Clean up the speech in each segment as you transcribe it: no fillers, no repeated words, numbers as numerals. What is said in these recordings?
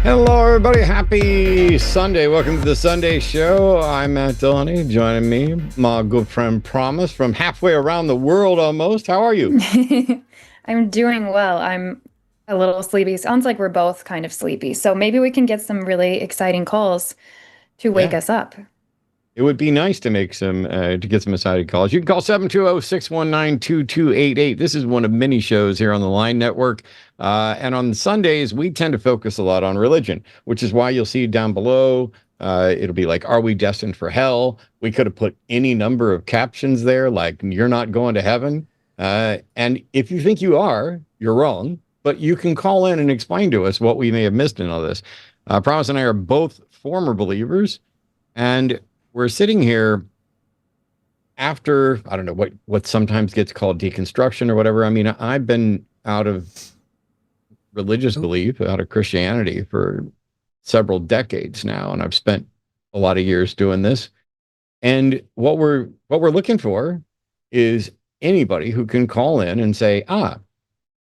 Hello, everybody. Happy Sunday. Welcome to the Sunday Show. I'm Matt Dillahunty. Joining me, my good friend Promise from halfway around the world almost. How are you? I'm doing well. I'm a little sleepy. Sounds like we're both kind of sleepy. So maybe we can get some really exciting calls to wake us up. It would be nice to make some, to get some exciting calls. You can call 720-619-2288. This is one of many shows here on the Line Network. And on Sundays, we tend to focus a lot on religion, which is why you'll see down below, it'll be like, are we destined for hell? We could have put any number of captions there, like, you're not going to heaven. And if you think you are, you're wrong. But you can call in and explain to us what we may have missed in all this. Promise and I are both former believers. And we're sitting here after, I don't know, what sometimes gets called deconstruction or whatever. I mean, I've been out of religious belief, out of Christianity for several decades now, and I've spent a lot of years doing this. And what we're looking for is anybody who can call in and say,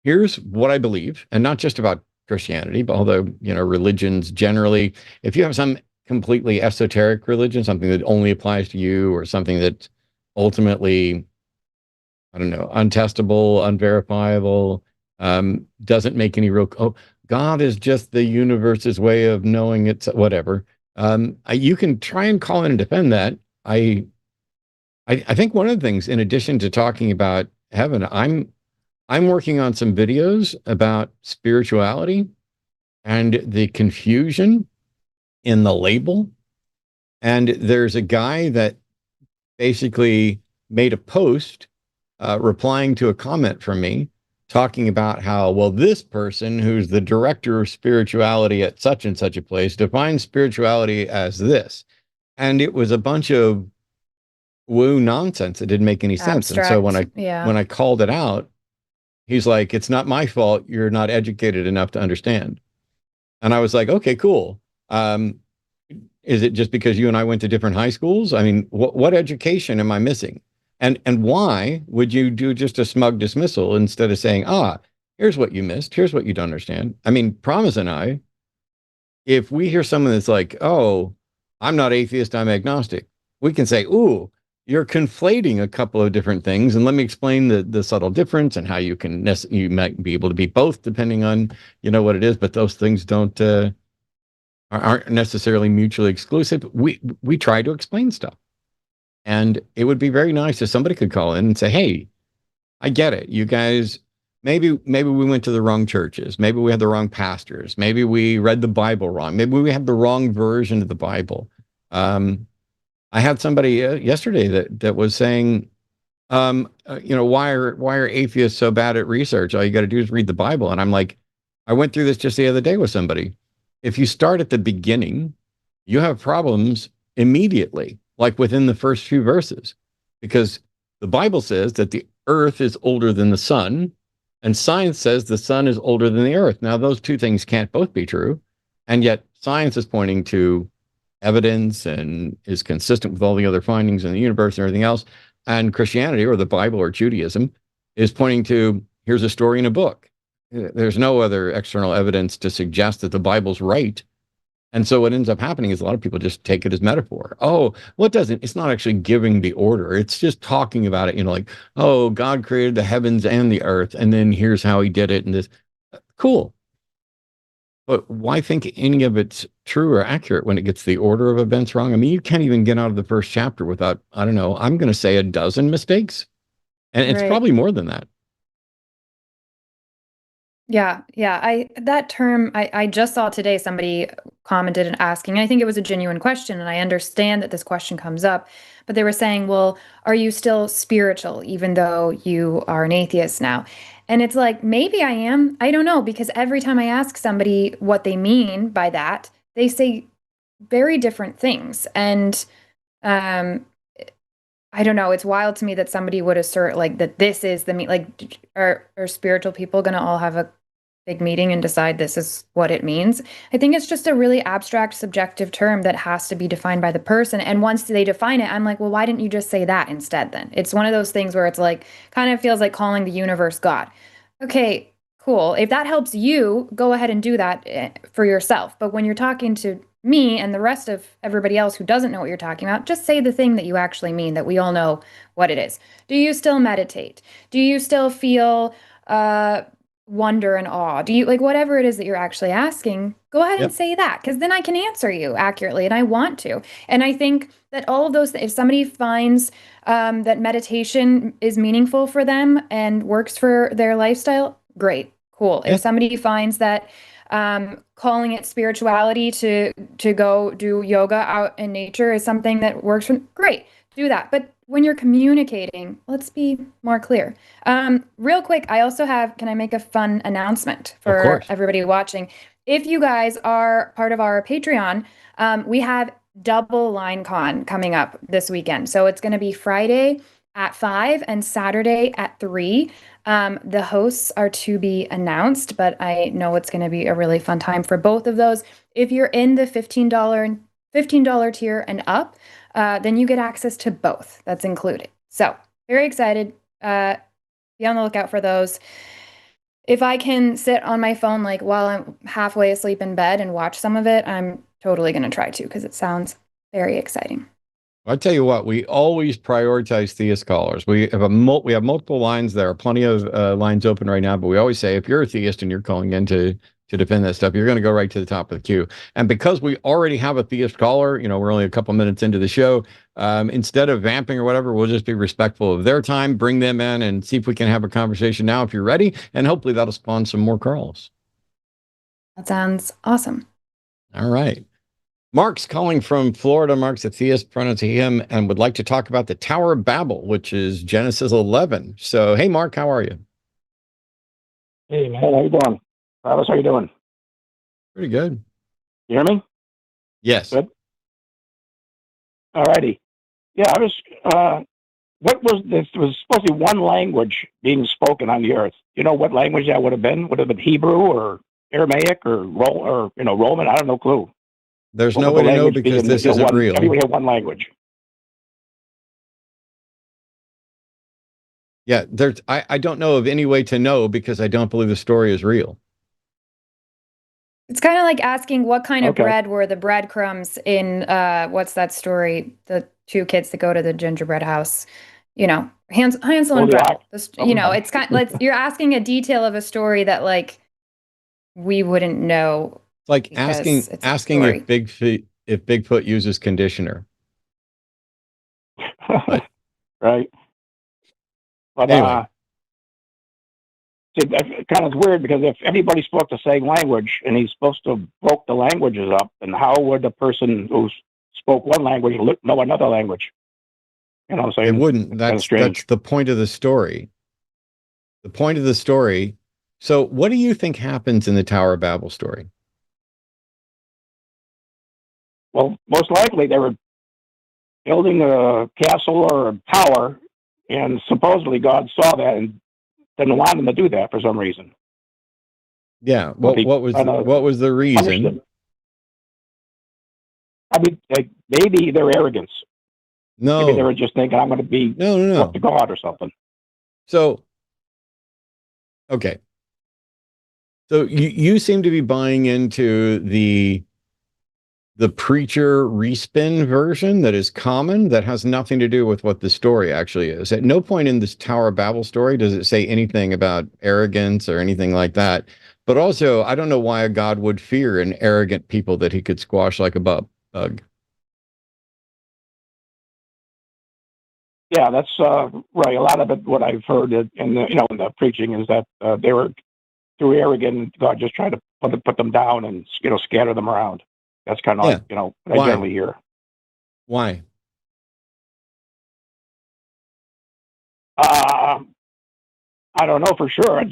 here's what I believe, and not just about Christianity, but although, religions generally, if you have some completely esoteric religion, something that only applies to you, or something that's ultimately, I don't know, untestable, unverifiable, doesn't make any real, God is just the universe's way of knowing it's whatever. You can try and call in and defend that. I think one of the things, in addition to talking about heaven, I'm working on some videos about spirituality and the confusion in the label. And there's a guy that basically made a post replying to a comment from me talking about how, well, this person who's the director of spirituality at such and such a place defines spirituality as this. And it was a bunch of woo nonsense. It didn't make any sense. Abstract. And so when I called it out, he's like, it's not my fault. You're not educated enough to understand. And I was like, okay, cool. Is it just because you and I went to different high schools? I mean, what education am I missing? And why would you do just a smug dismissal instead of saying, here's what you missed. Here's what you don't understand. I mean, Promise and I, if we hear someone that's like, I'm not atheist, I'm agnostic, we can say, ooh, you're conflating a couple of different things. And let me explain the subtle difference and how you might be able to be both depending on, what it is. But those things aren't necessarily mutually exclusive. We try to explain stuff. And it would be very nice if somebody could call in and say, hey, I get it. You guys, maybe we went to the wrong churches. Maybe we had the wrong pastors. Maybe we read the Bible wrong. Maybe we had the wrong version of the Bible. I had somebody yesterday that was saying, why are atheists so bad at research? All you got to do is read the Bible. And I'm like, I went through this just the other day with somebody. If you start at the beginning, you have problems immediately, like within the first few verses, because the Bible says that the earth is older than the sun, and science says the sun is older than the earth. Now, those two things can't both be true, and yet science is pointing to evidence and is consistent with all the other findings in the universe and everything else. And Christianity, or the Bible, or Judaism, is pointing to, here's a story in a book. There's no other external evidence to suggest that the Bible's right. And so what ends up happening is a lot of people just take it as metaphor. It's not actually giving the order. It's just talking about it, like, God created the heavens and the earth, and then here's how he did it. And this, cool. But why think any of it's true or accurate when it gets the order of events wrong? I mean, you can't even get out of the first chapter without, I don't know, I'm going to say a dozen mistakes. And it's probably more than that. Yeah. That term, I just saw today somebody commented and asking, and I think it was a genuine question, and I understand that this question comes up, but they were saying, well, are you still spiritual even though you are an atheist now? And it's like, maybe I am. I don't know, because every time I ask somebody what they mean by that, they say very different things. And um, I don't know. It's wild to me that somebody would assert like that this is the mean. Like, are spiritual people going to all have a big meeting and decide this is what it means? I think it's just a really abstract, subjective term that has to be defined by the person. And once they define it, I'm like, well, why didn't you just say that instead then? It's one of those things where it's like, kind of feels like calling the universe God. Okay, cool. If that helps you, go ahead and do that for yourself. But when you're talking to me and the rest of everybody else who doesn't know what you're talking about, just say the thing that you actually mean, that we all know what it is. Do you still meditate? Do you still feel wonder and awe? Do you like whatever it is that you're actually asking? Go ahead and Yep. say that, because then I can answer you accurately, and I want to. And I think that all of those, if somebody finds that meditation is meaningful for them and works for their lifestyle, great, cool. Yeah. If somebody finds that calling it spirituality to go do yoga out in nature is something that works for, great, do that. But when you're communicating, let's be more clear. Real quick, I also have, can I make a fun announcement Of for course. everybody watching? If you guys are part of our Patreon, we have double line con coming up this weekend. So it's going to be Friday at 5 and Saturday at 3. The hosts are to be announced, but I know it's going to be a really fun time for both of those. If you're in the $15 tier and up, then you get access to both. That's included. So very excited. Be on the lookout for those. If I can sit on my phone like while I'm halfway asleep in bed and watch some of it, I'm totally going to try to, because it sounds very exciting. I tell you what, we always prioritize theist callers. We have we have multiple lines. There are plenty of lines open right now, but we always say if you're a theist and you're calling in to defend that stuff, you're going to go right to the top of the queue. And because we already have a theist caller, we're only a couple minutes into the show. Instead of vamping or whatever, we'll just be respectful of their time, bring them in, and see if we can have a conversation now if you're ready. And hopefully that'll spawn some more calls. That sounds awesome. All right. Mark's calling from Florida. Mark's a theist, pronouns he, him, and would like to talk about the Tower of Babel, which is Genesis 11. So, hey, Mark, how are you? Hey, man, how you doing? Travis, how you doing? Pretty good. You hear me? Yes. Good. All righty. Yeah, I was, what was this? There was supposed to be one language being spoken on the earth. You know what language that would have been? Would it have been Hebrew or Aramaic or Roman? I have no clue. There's What no would way the to know language be because in this isn't real. everybody had one language. Yeah, I don't know of any way to know because I don't believe the story is real. It's kind of like asking what kind of Okay. bread were the breadcrumbs in what's that story? The two kids that go to the gingerbread house. Hansel Oh, and the Gretel. ox. This, it's kind of like you're asking a detail of a story that like we wouldn't know It's like because it's a asking story. if Bigfoot uses conditioner. But Right. But anyway, see, that kind of weird because if everybody spoke the same language and he's supposed to broke the languages up, then how would the person who spoke one language know another language? You know what I'm it saying? wouldn't. Kind of strange. That's the point of the story. The point of the story. So, what do you think happens in the Tower of Babel story? Well, most likely they were building a castle or a tower, and supposedly God saw that and didn't want them to do that for some reason. Yeah. But he What was kind of what was the punished reason? them. I mean, like, maybe their arrogance. Maybe they No, were just thinking, I'm going to be no. up to God or something. So, okay. So you seem to be buying into the preacher respin version that is common that has nothing to do with what the story actually is. At no point in this Tower of Babel story does it say anything about arrogance or anything like that. But also, I don't know why a god would fear an arrogant people that he could squash like a bug. Yeah, that's right. A lot of it, what I've heard in the preaching is that they were too arrogant, and God just tried to put them down and scatter them around. That's kind of Yeah. like what I Why? generally hear. Why? I don't know for sure.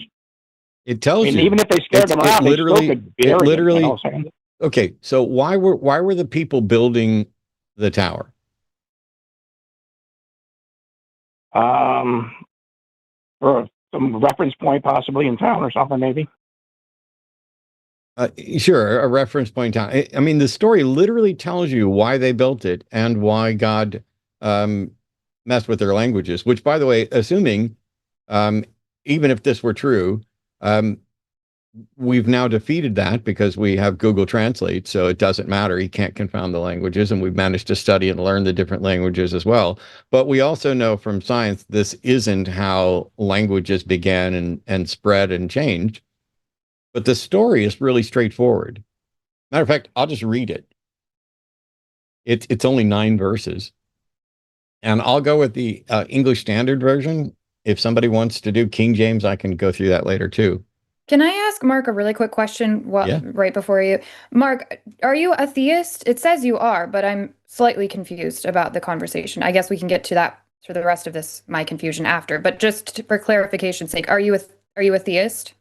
It tells you. Even if they scared them around, they still could be arrogant, Okay, so why were the people building the tower? For some reference point possibly in town or something, maybe. Sure, a reference point in town. I mean, the story literally tells you why they built it and why God messed with their languages, which, by the way, assuming, even if this were true, we've now defeated that because we have Google Translate, so it doesn't matter. He can't confound the languages, and we've managed to study and learn the different languages as well. But we also know from science this isn't how languages began and spread and changed. But the story is really straightforward. Matter of fact, I'll just read it. It's only 9 verses. And I'll go with the English Standard Version. If somebody wants to do King James, I can go through that later too. Can I ask Mark a really quick question right before you? Mark, are you a theist? It says you are, but I'm slightly confused about the conversation. I guess we can get to that for the rest of my confusion after. But just for clarification's sake, are you a theist?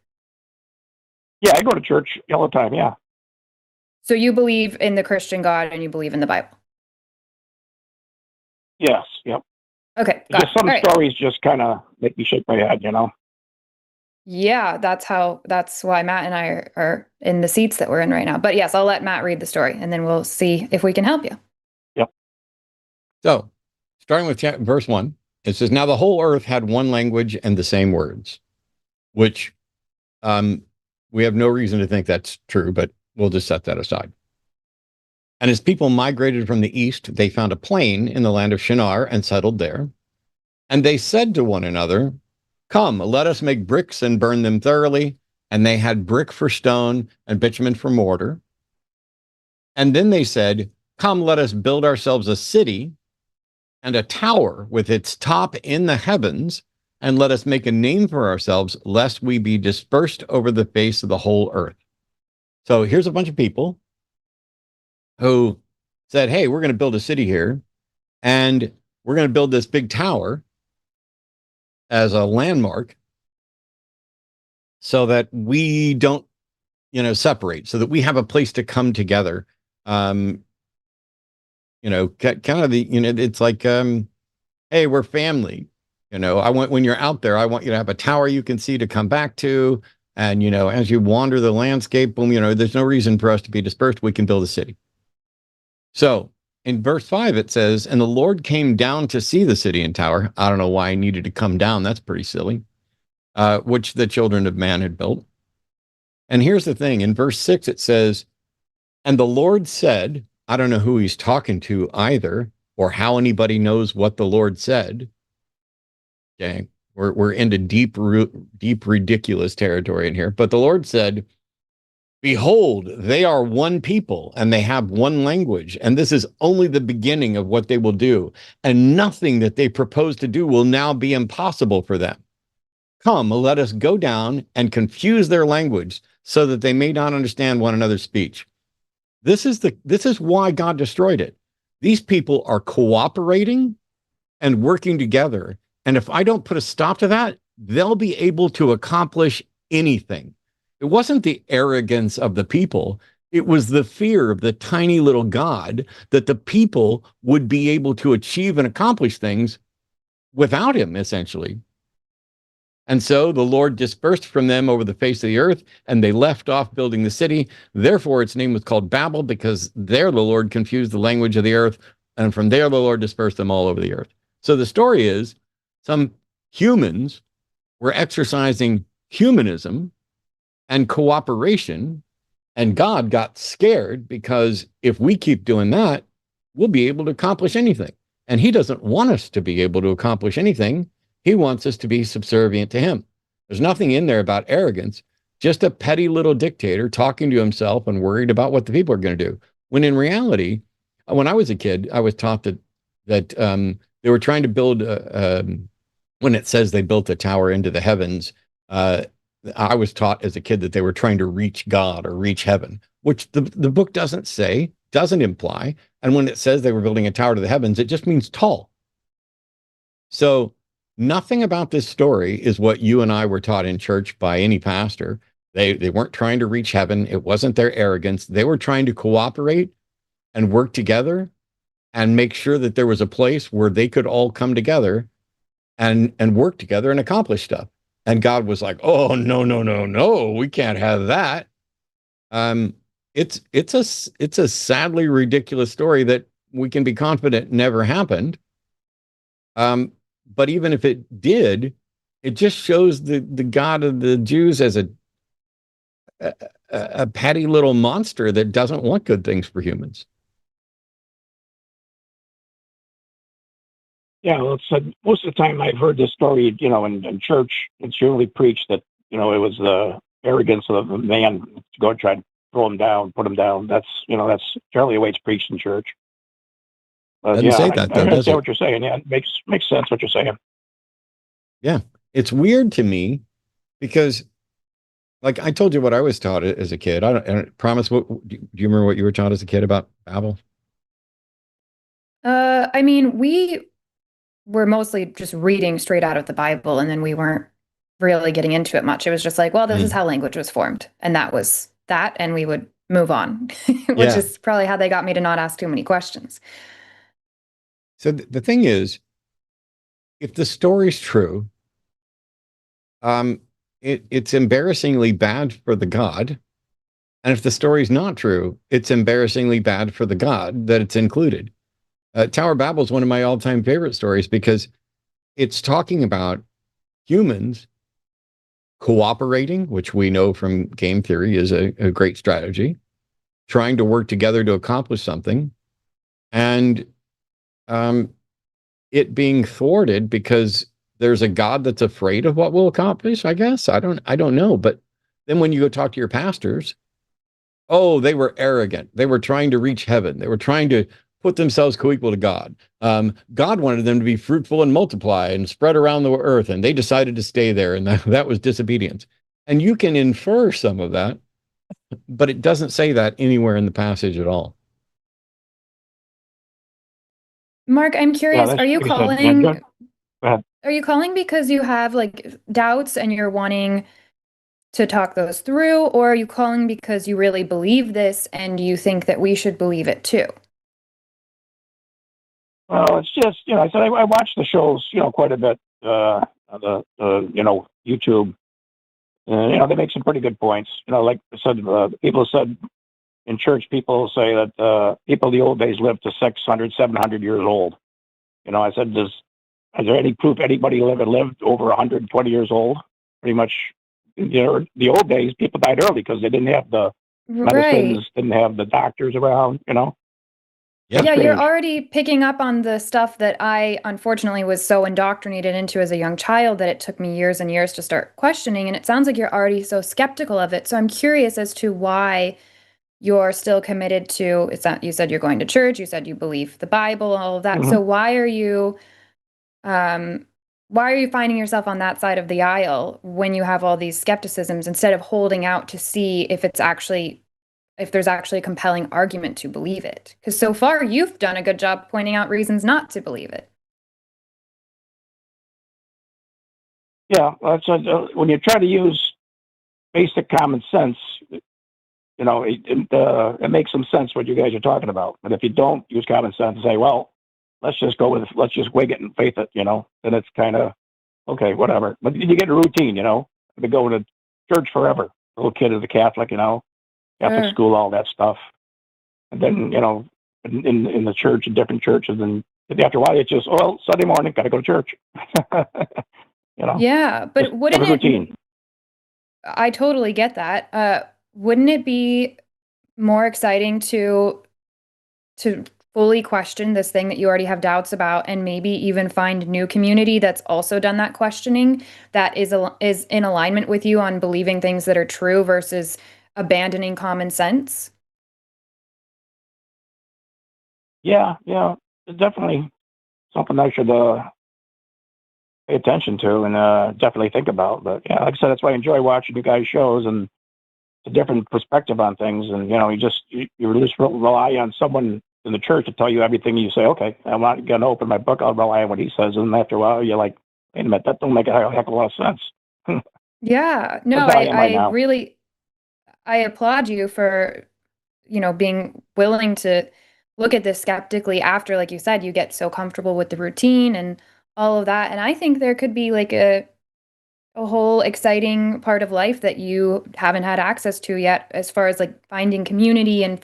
Yeah, I go to church all the time, yeah. So you believe in the Christian God and you believe in the Bible? Yes, yep. Okay, just some stories just kind of make me shake my head, Yeah, that's why Matt and I are in the seats that we're in right now. But yes, I'll let Matt read the story and then we'll see if we can help you. Yep. So, starting with verse 1, it says, "Now the whole earth had one language and the same words," which we have no reason to think that's true, but we'll just set that aside. "And as people migrated from the east, they found a plain in the land of Shinar and settled there. And they said to one another, 'Come, let us make bricks and burn them thoroughly.' And they had brick for stone and bitumen for mortar. And then they said, 'Come, let us build ourselves a city and a tower with its top in the heavens, and let us make a name for ourselves, lest we be dispersed over the face of the whole earth.'" So here's a bunch of people who said, "Hey, we're going to build a city here, and we're going to build this big tower as a landmark so that we don't, separate, so that we have a place to come together." Kind of it's like, hey, we're family. When you're out there, I want you to have a tower you can see to come back to. And, as you wander the landscape, boom, there's no reason for us to be dispersed. We can build a city. So in verse 5, it says, "And the Lord came down to see the city and tower." I don't know why he needed to come down. That's pretty silly. Which the children of man had built. And here's the thing. In verse 6, it says, "And the Lord said," I don't know who he's talking to either, or how anybody knows what the Lord said. Okay. We're into deep, ridiculous territory in here. But the Lord said, "Behold, they are one people, and they have one language, and this is only the beginning of what they will do, and nothing that they propose to do will now be impossible for them. Come, let us go down and confuse their language, so that they may not understand one another's speech." This is why God destroyed it. These people are cooperating and working together. And if I don't put a stop to that, they'll be able to accomplish anything. It wasn't the arrogance of the people. It was the fear of the tiny little God that the people would be able to achieve and accomplish things without him, essentially. And so the Lord dispersed from them over the face of the earth, and they left off building the city. Therefore, its name was called Babel, because there the Lord confused the language of the earth, and from there the Lord dispersed them all over the earth. So the story is, some humans were exercising humanism and cooperation, and God got scared, because if we keep doing that, we'll be able to accomplish anything. And he doesn't want us to be able to accomplish anything. He wants us to be subservient to him. There's nothing in there about arrogance, just a petty little dictator talking to himself and worried about what the people are going to do. When in reality, when I was a kid, I was taught that they were trying to build, when it says they built a tower into the heavens, I was taught as a kid that they were trying to reach God or reach heaven, which the book doesn't say, doesn't imply. And when it says they were building a tower to the heavens, it just means tall. So Nothing about this story is what you and I were taught in church by any pastor. They weren't trying to reach heaven. It wasn't their arrogance. They were trying to cooperate and work together and make sure that there was a place where they could all come together and work together and accomplish stuff. And God was like, "Oh, no, no, no, no, we can't have that." Um, it's a sadly ridiculous story that we can be confident never happened. But even if it did, it just shows the God of the Jews as a petty little monster that doesn't want good things for humans. Yeah, well, most of the time I've heard this story, in church, it's usually preached that, it was the arrogance of the man to go and try to throw him down, put him down. That's generally the way it's preached in church. But Doesn't yeah, say I that though, does understand it? what you're saying. Yeah, it makes sense what you're saying. Yeah, it's weird to me because, like I told you, what I was taught as a kid. I don't promise. What do you remember what you were taught as a kid about Babel? I mean, we were mostly just reading straight out of the Bible, and then we weren't really getting into it much. It was just like, well, this is how language was formed, and that was that, and we would move on, which Yeah. is probably how they got me to not ask too many questions. So the thing is, if the story's true, um, it's embarrassingly bad for the God. And if the story's not true, it's embarrassingly bad for the God that it's included. Tower of Babel is one of my all-time favorite stories because it's talking about humans cooperating, which we know from game theory is a great strategy, trying to work together to accomplish something, and um, it being thwarted because there's a God that's afraid of what we'll accomplish. I guess I don't know. But then when you go talk to your pastors, oh, they were arrogant. They were trying to reach heaven. They were trying to put themselves co-equal to God. God wanted them to be fruitful and multiply and spread around the earth, and they decided to stay there, and that was disobedience. And you can infer some of that, but it doesn't say that anywhere in the passage at all. Mark, I'm Yeah, curious, that's like I said. Yeah, go ahead. are you calling because you have like doubts and you're wanting to talk those through, or are you calling because you really believe this and you think that we should believe it too? Well, it's just, I said I watch the shows, quite a bit, on the YouTube. They make some pretty good points. Like I said, people said in church, people say that people of the old days lived to 600, 700 years old. I said, is there any proof anybody ever lived over 120 years old? Pretty much, the old days, people died early because they didn't have the Right. medicines, didn't have the doctors around. Yeah. That's Yeah, you're strange. already picking up on the stuff that I unfortunately was so indoctrinated into as a young child that it took me years and years to start questioning. And it sounds like you're already so skeptical of it. So I'm curious as to why you're still committed to it's not, you said you're going to church, you said you believe the Bible, all of that. Hmm. So um why are you finding yourself on that side of the aisle when you have all these skepticisms instead of holding out to see if there's actually a compelling argument to believe it? Because so far you've done a good job pointing out reasons not to believe it. Yeah, that's when you try to use basic common sense, it makes some sense what you guys are talking about. But if you don't use common sense and say, well, let's just wing it and faith it, then it's kind of okay, whatever. But you get a routine, I've been going to church forever. Little kid is a Catholic, Catholic Sure. school, all that stuff. And then, in the church, in different churches, and after a while, it's just, well, Sunday morning, got to go to church. you know, Yeah, just but have a wouldn't it routine. I totally get that. Wouldn't it be more exciting to fully question this thing that you already have doubts about and maybe even find new community that's also done that questioning that is in alignment with you on believing things that are true versus abandoning common sense? Yeah, yeah, it's definitely something I should pay attention to and definitely think about. But yeah, like I said, that's why I enjoy watching you guys' shows and a different perspective on things. And you just rely on someone in the church to tell you everything. You say, okay, I'm not going to open my book. I'll rely on what he says. And after a while, you're like, wait a minute, that don't make a heck of a lot of sense. Yeah, no, That's how I am right I now. really, I applaud you for, being willing to look at this skeptically after, like you said, you get so comfortable with the routine and all of that. And I think there could be like a whole exciting part of life that you haven't had access to yet, as far as like finding community and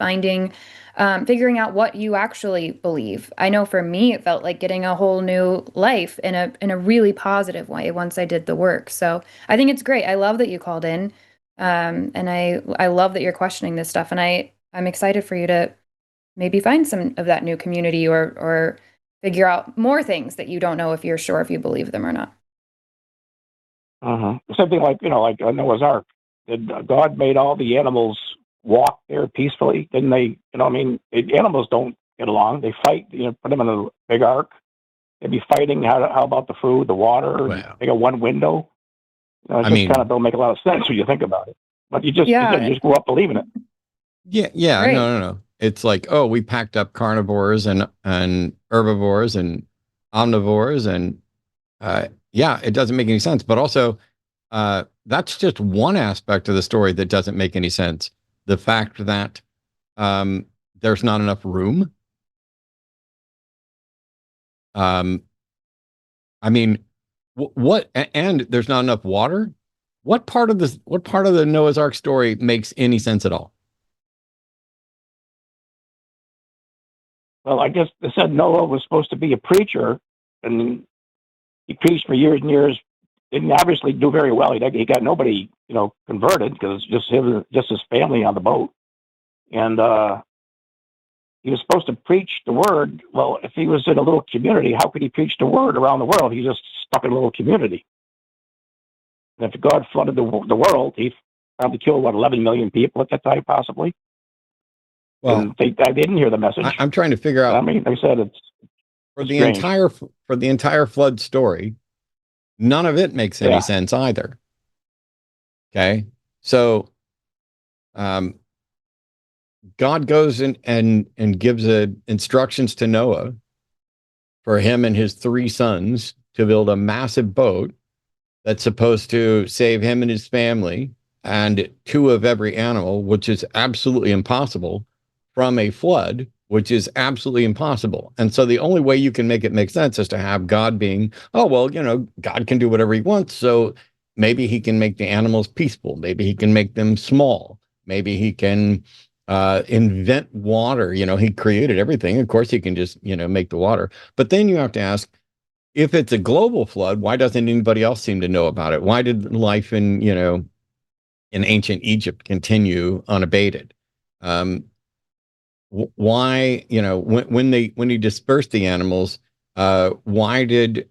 figuring out what you actually believe. I know for me, it felt like getting a whole new life in a really positive way once I did the work. So I think it's great. I love that you called in, and I love that you're questioning this stuff. And I'm excited for you to maybe find some of that new community, or figure out more things that you don't know if you're sure if you believe them or not. Something like, like Noah's Ark. Did God made all the animals walk there peacefully? Didn't they? The animals don't get along. They fight. Put them in a big ark. They'd be fighting. How about the food, the water? Wow. They got one window. It just kind of don't make a lot of sense when you think about it. But you just grew up believing it. Yeah. Right. No. It's like, oh, we packed up carnivores and herbivores and omnivores, and yeah, it doesn't make any sense. But also, that's just one aspect of the story that doesn't make any sense. The fact that there's not enough room. I mean, what? And there's not enough water. What part of this? What part of the Noah's Ark story makes any sense at all? Well, I guess they said Noah was supposed to be a preacher, and he preached for years and years. Didn't obviously do very well. He got nobody, converted, because just his family on the boat, and he was supposed to preach the word. Well, if he was in a little community, how could he preach the word around the world? He's just stuck in a little community. And if God flooded the world, he probably killed 11 million people at that time, possibly. Well, and they didn't hear the message. I'm trying to figure out. I mean, they said it's for strange. the entire flood story. None of it makes any sense either. Okay, so God goes and gives instructions to Noah for him and his 3 sons to build a massive boat that's supposed to save him and his family and 2 of every animal, which is absolutely impossible, from a flood, which is absolutely impossible. And so the only way you can make it make sense is to have God being, oh, well, God can do whatever he wants. So maybe he can make the animals peaceful. Maybe he can make them small. Maybe he can invent water. He created everything. Of course, he can just, make the water. But then you have to ask, if it's a global flood, why doesn't anybody else seem to know about it? Why did life in ancient Egypt continue unabated? Why, when he dispersed the animals, why did,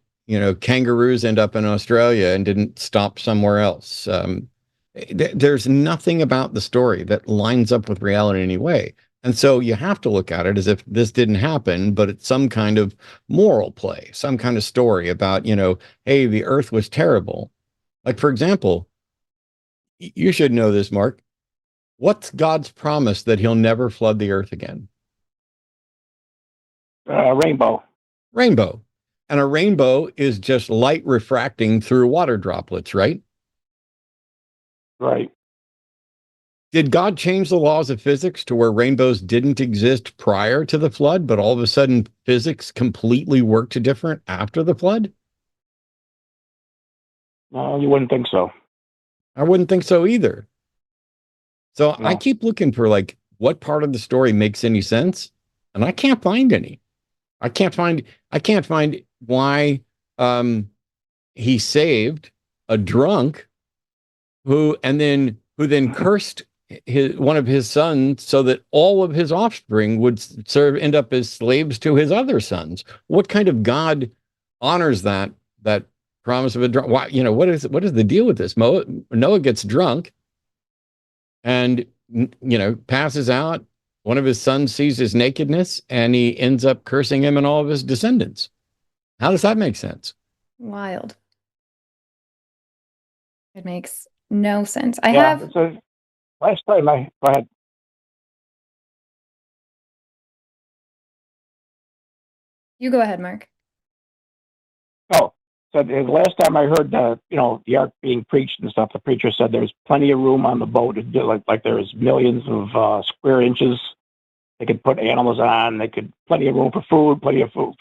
kangaroos end up in Australia and didn't stop somewhere else? There's nothing about the story that lines up with reality in any way. And so you have to look at it as if this didn't happen, but it's some kind of moral play, some kind of story about, hey, the earth was terrible. Like, for example, you should know this, Mark. What's God's promise that he'll never flood the earth again? Rainbow. Rainbow. And a rainbow is just light refracting through water droplets, right? Right. Did God change the laws of physics to where rainbows didn't exist prior to the flood, but all of a sudden physics completely worked different after the flood? No, you wouldn't think so. I wouldn't think so either. So No. I keep looking for what part of the story makes any sense, and I can't find any. I can't find why he saved a drunk who then cursed one of his sons so that all of his offspring would end up as slaves to his other sons. What kind of God honors that promise of a drunk? Why, what is the deal with this? Noah gets drunk and passes out. One of his sons sees his nakedness and he ends up cursing him and all of his descendants. How does that make sense? Wild. It makes no sense. So last time go ahead. You go ahead, Mark. Oh, said the last time I heard the ark being preached and stuff, the preacher said there's plenty of room on the boat. Like there's millions of square inches they could put animals on. They could plenty of room for food, plenty of food.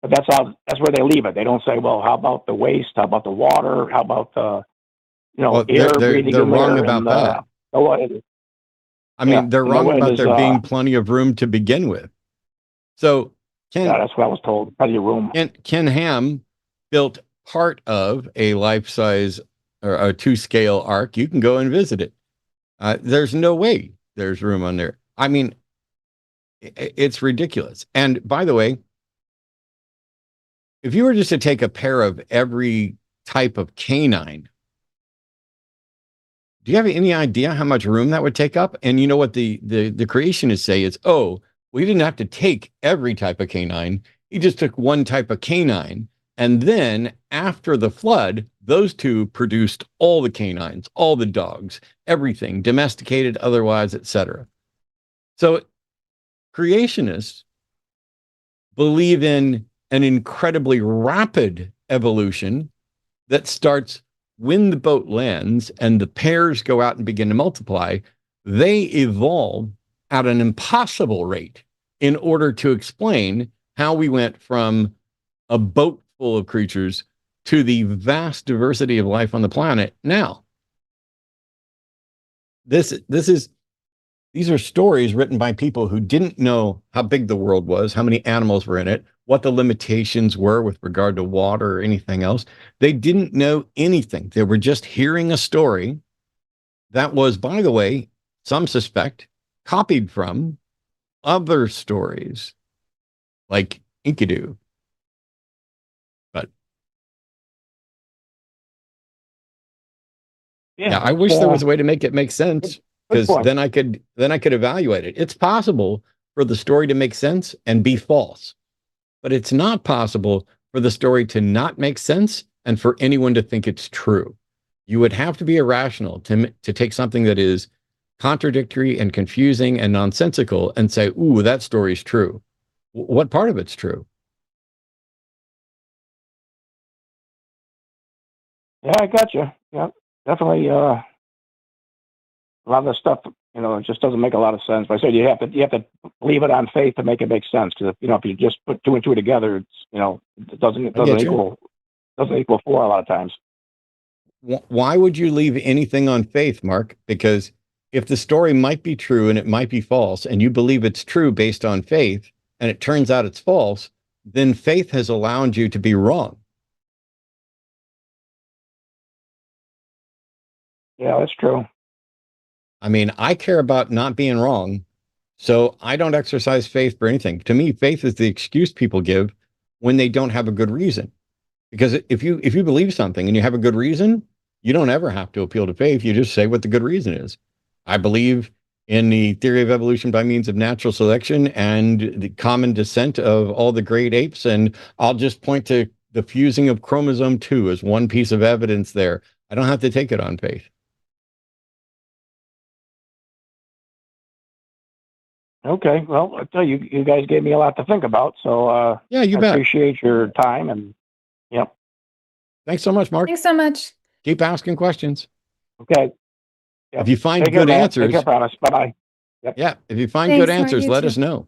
But that's where they leave it. They don't say, well, how about the waste? How about the water? How about the Well, air breathing they're in wrong there? about that. I mean, they're wrong about there being being plenty of room to begin with. So that's what I was told. Plenty of room. Ken Ham built part of a life-size or a 2-scale ark. You can go and visit it. There's no way there's room on there. I mean, it's ridiculous. And by the way, if you were just to take a pair of every type of canine, do you have any idea how much room that would take up? And you know what the creationists say is, oh, we didn't have to take every type of canine. He just took one type of canine. And then after the flood, those two produced all the canines, all the dogs, everything, domesticated, otherwise, etc. So creationists believe in an incredibly rapid evolution that starts when the boat lands and the pairs go out and begin to multiply. They evolve at an impossible rate in order to explain how we went from a boat full of creatures to the vast diversity of life on the planet now. These are stories written by people who didn't know how big the world was, how many animals were in it, what the limitations were with regard to water or anything else. They didn't know anything. They were just hearing a story that was, by the way, some suspect, copied from other stories like Enkidu. But yeah, I wish there was a way to make it make sense, because then I could evaluate it. It's possible for the story to make sense and be false, but it's not possible for the story to not make sense and for anyone to think it's true. You would have to be irrational to take something that is contradictory and confusing and nonsensical and say, ooh, that story's true. What part of it's true? Yeah, I got you. Yeah, definitely. A lot of the stuff, it just doesn't make a lot of sense. But I said you have to leave it on faith to make it make sense. Because if you just put two and two together, it doesn't equal four a lot of times. Why would you leave anything on faith, Mark? Because if the story might be true and it might be false, and you believe it's true based on faith, and it turns out it's false, then faith has allowed you to be wrong. Yeah, that's true. I mean, I care about not being wrong, so I don't exercise faith for anything. To me, faith is the excuse people give when they don't have a good reason. Because if you believe something and you have a good reason, you don't ever have to appeal to faith. You just say what the good reason is. I believe in the theory of evolution by means of natural selection and the common descent of all the great apes, and I'll just point to the fusing of chromosome 2 as one piece of evidence there. I don't have to take it on faith. Okay, well, I tell you, you guys gave me a lot to think about. So yeah, you I bet. Appreciate your time, and yep. Thanks so much, Mark. Thanks so much. Keep asking questions. Okay. Yep. If you find good answers, take care, promise. Bye bye. Yep. Yeah, if you find good answers, let us know.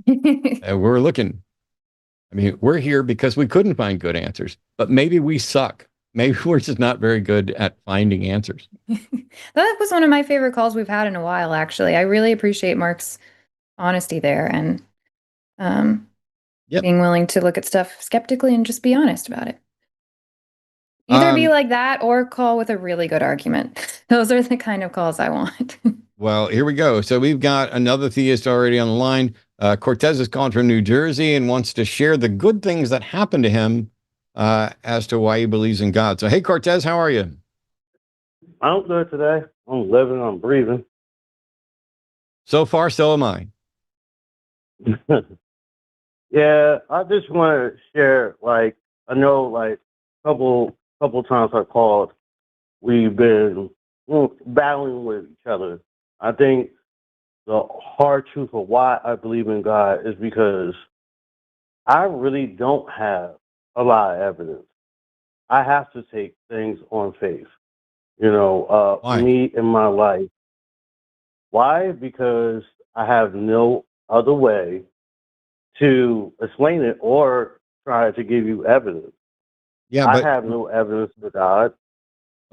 We're looking. I mean, we're here because we couldn't find good answers, but maybe we suck. Maybe we're just not very good at finding answers. That was one of my favorite calls we've had in a while, actually. I really appreciate Mark's honesty there and being willing to look at stuff skeptically and just be honest about it. Either be like that or call with a really good argument. Those are the kind of calls I want. Well, here we go. So we've got another theist already on the line. Cortez is calling from New Jersey and wants to share the good things that happened to him as to why he believes in God. So, hey, Cortez, how are you? I'm good today. I'm living, I'm breathing. So far, so am I. Yeah, I just want to share, I know, couple times I called, we've been battling with each other. I think the hard truth of why I believe in God is because I really don't have a lot of evidence. I have to take things on faith. You know, Why? me in my life. Why? Because I have no other way to explain it or try to give you evidence. Yeah, I but have no evidence for God.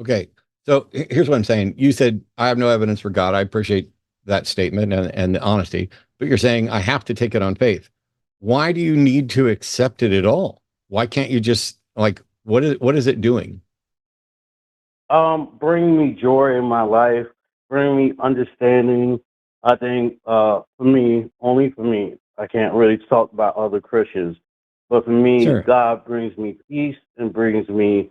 okay. So here's what I'm saying. You said I have no evidence for God. I appreciate that statement and the honesty, but you're saying I have to take it on faith. Why do you need to accept it at all? Why can't you just like what is it doing? Bring me joy in my life, bring me understanding. I think for me, only for me, I can't really talk about other Christians, but for me, Sure. God brings me peace and brings me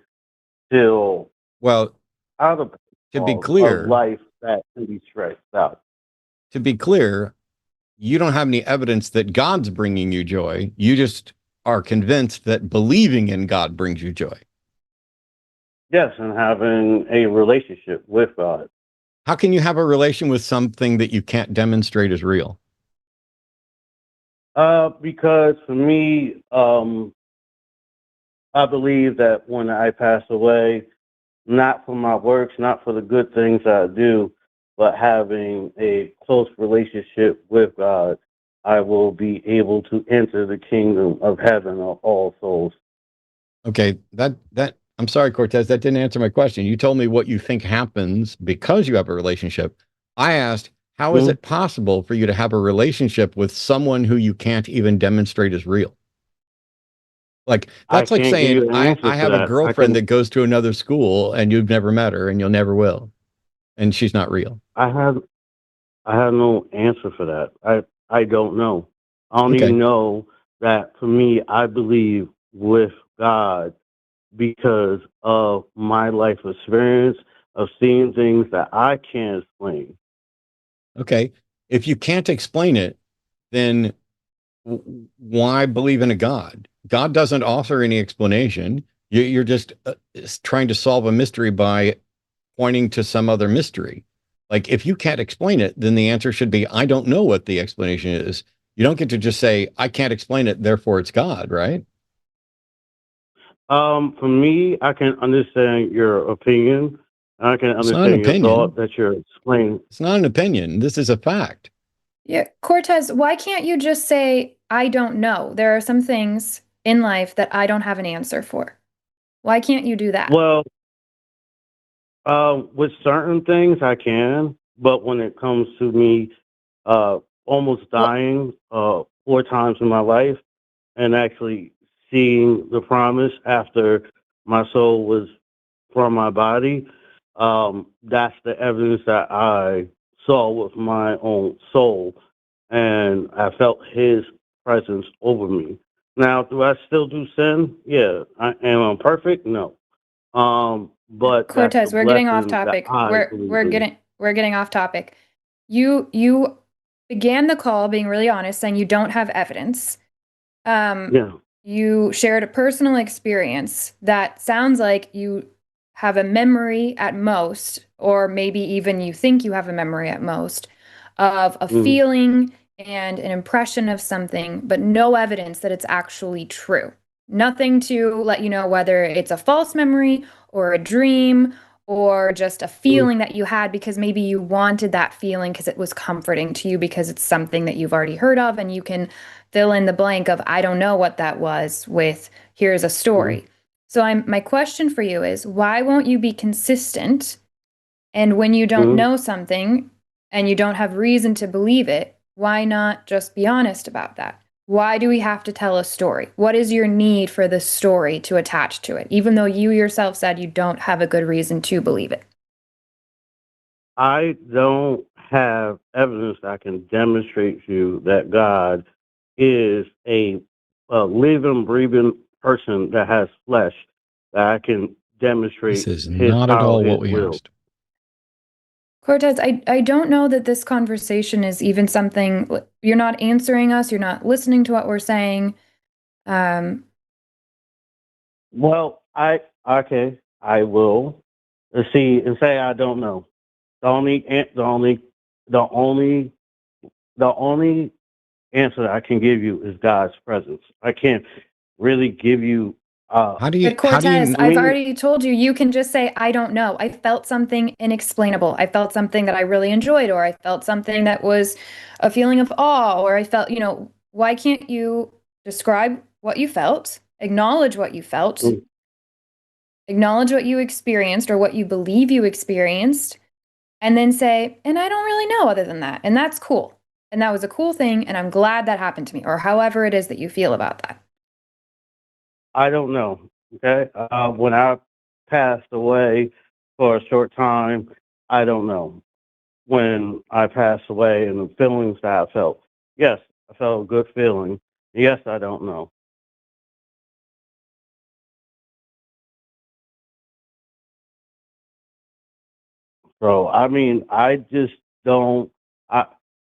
till Well, out of to be of clear, life that can be stretched out. to be clear, you don't have any evidence that God's bringing you joy. You just are convinced that believing in God brings you joy. Yes, and having a relationship with God. How can you have a relation with something that you can't demonstrate as real? Because for me, I believe that when I pass away, not for my works, not for the good things I do, but having a close relationship with God, I will be able to enter the kingdom of heaven of all souls. Okay, that I'm sorry, Cortez, that didn't answer my question. You told me what you think happens because you have a relationship. I asked, how is Mhm. it possible for you to have a relationship with someone who you can't even demonstrate as real? Like I that's like can't give saying you an I answer for have a that. girlfriend that goes to another school and you've never met her and you'll never will, and she's not real. I have I have no answer for that. I don't know. I only Okay. know that for me, I believe with God because of my life experience of seeing things that I can't explain. Okay. If you can't explain it, then why believe in a God? God doesn't offer any explanation. You're just trying to solve a mystery by pointing to some other mystery. Like if you can't explain it, then the answer should be, I don't know what the explanation is. You don't get to just say, I can't explain it, therefore it's God, right? For me, I can understand your opinion. I can It's not an understand your thought opinion. that you're explaining. It's not an opinion. This is a fact. Yeah, Cortez, why can't you just say, I don't know? There are some things in life that I don't have an answer for. Why can't you do that? Well, with certain things I can, but when it comes to me almost Well, dying 4 times in my life and actually seeing the promise after my soul was from my body, that's the evidence that I saw with my own soul, and I felt His presence over me. Now, do I still do sin? Yeah. Am I perfect? No. But that's the Cortez, we're getting off blessing that topic. I We're believe we're in. getting we're getting off topic. You began the call being really honest, saying you don't have evidence. Um, Yeah. you shared a personal experience that sounds like you have a memory at most, or maybe even you think you have a memory at most, of a Mm, feeling and an impression of something, but no evidence that it's actually true. Nothing to let you know whether it's a false memory or a dream or just a mm, feeling that you had because maybe you wanted that feeling because it was comforting to you because it's something that you've already heard of and you can fill in the blank of I don't know what that was with here's a mm, story. So my question for you is why won't you be consistent? And when you don't mm. know something and you don't have reason to believe it, why not just be honest about that? Why do we have to tell a story? What is your need for the story to attach to it, even though you yourself said you don't have a good reason to believe it? I don't have evidence that can demonstrate to you that God is a living, breathing person that has flesh that I can This demonstrate is His not at power, all His what we will. asked. Cortez, I don't know that this conversation is even something you're not answering us, you're not listening to what we're saying. Um, Well, I will see and say I don't know. The only, the only, the only, the only answer I can give you is God's presence. I can't really give you How do you But Cortez, how do you I've already told you, you can just say, I don't know. I felt something inexplainable. I felt something that I really enjoyed, or I felt something that was a feeling of awe, or I felt, why can't you describe what you felt, acknowledge what you felt, Mm. acknowledge what you experienced or what you believe you experienced, and then say, and I don't really know other than that. And that's cool. And that was a cool thing. And I'm glad that happened to me, or however it is that you feel about that. I don't know. Okay. When I passed away for a short time, I don't know. When I passed away and the feelings that I felt, yes, I felt a good feeling. Yes, I don't know. So, I mean, I just don't.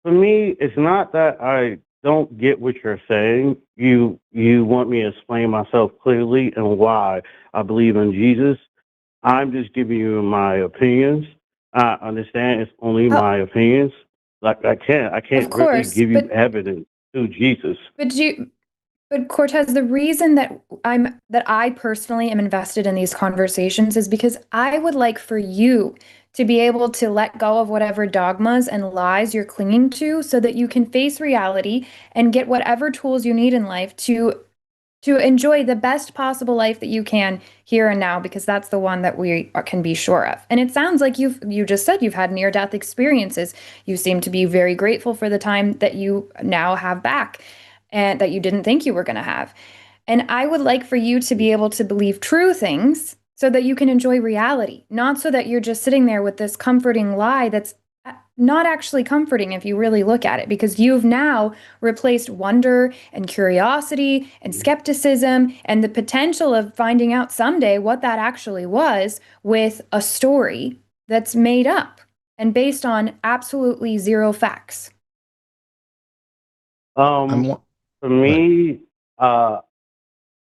For me, it's not that I don't get what you're saying. You want me to explain myself clearly and why I believe in Jesus. I'm just giving you my opinions. I understand it's only Oh, my opinions. Like I of can't really course, give you evidence to Jesus. but you, but Cortez, the reason that I personally am invested in these conversations is because I would like for you to be able to let go of whatever dogmas and lies you're clinging to so that you can face reality and get whatever tools you need in life to enjoy the best possible life that you can here and now, because that's the one that we can be sure of. And it sounds like you just said you've had near death experiences. You seem to be very grateful for the time that you now have back and that you didn't think you were going to have. And I would like for you to be able to believe true things so that you can enjoy reality, not so that you're just sitting there with this comforting lie that's not actually comforting if you really look at it, because you've now replaced wonder and curiosity and skepticism and the potential of finding out someday what that actually was with a story that's made up and based on absolutely zero facts. I'm For Right. me,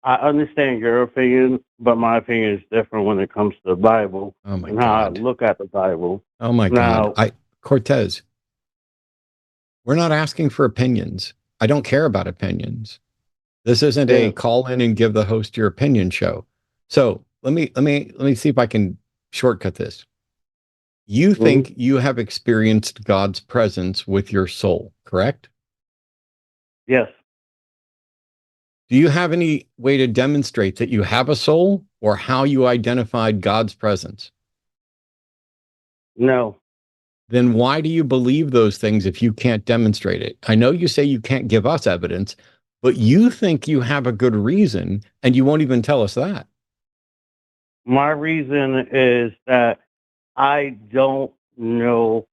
I understand your opinion, but my opinion is different when it comes to the Bible Oh my and how I God. look at the Bible. Oh my God. Now, Cortez, we're not asking for opinions. I don't care about opinions. This isn't yeah, a call in and give the host your opinion show. So let me see if I can shortcut this. You mhm, think you have experienced God's presence with your soul, correct? yes, Do you have any way to demonstrate that you have a soul or how you identified God's presence? no. Then why do you believe those things if you can't demonstrate it? I know you say you can't give us evidence, but you think you have a good reason and you won't even tell us that. My reason is that I don't know.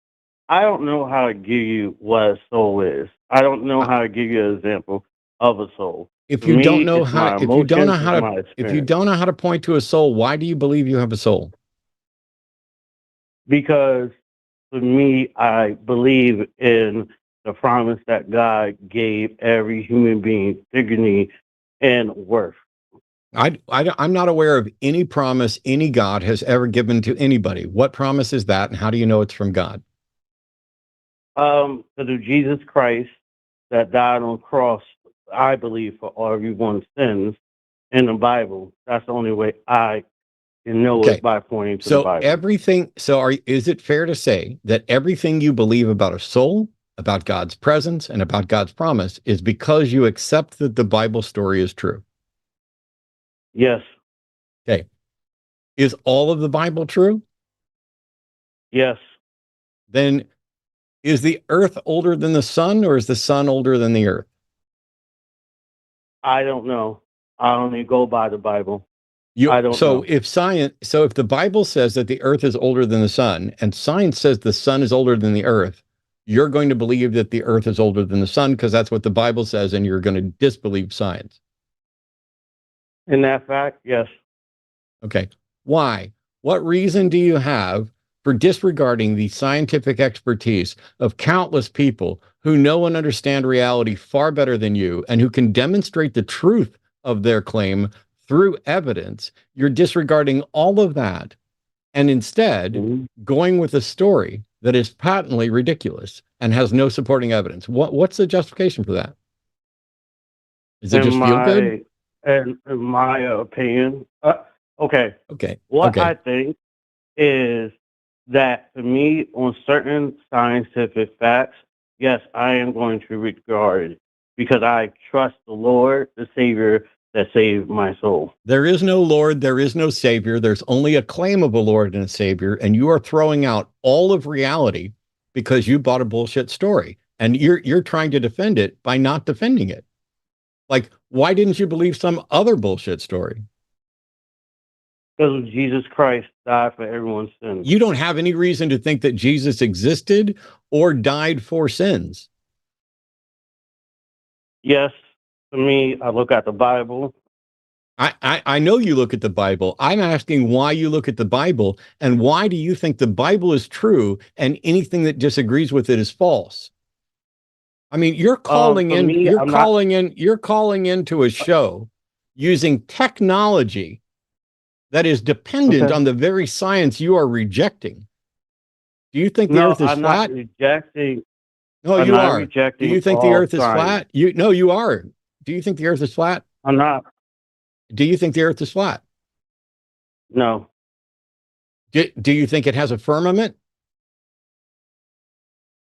I don't know how to give you what a soul is. I don't know Uh, how to give you an example of a soul. If For you don't me, know it's how my to, if you don't know emotions, how it's to, my if you experience. don't know how to point to a soul, why do you believe you have a soul? Because for me, I believe in the promise that God gave every human being dignity and worth. I'm not aware of any promise any God has ever given to anybody. What promise is that, and how do you know it's from God? Through Jesus Christ that died on the cross, I believe, for everyone's sins in the Bible. That's the only way I can know Okay, it by pointing to the so Bible. everything. So, is it fair to say that everything you believe about a soul, about God's presence, and about God's promise is because you accept that the Bible story is true? Yes, Okay, is all of the Bible true? yes. Then is the Earth older than the sun, or is the sun older than the Earth? I don't know. I only go by the Bible. You I don't so know. if science so if the Bible says that the earth is older than the sun and science says the sun is older than the earth, you're going to believe that the earth is older than the sun because that's what the Bible says, and you're going to disbelieve science. In that fact, yes. Okay. Why? What reason do you have for disregarding the scientific expertise of countless people who know and understand reality far better than you and who can demonstrate the truth of their claim through evidence? You're disregarding all of that and instead Mhm. going with a story that is patently ridiculous and has no supporting evidence. What's the justification for that? Does it In just feel good? in my opinion, okay, Okay. what Okay. I think is that for me, on certain scientific facts, yes, I am going to regard it because I trust the Lord, the Savior that saved my soul. There is no Lord, there is no Savior. There's only a claim of a Lord and a Savior, and you are throwing out all of reality because you bought a bullshit story, and you're trying to defend it by not defending it. Like, why didn't you believe some other bullshit story? Because Jesus Christ died for everyone's sins. You don't have any reason to think that Jesus existed or died for sins. Yes, for me, I look at the Bible. I know you look at the Bible. I'm asking why you look at the Bible, and why do you think the Bible is true and anything that disagrees with it is false? I mean, you're calling for in, me, you're I'm not- calling in, you're calling into a show using technology that is dependent Okay. on the very science you are rejecting. Do you think the No, earth is I'm flat? not rejecting. No, I'm you not are. Do rejecting you think the all earth is science. flat? No, you are. Do you think the earth is flat? I'm not. Do you think the earth is flat? No. Do you think it has a firmament?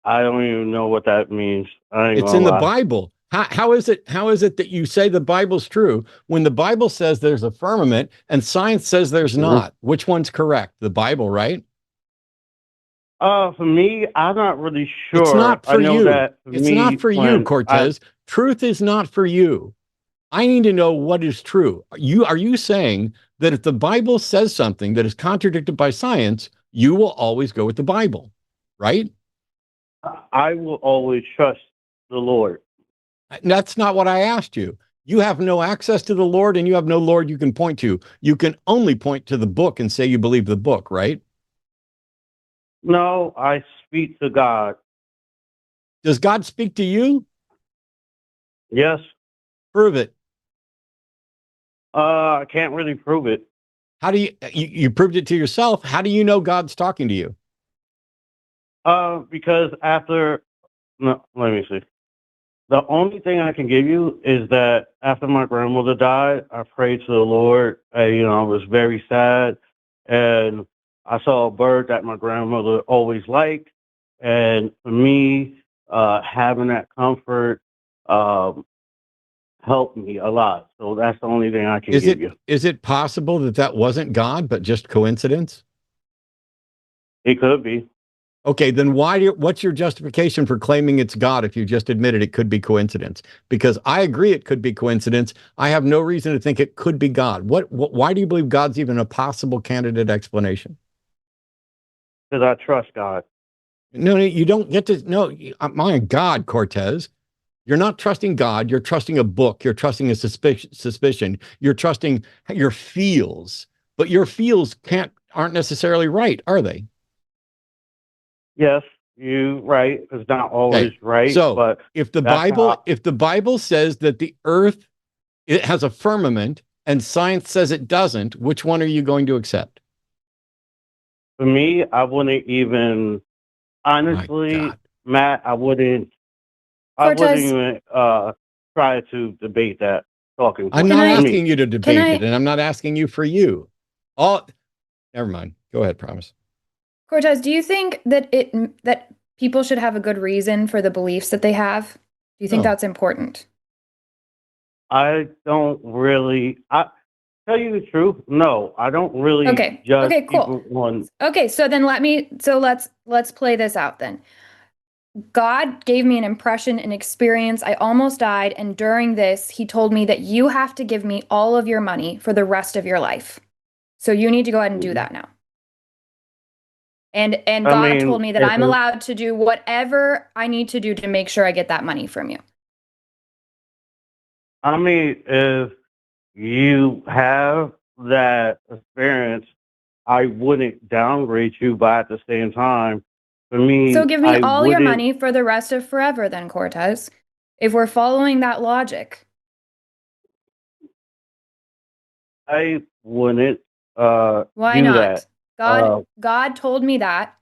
I don't even know what that means. I ain't It's gonna in the lie. Bible. How is it that you say the Bible's true when the Bible says there's a firmament and science says there's not? Which one's correct? The Bible, right? For me, I'm not really sure. It's not for I know you. that for It's me, not for you, when Cortez. Truth is not for you. I need to know what is true. Are you saying that if the Bible says something that is contradicted by science, you will always go with the Bible, right? I will always trust the Lord. That's not what I asked you. You have no access to the Lord, and you have no Lord you can point to. You can only point to the book and say you believe the book, right? No, I speak to God. Does God speak to you? Yes. Prove it. I can't really prove it. How do you proved it to yourself? How do you know God's talking to you? Because no, let me see. The only thing I can give you is that after my grandmother died, I prayed to the Lord. I was very sad, and I saw a bird that my grandmother always liked, and for me, having that comfort helped me a lot. So that's the only thing I can give you. Is it possible that that wasn't God, but just coincidence? It could be. Okay, then what's your justification for claiming it's God if you just admitted it could be coincidence? Because I agree it could be coincidence. I have no reason to think it could be God. Why do you believe God's even a possible candidate explanation? Because I trust God. No, you don't get to. No, my God, Cortez. You're not trusting God. You're trusting a book. You're trusting a suspicion. You're trusting your feels. But your feels aren't necessarily right, are they? Yes, you right. It's not always Okay. right. So but if the Bible says that the earth, it has a firmament and science says it doesn't, which one are you going to accept? for me, I wouldn't even honestly, My God. Matt, I wouldn't Cortez, even try to debate that talking I'm point. not Can I- asking you to debate I- it, and I'm not asking you for you. Never mind. Go ahead, promise. Cortez, do you think that that people should have a good reason for the beliefs that they have? Do you think No. that's important? I don't really tell you the truth, no, I don't really Okay. judge Okay, cool. people on Okay, so then let's play this out then. God gave me an impression, an experience. I almost died, and during this, he told me that you have to give me all of your money for the rest of your life. So you need to go ahead and do that now. And God told me that I'm allowed to do whatever I need to do to make sure I get that money from you. I mean, if you have that experience, I wouldn't downgrade you, but at the same time, for me, So give me I all your wouldn't- money for the rest of forever then, Cortez. If we're following that logic. I wouldn't Why do not? that. God told me that.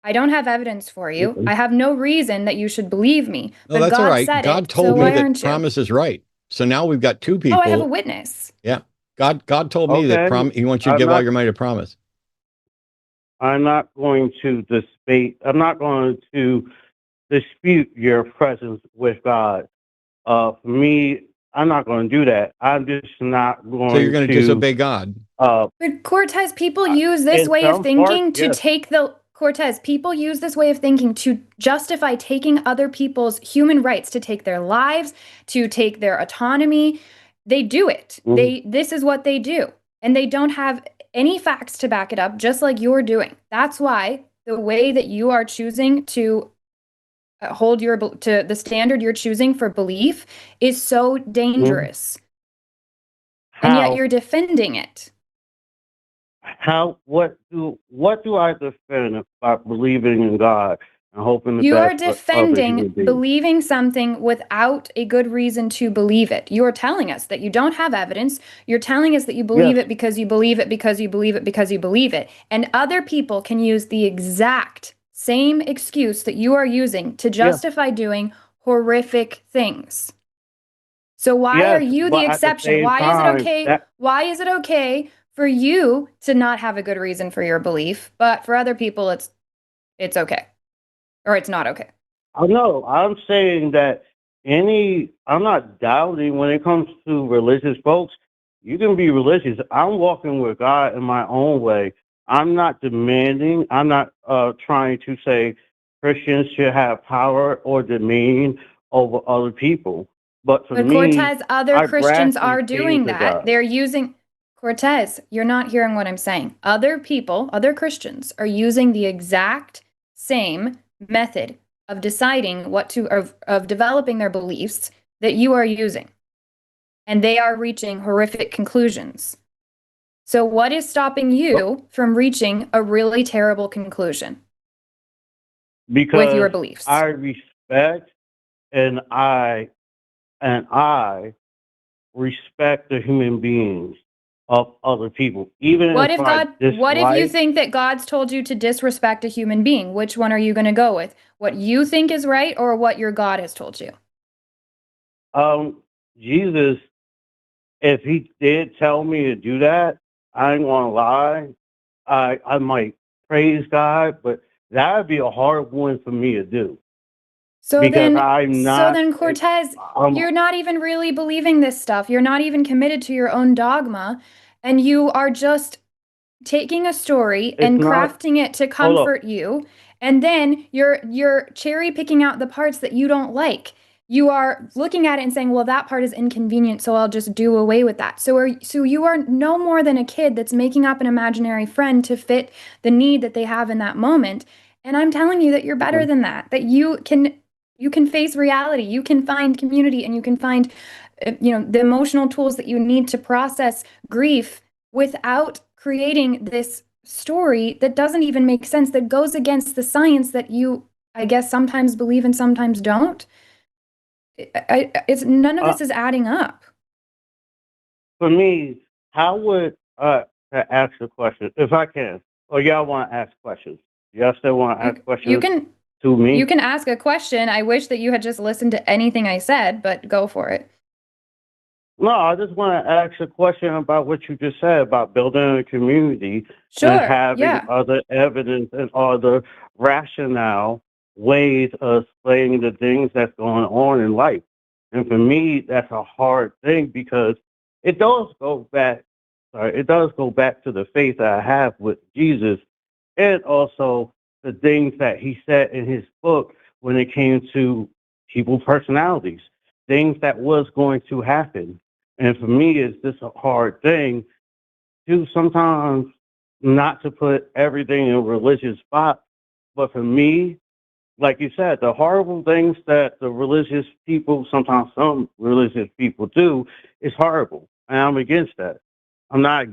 I don't have evidence for you. I have no reason that you should believe me. No, But that's God all right. said God it. told So me why that aren't you? promise is right. So now we've got two people. Oh, I have a witness. Yeah. God told me that he wants you to give all your money to promise. I'm not going to I'm not going to dispute your presence with God. For me, I'm not going to do that. I'm just not going to. So you're going to disobey God. But Cortez, people use this way of thinking to take the Cortez, people use this way of thinking to justify taking other people's human rights, to take their lives, to take their autonomy. They do it. This is what they do. And they don't have any facts to back it up, just like you're doing. That's why the way that you are choosing to hold to the standard you're choosing for belief is so dangerous. And yet you're defending it. What do I defend about believing in God and hoping the you best are defending believing something without a good reason to believe it. You're telling us that you don't have evidence. You're telling us that you believe it because you believe it because you believe it because you believe it. And other people can use the exact same excuse that you are using to justify doing horrific things. So why are you the exception? Why is it okay? Why is it okay for you to not have a good reason for your belief, but for other people it's okay, or it's not okay? I know. I'm saying that I'm not doubting when it comes to religious folks. You can be religious. I'm walking with God in my own way. I'm not demanding. I'm not trying to say Christians should have power or dominion over other people. But me, Cortez, other Christians are doing that. They're using Cortez, you're not hearing what I'm saying. Other people, other Christians are using the exact same method of deciding of developing their beliefs that you are using. And they are reaching horrific conclusions. So what is stopping you from reaching a really terrible conclusion? Because with your beliefs? I respect and I respect the human beings of other people. Even what if you think that God's told you to disrespect a human being? Which one are you going to go with? What you think is right or what your God has told you? Jesus, if he did tell me to do that, I ain't gonna lie. I might praise God, but that would be a hard one for me to do. So then Cortez, you're not even really believing this stuff. You're not even committed to your own dogma, and you are just taking a story and crafting it to comfort you, and then you're cherry picking out the parts that you don't like. You are looking at it and saying, well, that part is inconvenient, so I'll just do away with that. So you are no more than a kid that's making up an imaginary friend to fit the need that they have in that moment. And I'm telling you that you're better than that you can face reality, you can find community, and you can find the emotional tools that you need to process grief without creating this story that doesn't even make sense, that goes against the science that you, I guess, sometimes believe and sometimes don't. None of this is adding up. For me, how would to ask a question, if I can, or y'all want to ask questions? Y'all still want to ask questions to me? You can ask a question. I wish that you had just listened to anything I said, but go for it. No, I just want to ask a question about what you just said about building a community and having other evidence and other rationale ways of explaining the things that's going on in life. And for me, that's a hard thing because it does go back to the faith that I have with Jesus and also the things that he said in his book when it came to people's personalities, things that was going to happen. And for me, it's just a hard thing to sometimes not to put everything in a religious spot. But for me, like you said, the horrible things that the religious people, sometimes some religious people do, is horrible. And I'm against that. I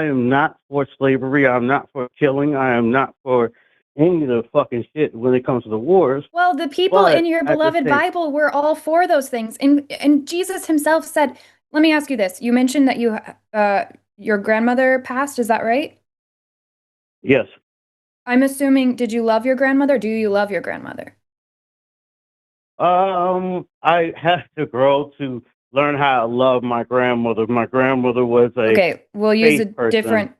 am not for slavery. I'm not for killing. I am not for any of the fucking shit when it comes to the wars. Well, the people in your beloved Bible were all for those things. And Jesus himself said, let me ask you this. You mentioned that your grandmother passed. Is that right? Yes. I'm assuming, did you love your grandmother? Do you love your grandmother? I had to grow to learn how to love my grandmother. My grandmother was a Okay, we'll use a faith person. different.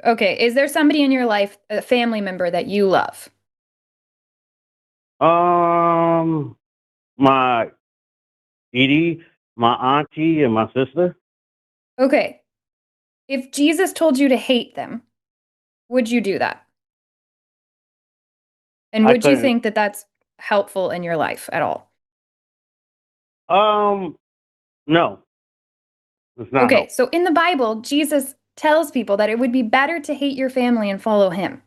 Okay, is there somebody in your life, a family member that you love? My Edie, my auntie, and my sister. Okay, if Jesus told you to hate them, would you do that? And I would you couldn't. think that that's helpful in your life at all? No, it's not. Okay, so in the Bible, Jesus tells people that it would be better to hate your family and follow him.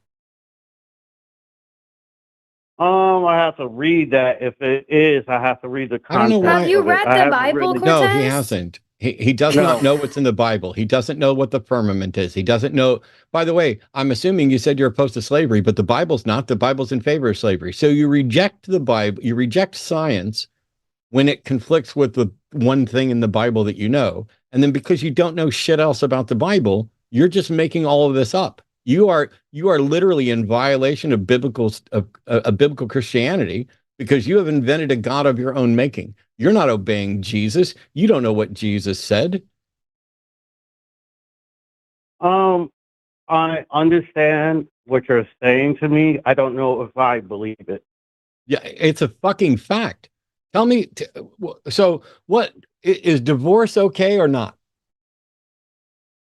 I have to read that. If it is, I have to read the I don't know context. why- Have you of it. read I the haven't Bible, really- Cortez? No, he hasn't. He does No. not know what's in the Bible. He doesn't know what the firmament is. He doesn't know. By the way, I'm assuming you said you're opposed to slavery, but the Bible's not. The Bible's in favor of slavery. So you reject the Bible. You reject science when it conflicts with the one thing in the Bible that you know. And then because you don't know shit else about the Bible, you're just making all of this up. You are literally in violation of biblical Christianity because you have invented a God of your own making. You're not obeying Jesus. You don't know what Jesus said. I understand what you're saying to me. I don't know if I believe it. Yeah, it's a fucking fact. Tell me, so what is divorce okay or not?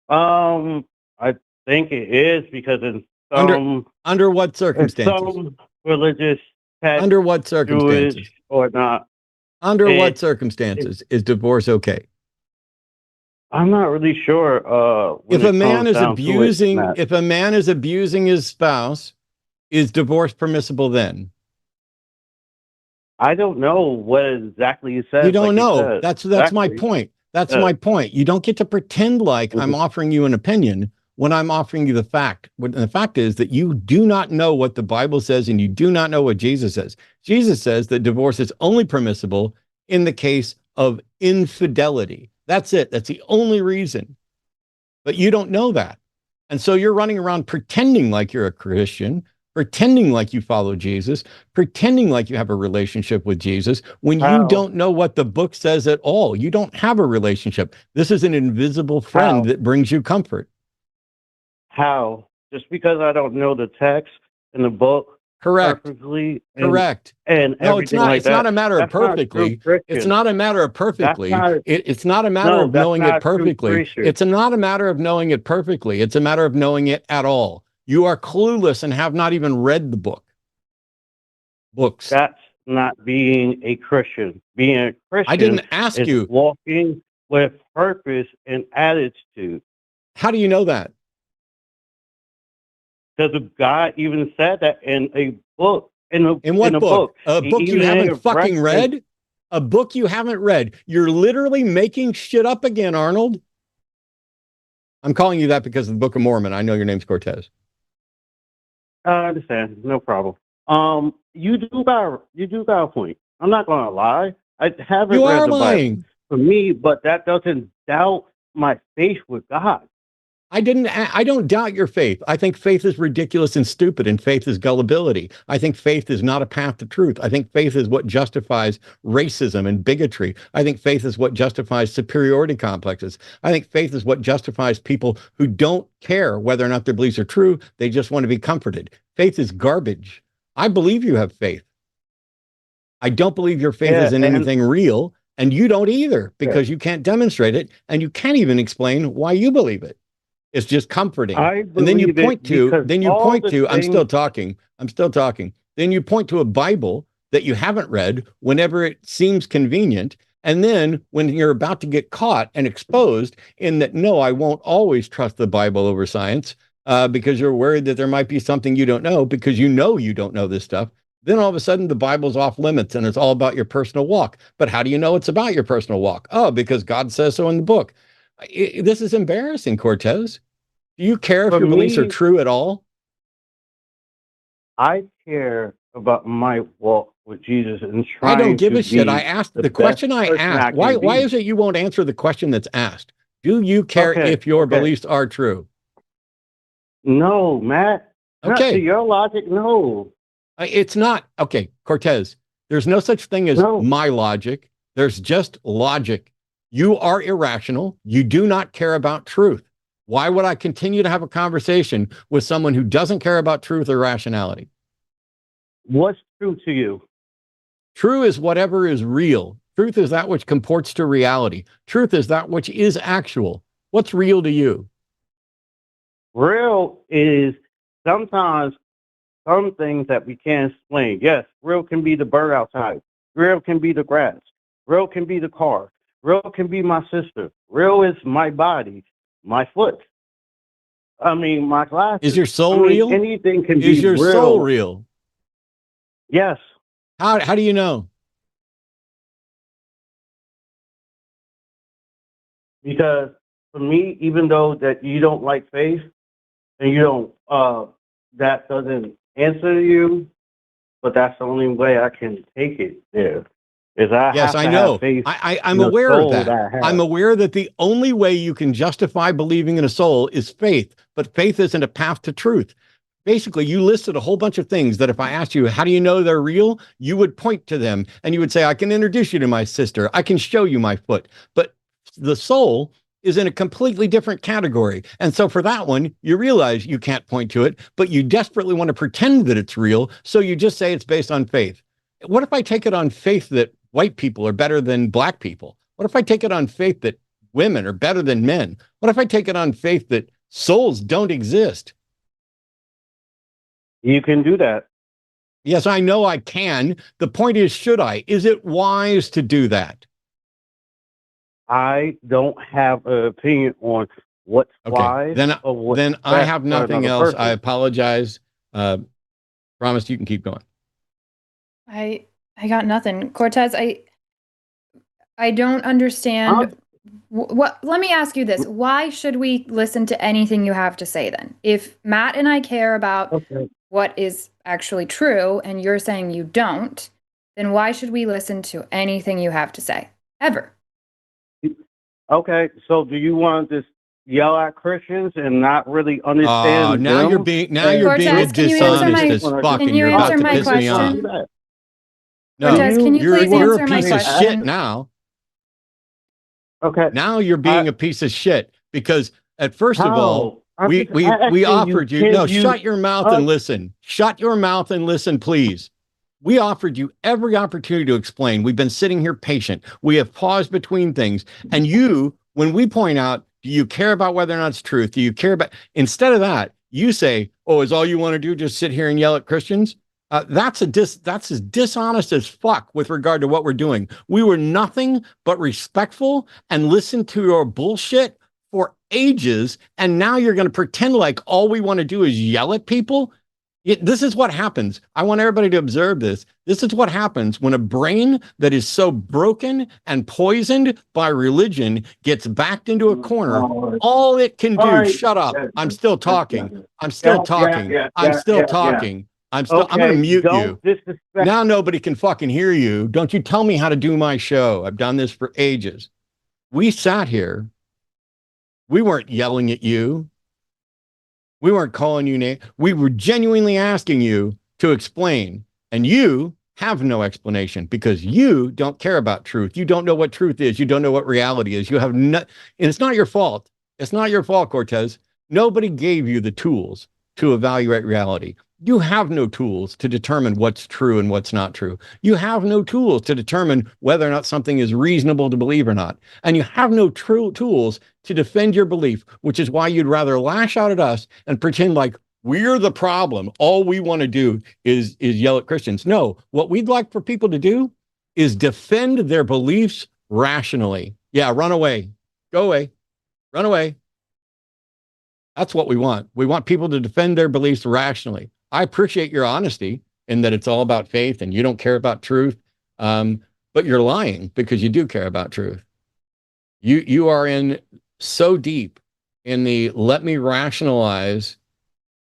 I think it is because in some Under what circumstances? some religious texts, Under what circumstances? Jewish or not. Under what It- circumstances is divorce okay? I'm not really sure. When If a it man comes is down to it, abusing, Matt. if a man is abusing his spouse, is divorce permissible then? I don't know what exactly you said. You don't like know. said. That's my Exactly. point. That's Yeah. my point. You don't get to pretend like I'm offering you an opinion when I'm offering you the fact. And the fact is that you do not know what the Bible says and you do not know what Jesus says. Jesus says that divorce is only permissible in the case of infidelity. That's it. That's the only reason. But you don't know that. And so you're running around pretending like you're a Christian, pretending like you follow Jesus, pretending like you have a relationship with Jesus when you How? don't know what the book says at all. You don't have a relationship. This is an invisible friend How? that brings you comfort. How? Just because I don't know the text in the book Correct. perfectly. Correct. And No, it's everything not. like It's that, not a matter of that's not true perfectly. Christian. It's not a matter of perfectly. not- It's not a matter No, of that's knowing not it true perfectly. Christian. It's not a matter of knowing it perfectly. It's a matter of knowing it at all. You are clueless and have not even read the books. That's not being a Christian. Being a Christian I didn't ask is you. walking with purpose and attitude. How do you know that? Because God even said that in a book. In what a book? A He book you even haven't had fucking reference- read? A book you haven't read. You're literally making shit up again, Arnold. I'm calling you that because of the Book of Mormon. I know your name's Cortez. I understand. No problem. You do got a point. I'm not gonna lie. I haven't You read are the lying. Bible for me, but that doesn't doubt my faith with God. I don't doubt your faith. I think faith is ridiculous and stupid, and faith is gullibility. I think faith is not a path to truth. I think faith is what justifies racism and bigotry. I think faith is what justifies superiority complexes. I think faith is what justifies people who don't care whether or not their beliefs are true. They just want to be comforted. Faith is garbage. I believe you have faith. I don't believe your faith is in anything real, and you don't either, because you can't demonstrate it, and you can't even explain why you believe it. It's just comforting. And then you point to, I'm still talking. Then you point to a Bible that you haven't read whenever it seems convenient. And then when you're about to get caught and exposed in that, no, I won't always trust the Bible over science because you're worried that there might be something you don't know because you don't know this stuff. Then all of a sudden the Bible's off limits and it's all about your personal walk. But how do you know it's about your personal walk? Oh, because God says so in the book. This is embarrassing, Cortez. Do you care if your beliefs are true at all? I care about my walk with Jesus and trying I don't give to a shit. be I asked the best question I person asked. I can Why be. is it you won't answer the question that's asked? Do you care if your beliefs are true? No, Matt. Not Okay. to your logic, no. It's not. Okay, Cortez, there's no such thing as No. my logic. There's just logic. You are irrational. You do not care about truth. Why would I continue to have a conversation with someone who doesn't care about truth or rationality? What's true to you? True is whatever is real. Truth is that which comports to reality. Truth is that which is actual. What's real to you? Real is sometimes some things that we can't explain. Yes, real can be the bird outside. Real can be the grass. Real can be the car. Real can be my sister. Real is my body, my foot. I mean, my glasses. Is your soul real? Anything can be real. Is your soul real? Yes. How do you know? Because for me, even though that you don't like faith and you don't, that doesn't answer you, but that's the only way I can take it there. Is I Yes, have I to know. have faith I'm in the aware of soul that. I have. I'm aware that the only way you can justify believing in a soul is faith, but faith isn't a path to truth. Basically, you listed a whole bunch of things that if I asked you, how do you know they're real? You would point to them and you would say, I can introduce you to my sister. I can show you my foot. But the soul is in a completely different category. And so for that one, you realize you can't point to it, but you desperately want to pretend that it's real. So you just say it's based on faith. What if I take it on faith that white people are better than black people? What if I take it on faith that women are better than men? What if I take it on faith that souls don't exist? You can do that. Yes, I know I can. The point is, should I? Is it wise to do that? I don't have an opinion on what's wise. Then, or what's then I best have for nothing another else. person. I apologize. Promise you can keep going. I got nothing. Cortez, I don't understand. What? Let me ask you this. Why should we listen to anything you have to say then? If Matt and I care about what is actually true and you're saying you don't, then why should we listen to anything you have to say? Ever. Okay, so do you want to just yell at Christians and not really understand Now them? you're being Cortez, can you answer dishonest my- as fuck, Can and you you're about answer to my piss me off. question? No, Cortez, can you please you're answer a my piece of question? shit now. Okay. Now you're being a piece of shit because at first of all, How? we offered you. No, shut your mouth and listen. Shut your mouth and listen, please. We offered you every opportunity to explain. We've been sitting here patient. We have paused between things. And you, when we point out, do you care about whether or not it's truth? Do you care about, instead of that, you say, oh, is all you want to do just sit here and yell at Christians? That's as dishonest as fuck with regard to what we're doing. We were nothing but respectful and listened to your bullshit for ages. And now you're going to pretend like all we want to do is yell at people. This is what happens. I want everybody to observe this. This is what happens when a brain that is so broken and poisoned by religion gets backed into a corner. All it can do, shut up. I'm still talking. I'm still talking. I'm still talking. I'm going to mute you. Now nobody can fucking hear you. Don't you tell me how to do my show. I've done this for ages. We sat here. We weren't yelling at you. We weren't calling you names. We were genuinely asking you to explain. And you have no explanation because you don't care about truth. You don't know what truth is. You don't know what reality is. You have no, and it's not your fault. It's not your fault, Cortez. Nobody gave you the tools to evaluate reality. You have no tools to determine what's true and what's not true. You have no tools to determine whether or not something is reasonable to believe or not. And you have no true tools to defend your belief, which is why you'd rather lash out at us and pretend like we're the problem. All we want to do is yell at Christians. No, what we'd like for people to do is defend their beliefs rationally. Yeah, run away. Go away. Run away. That's what we want. We want people to defend their beliefs rationally. I appreciate your honesty in that it's all about faith and you don't care about truth. But you're lying because you do care about truth. You are in so deep in the let me rationalize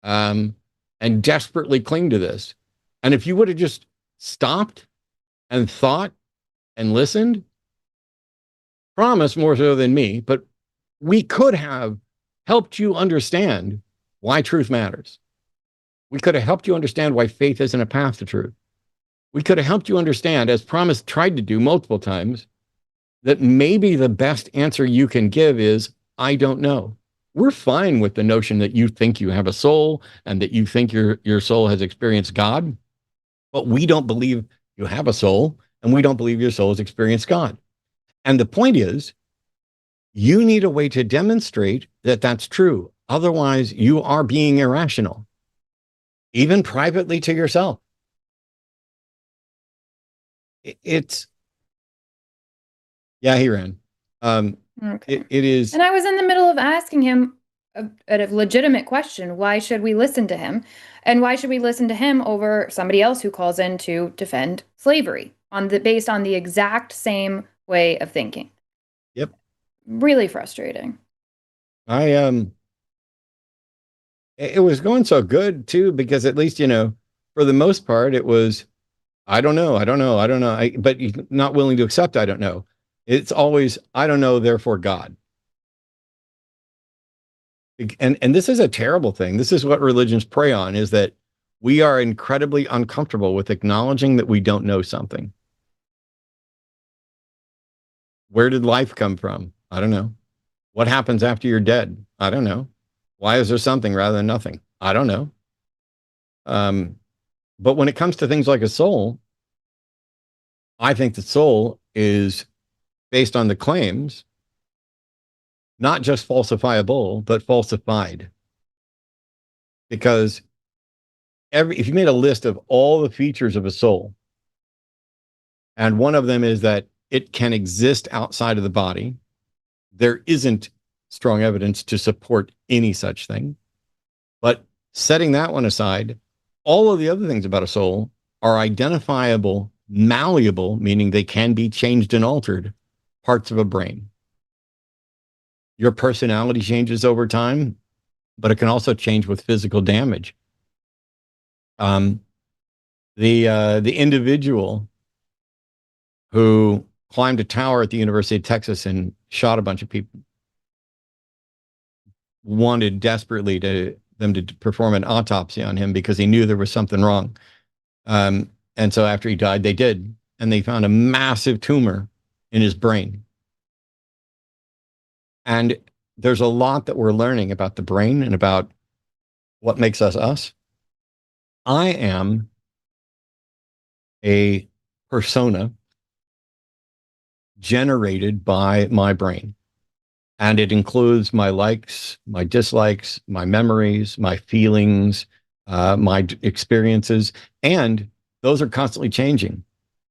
and desperately cling to this. And if you would have just stopped and thought and listened, promise more so than me, but we could have helped you understand why truth matters. We could have helped you understand why faith isn't a path to truth. We could have helped you understand, as Promise tried to do multiple times, that maybe the best answer you can give is, I don't know. We're fine with the notion that you think you have a soul and that you think your soul has experienced God, but we don't believe you have a soul, and we don't believe your soul has experienced God. And the point is, you need a way to demonstrate that that's true. Otherwise, you are being irrational, even privately to yourself. It's, yeah, he ran. Okay. It is. And I was in the middle of asking him a legitimate question. Why should we listen to him? And why should we listen to him over somebody else who calls in to defend slavery based on the exact same way of thinking? Yep. Really frustrating. It was going so good too, because at least, for the most part, it was, I don't know. But he's not willing to accept, I don't know. It's always, I don't know, therefore God. And this is a terrible thing. This is what religions prey on, is that we are incredibly uncomfortable with acknowledging that we don't know something. Where did life come from? I don't know. What happens after you're dead? I don't know. Why is there something rather than nothing? I don't know. But when it comes to things like a soul, I think the soul is based on the claims, not just falsifiable, but falsified. Because if you made a list of all the features of a soul, and one of them is that it can exist outside of the body, there isn't strong evidence to support any such thing. But setting that one aside, all of the other things about a soul are identifiable, malleable, meaning they can be changed and altered, parts of a brain. Your personality changes over time, but it can also change with physical damage. The individual who climbed a tower at the University of Texas and shot a bunch of people wanted desperately them to perform an autopsy on him because he knew there was something wrong. And so after he died, they did, and they found a massive tumor in his brain. And there's a lot that we're learning about the brain and about what makes us us. I am a persona generated by my brain. And it includes my likes, my dislikes, my memories, my feelings, my experiences. And those are constantly changing.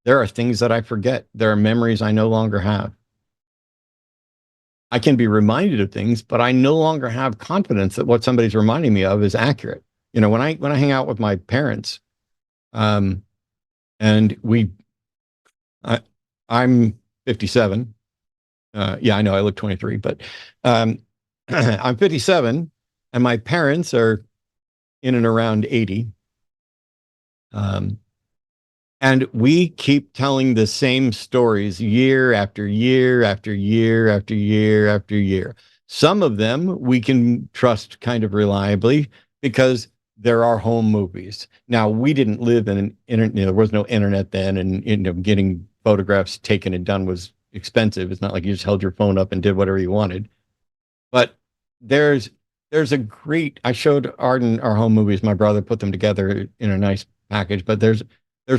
There are things that I forget. There are memories I no longer have. I can be reminded of things, but I no longer have confidence that what somebody's reminding me of is accurate. When I hang out with my parents, and I'm 57. Yeah, I know I look 23, but I'm 57, and my parents are in and around 80. And we keep telling the same stories year after year after year after year after year. Some of them we can trust kind of reliably because there are home movies. Now, we didn't live in an internet, there was no internet then, and getting photographs taken and done was expensive. It's not like you just held your phone up and did whatever you wanted. But there's a great, I showed Arden our home movies. My brother put them together in a nice package, but there's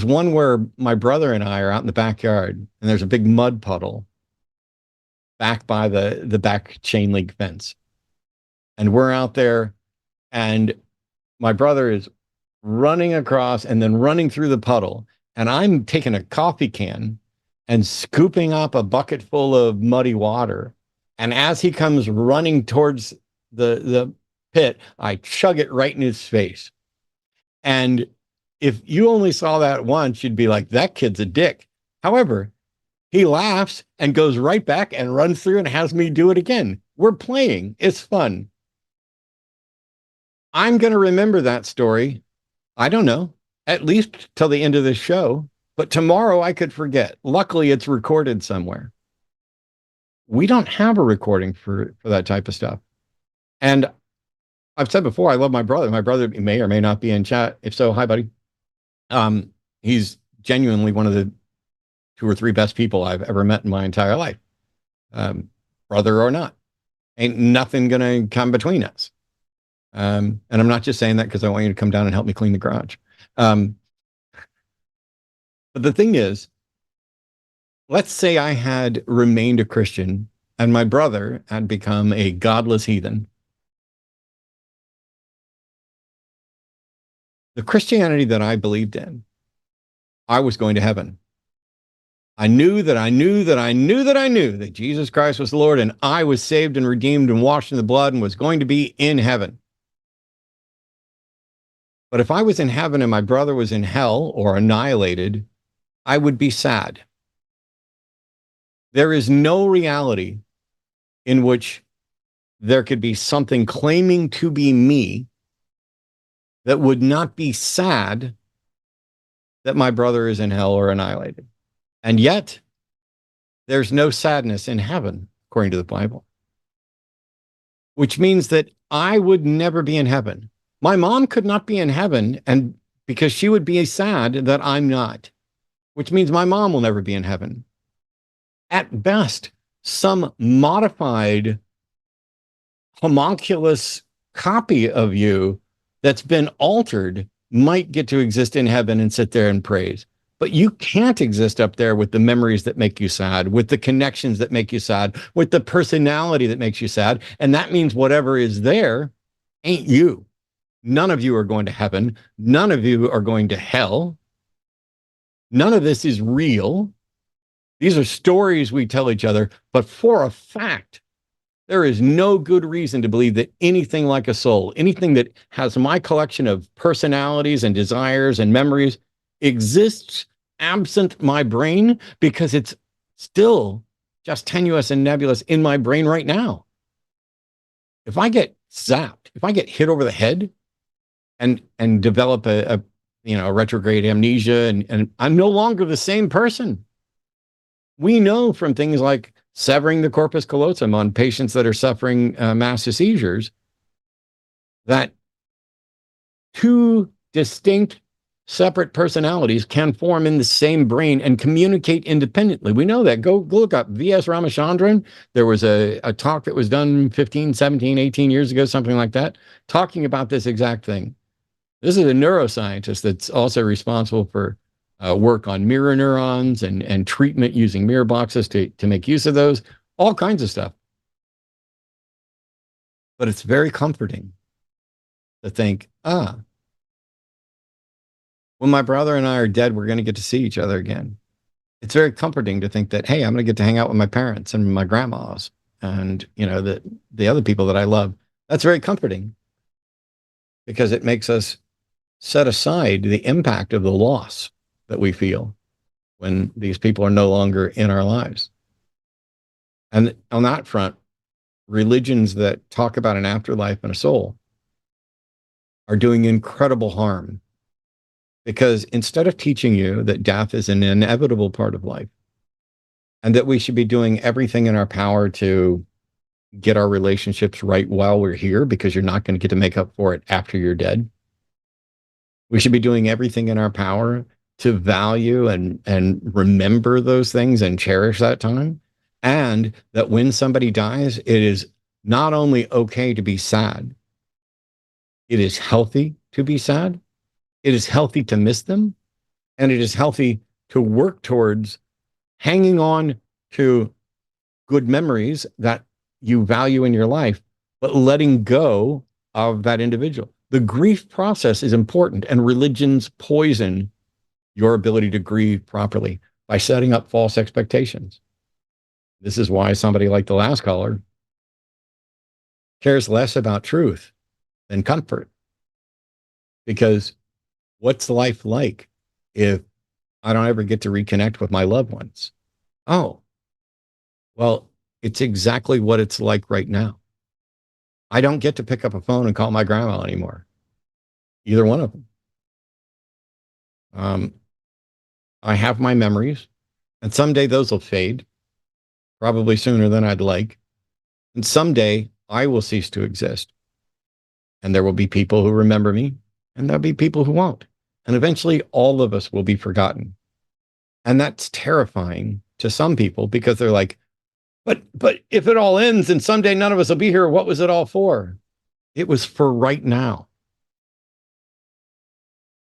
one where my brother and I are out in the backyard, and there's a big mud puddle back by the back chain link fence. And we're out there, and my brother is running across and then running through the puddle. And I'm taking a coffee can and scooping up a bucket full of muddy water. And as he comes running towards the pit, I chug it right in his face. And if you only saw that once, you'd be like, that kid's a dick. However, he laughs and goes right back and runs through and has me do it again. We're playing. It's fun. I'm going to remember that story, I don't know, at least till the end of the show. But tomorrow I could forget. Luckily, it's recorded somewhere. We don't have a recording for that type of stuff. And I've said before, I love my brother. My brother may or may not be in chat. If so, hi, buddy. He's genuinely one of the 2 or 3 best people I've ever met in my entire life. brother or not. Ain't nothing going to come between us. And I'm not just saying that because I want you to come down and help me clean the garage. But the thing is, let's say I had remained a Christian and my brother had become a godless heathen. The Christianity that I believed in, I was going to heaven. I knew that Jesus Christ was the Lord, and I was saved and redeemed and washed in the blood and was going to be in heaven. But if I was in heaven and my brother was in hell or annihilated, I would be sad. There is no reality in which there could be something claiming to be me that would not be sad that my brother is in hell or annihilated. And yet, there's no sadness in heaven, according to the Bible. Which means that I would never be in heaven. My mom could not be in heaven, and because she would be sad that I'm not. Which means my mom will never be in heaven. At best, some modified homunculus copy of you that's been altered might get to exist in heaven and sit there and praise. But you can't exist up there with the memories that make you sad, with the connections that make you sad, with the personality that makes you sad. And that means whatever is there ain't you. None of you are going to heaven. None of you are going to hell. None of this is real. These are stories we tell each other, but for a fact, there is no good reason to believe that anything like a soul, anything that has my collection of personalities and desires and memories exists absent my brain, because it's still just tenuous and nebulous in my brain right now. If I get zapped, if I get hit over the head and develop a retrograde amnesia, and I'm no longer the same person. We know from things like severing the corpus callosum on patients that are suffering massive seizures that two distinct separate personalities can form in the same brain and communicate independently. We know that. Go look up V.S. Ramachandran. There was a talk that was done 15, 17, 18 years ago, something like that, talking about this exact thing. This is a neuroscientist that's also responsible for work on mirror neurons and treatment using mirror boxes to make use of those, all kinds of stuff. But it's very comforting to think, when my brother and I are dead, we're going to get to see each other again. It's very comforting to think that, hey, I'm going to get to hang out with my parents and my grandmas and, the other people that I love. That's very comforting because it makes us set aside the impact of the loss that we feel when these people are no longer in our lives. And on that front, religions that talk about an afterlife and a soul are doing incredible harm, because instead of teaching you that death is an inevitable part of life and that we should be doing everything in our power to get our relationships right while we're here, because you're not going to get to make up for it after you're dead. We should be doing everything in our power to value and remember those things and cherish that time. And that when somebody dies, it is not only okay to be sad, it is healthy to be sad. It is healthy to miss them, and it is healthy to work towards hanging on to good memories that you value in your life, but letting go of that individual. The grief process is important, and religions poison your ability to grieve properly by setting up false expectations. This is why somebody like the last caller cares less about truth than comfort, because what's life like if I don't ever get to reconnect with my loved ones? Oh, well, it's exactly what it's like right now. I don't get to pick up a phone and call my grandma anymore. Either one of them. I have my memories, and someday those will fade, probably sooner than I'd like. And someday I will cease to exist. And there will be people who remember me, and there'll be people who won't. And eventually all of us will be forgotten. And that's terrifying to some people, because they're like, But if it all ends and someday none of us will be here, what was it all for? It was for right now.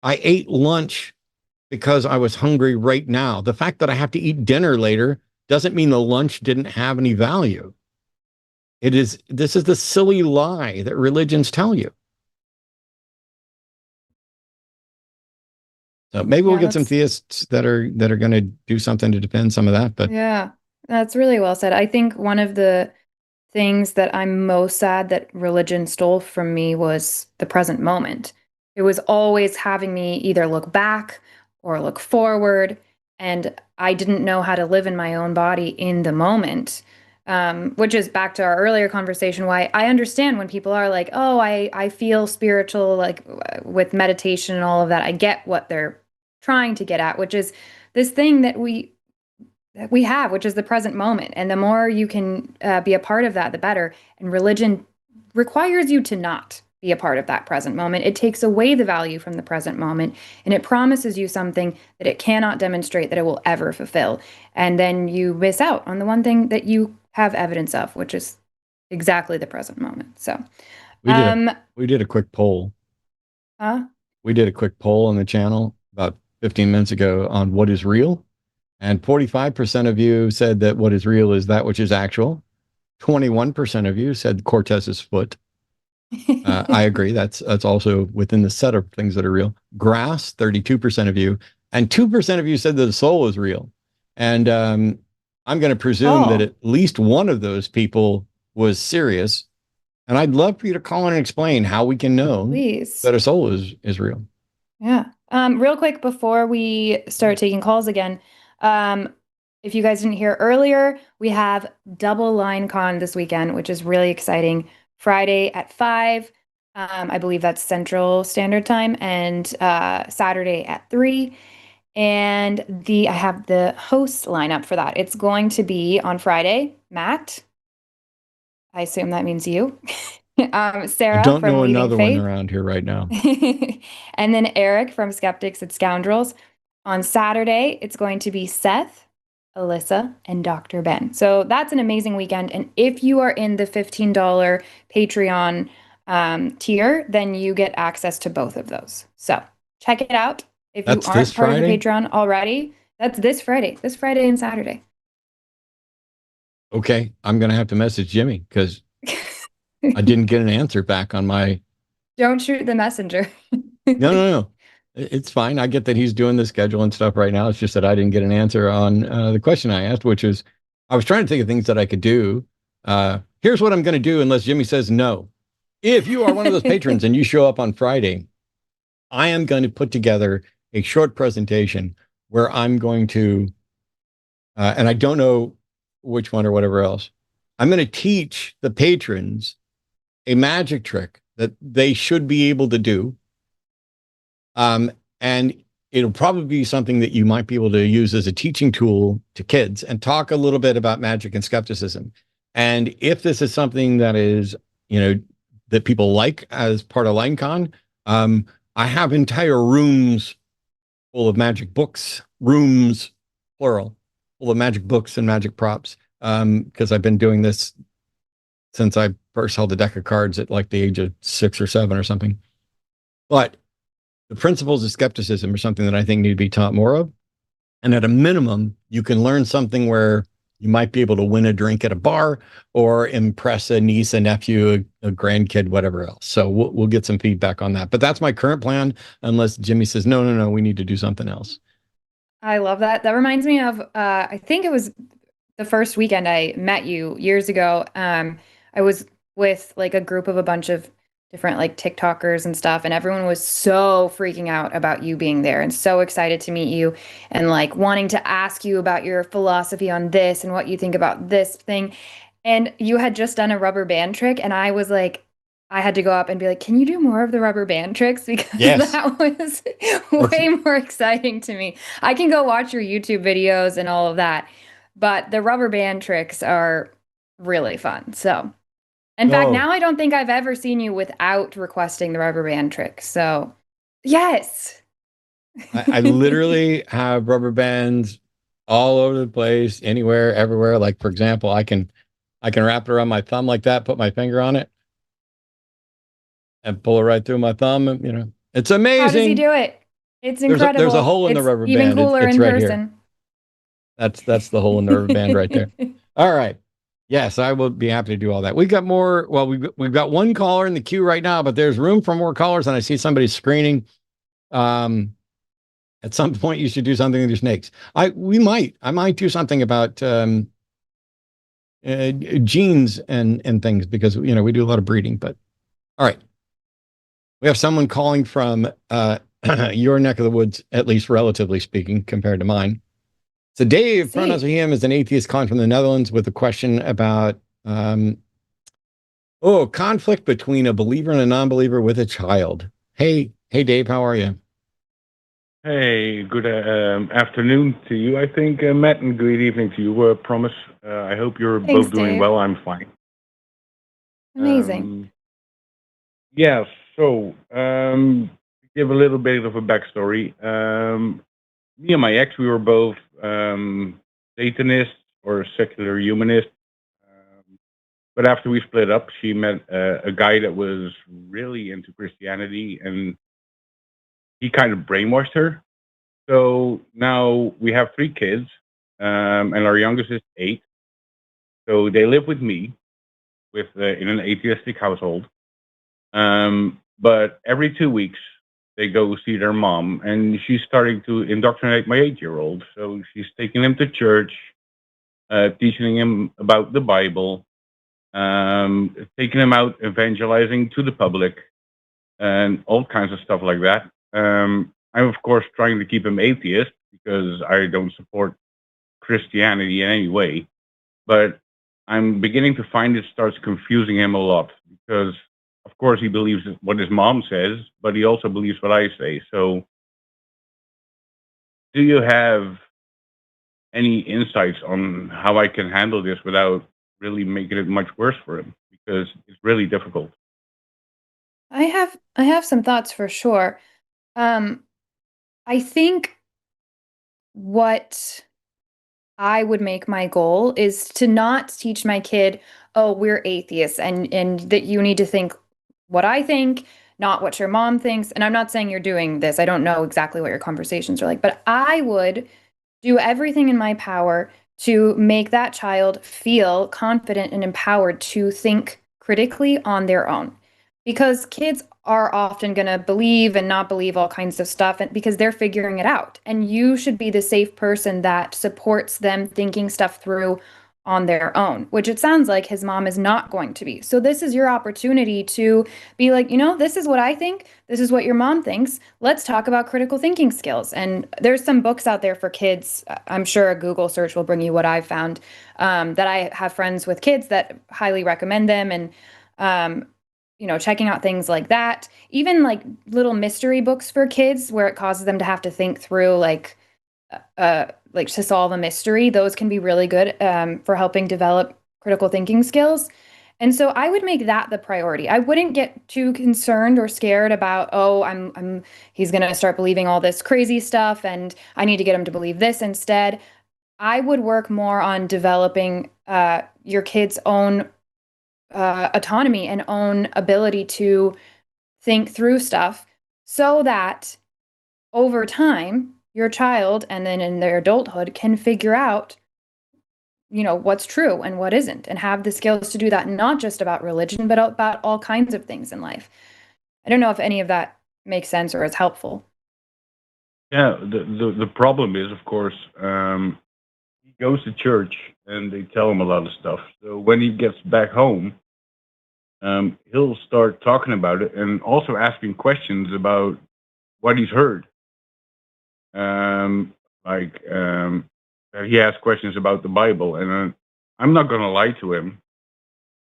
I ate lunch because I was hungry right now. The fact that I have to eat dinner later doesn't mean the lunch didn't have any value. This is the silly lie that religions tell you. So maybe we'll get some theists that are going to do something to defend some of that. But yeah, that's really well said. I think one of the things that I'm most sad that religion stole from me was the present moment. It was always having me either look back or look forward, and I didn't know how to live in my own body in the moment. Which is back to our earlier conversation, why I understand when people are like, oh, I feel spiritual, like with meditation and all of that. I get what they're trying to get at, which is this thing that we have, which is the present moment. And the more you can be a part of that, the better. And religion requires you to not be a part of that present moment. It takes away the value from the present moment, and it promises you something that it cannot demonstrate that it will ever fulfill. And then you miss out on the one thing that you have evidence of, which is exactly the present moment. So we did a quick poll. We did a quick poll on the channel about 15 minutes ago on what is real. And 45% of you said that what is real is that which is actual. 21% of you said Cortez's foot. I agree. That's also within the set of things that are real. Grass, 32% of you. And 2% of you said that the soul is real. And I'm going to presume that at least one of those people was serious. And I'd love for you to call in and explain how we can know that a soul is real. Yeah. Real quick before we start taking calls again, if you guys didn't hear earlier, we have double line con this weekend, which is really exciting. Friday at 5, I believe that's Central Standard Time, and Saturday at 3. And I have the host lineup for that. It's going to be on Friday, Matt. I assume that means you. Sarah. I don't from know Leading another Faith. one around here right now. And then Eric from Skeptics and Scoundrels. On Saturday, it's going to be Seth, Alyssa, and Dr. Ben. So that's an amazing weekend. And if you are in the $15 Patreon tier, then you get access to both of those. So check it out. If you aren't part of the Patreon already, that's this Friday and Saturday. Okay. I'm going to have to message Jimmy because I didn't get an answer back on my... Don't shoot the messenger. No. It's fine. I get that he's doing the schedule and stuff right now. It's just that I didn't get an answer on the question I asked, which is, I was trying to think of things that I could do. Here's what I'm going to do unless Jimmy says no. If you are one of those patrons and you show up on Friday, I am going to put together a short presentation where I'm going to, and I don't know which one or whatever else, I'm going to teach the patrons a magic trick that they should be able to do. And it'll probably be something that you might be able to use as a teaching tool to kids and talk a little bit about magic and skepticism. And if this is something that is, that people like as part of LineCon, I have entire rooms full of magic books, rooms, plural, full of magic books and magic props. Because I've been doing this since I first held a deck of cards at like the age of 6 or 7 or something. But the principles of skepticism are something that I think need to be taught more of. And at a minimum, you can learn something where you might be able to win a drink at a bar or impress a niece, a nephew, a grandkid, whatever else. So we'll get some feedback on that. But that's my current plan, unless Jimmy says, no, we need to do something else. I love that. That reminds me of, I think it was the first weekend I met you years ago. I was with like a group of a bunch of different like TikTokers and stuff, and everyone was so freaking out about you being there and so excited to meet you and like wanting to ask you about your philosophy on this and what you think about this thing. And you had just done a rubber band trick, and I was like, I had to go up and be like, can you do more of the rubber band tricks? Because that was way more exciting to me. I can go watch your YouTube videos and all of that, but the rubber band tricks are really fun. So in fact, now I don't think I've ever seen you without requesting the rubber band trick. So yes. I literally have rubber bands all over the place, anywhere, everywhere. Like, for example, I can wrap it around my thumb like that, put my finger on it, and pull it right through my thumb. And, it's amazing. How does he do it? It's There's incredible. a hole in the rubber even band. cooler It's in right person. here. That's the hole in the rubber band right there. All right. Yes, I will be happy to do all that. We've got more. Well, we've got one caller in the queue right now, but there's room for more callers, and I see somebody screening. At some point, you should do something with your snakes. I might do something about genes and things, because we do a lot of breeding. But all right, we have someone calling from your neck of the woods, at least relatively speaking, compared to mine. So Dave, pronouns for him, is an atheist calling from the Netherlands with a question about conflict between a believer and a non-believer with a child. Hey Dave, how are you? Hey, good afternoon to you, I think, Matt, and good evening to you, Promise. I hope you're Thanks, both doing Dave. well. I'm fine. Amazing. Yeah, so give a little bit of a backstory. Me and my ex, we were both Satanists or secular humanists. But after we split up, she met a guy that was really into Christianity, and he kind of brainwashed her. So now we have 3 kids, and our youngest is 8. So they live with me, in an atheistic household. But every 2 weeks, they go see their mom, and she's starting to indoctrinate my 8-year-old. So she's taking him to church, teaching him about the Bible, taking him out evangelizing to the public, and all kinds of stuff like that. I'm, of course, trying to keep him atheist because I don't support Christianity in any way. But I'm beginning to find it starts confusing him a lot because, of course, he believes what his mom says, but he also believes what I say. So do you have any insights on how I can handle this without really making it much worse for him? Because it's really difficult. I have some thoughts for sure. I think what I would make my goal is to not teach my kid, oh, we're atheists and that you need to think what I think, not what your mom thinks. And I'm not saying you're doing this. I don't know exactly what your conversations are like, but I would do everything in my power to make that child feel confident and empowered to think critically on their own. Because kids are often going to believe and not believe all kinds of stuff because they're figuring it out. And you should be the safe person that supports them thinking stuff through on their own, which it sounds like his mom is not going to be. So this is your opportunity to be like, this is what I think. This is what your mom thinks. Let's talk about critical thinking skills. And there's some books out there for kids. I'm sure a Google search will bring you what I've found, that I have friends with kids that highly recommend them. And, checking out things like that, even like little mystery books for kids where it causes them to have to think through like to solve a mystery. Those can be really good for helping develop critical thinking skills. And so I would make that the priority. I wouldn't get too concerned or scared about, he's going to start believing all this crazy stuff and I need to get him to believe this instead. I would work more on developing your kid's own autonomy and own ability to think through stuff so that over time, your child and then in their adulthood can figure out, what's true and what isn't, and have the skills to do that, not just about religion, but about all kinds of things in life. I don't know if any of that makes sense or is helpful. Yeah, the problem is, of course, he goes to church and they tell him a lot of stuff. So when he gets back home, he'll start talking about it and also asking questions about what he's heard. He asks questions about the Bible, and I'm not going to lie to him.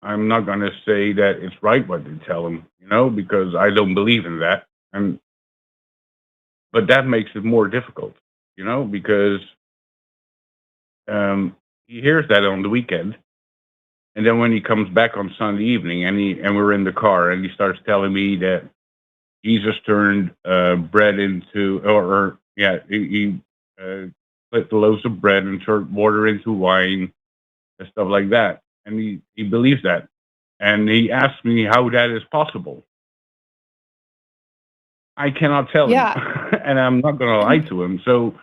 I'm not going to say that it's right what they tell him, because I don't believe in that. But that makes it more difficult, because he hears that on the weekend. And then when he comes back on Sunday evening and we're in the car and he starts telling me that Jesus turned bread into, he split the loaves of bread and turn water into wine and stuff like that. And he believes that. And he asked me how that is possible. I cannot tell him, and I'm not going to lie to him. So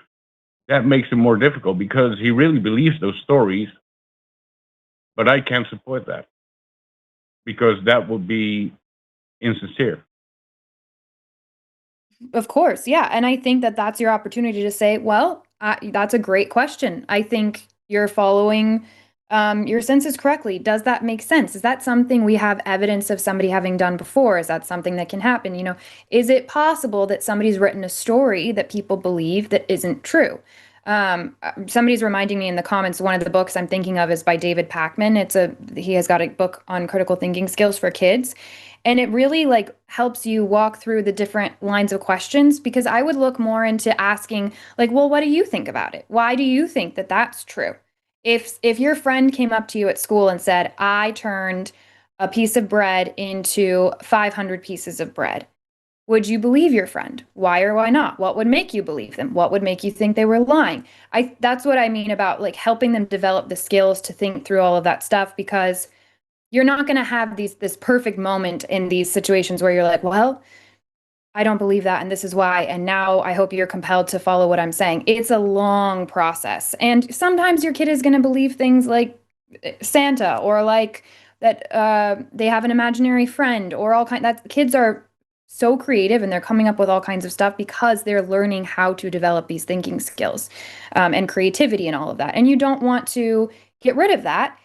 that makes it more difficult because he really believes those stories, but I can't support that because that would be insincere. Of course, yeah. And I think that that's your opportunity to say, well, that's a great question. I think you're following your senses correctly. Does that make sense? Is that something we have evidence of somebody having done before? Is that something that can happen? You know, is it possible that somebody's written a story that people believe that isn't true? Somebody's reminding me in the comments, one of the books I'm thinking of is by David Pakman. He has got a book on critical thinking skills for kids. And it really like helps you walk through the different lines of questions, because I would look more into asking like, well, what do you think about it? Why do you think that that's true? If your friend came up to you at school and said, I turned a piece of bread into 500 pieces of bread, would you believe your friend? Why or why not? What would make you believe them? What would make you think they were lying? That's what I mean about like helping them develop the skills to think through all of that stuff, because you're not going to have this perfect moment in these situations where you're like, well, I don't believe that, and this is why, and now I hope you're compelled to follow what I'm saying. It's a long process, and sometimes your kid is going to believe things like Santa, or like that they have an imaginary friend, or all kind. That kids are so creative, and they're coming up with all kinds of stuff because they're learning how to develop these thinking skills and creativity and all of that. And you don't want to get rid of that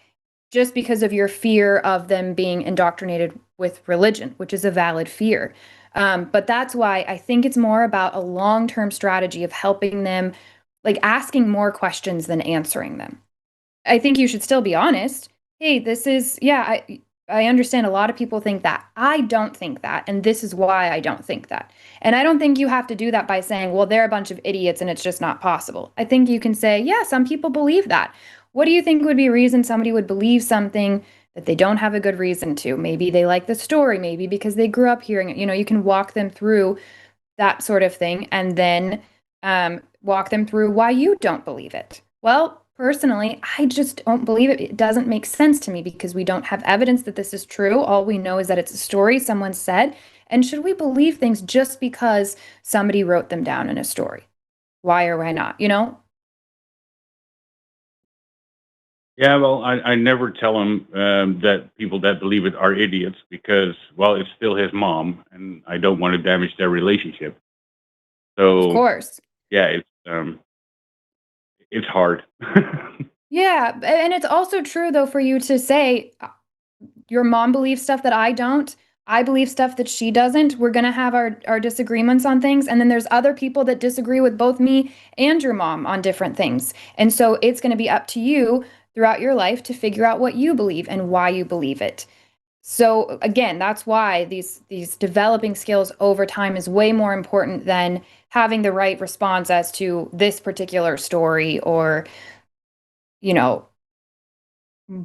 just because of your fear of them being indoctrinated with religion, which is a valid fear. But that's why I think it's more about a long-term strategy of helping them, like asking more questions than answering them. I think you should still be honest. Hey, this is, yeah, I understand a lot of people think that. I don't think that, and this is why I don't think that. And I don't think you have to do that by saying, well, they're a bunch of idiots and it's just not possible. I think you can say, yeah, some people believe that. What do you think would be a reason somebody would believe something that they don't have a good reason to? Maybe they like the story, maybe because they grew up hearing it. You know, you can walk them through that sort of thing, and then walk them through why you don't believe it. Well, personally, I just don't believe it. It doesn't make sense to me because we don't have evidence that this is true. All we know is that it's a story someone said. And should we believe things just because somebody wrote them down in a story? Why or why not? You know? Yeah, well, I never tell him that people that believe it are idiots because, well, it's still his mom, and I don't want to damage their relationship. So, of course, yeah, it's hard. yeah, and it's also true though for you to say your mom believes stuff that I don't. I believe stuff that she doesn't. We're going to have our disagreements on things. And then there's other people that disagree with both me and your mom on different things. And so it's going to be up to you throughout your life to figure out what you believe and why you believe it. So again, that's why these developing skills over time is way more important than having the right response as to this particular story, or, you know,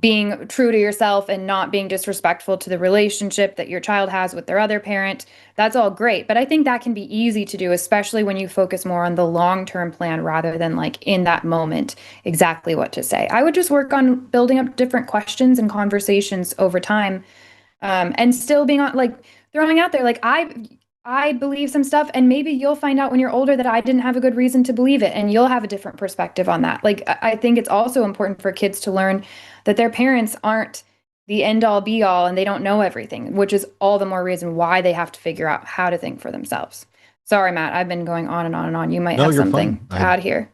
being true to yourself and not being disrespectful to the relationship that your child has with their other parent. That's all great. But I think that can be easy to do, especially when you focus more on the long-term plan rather than like in that moment, exactly what to say. I would just work on building up different questions and conversations over time, and still being on, like throwing out there, like I believe some stuff, and maybe you'll find out when you're older that I didn't have a good reason to believe it, and you'll have a different perspective on that. Like, I think it's also important for kids to learn that their parents aren't the end all be all and they don't know everything, which is all the more reason why they have to figure out how to think for themselves. Sorry, Matt, I've been going on and on and on. You might have something to add here.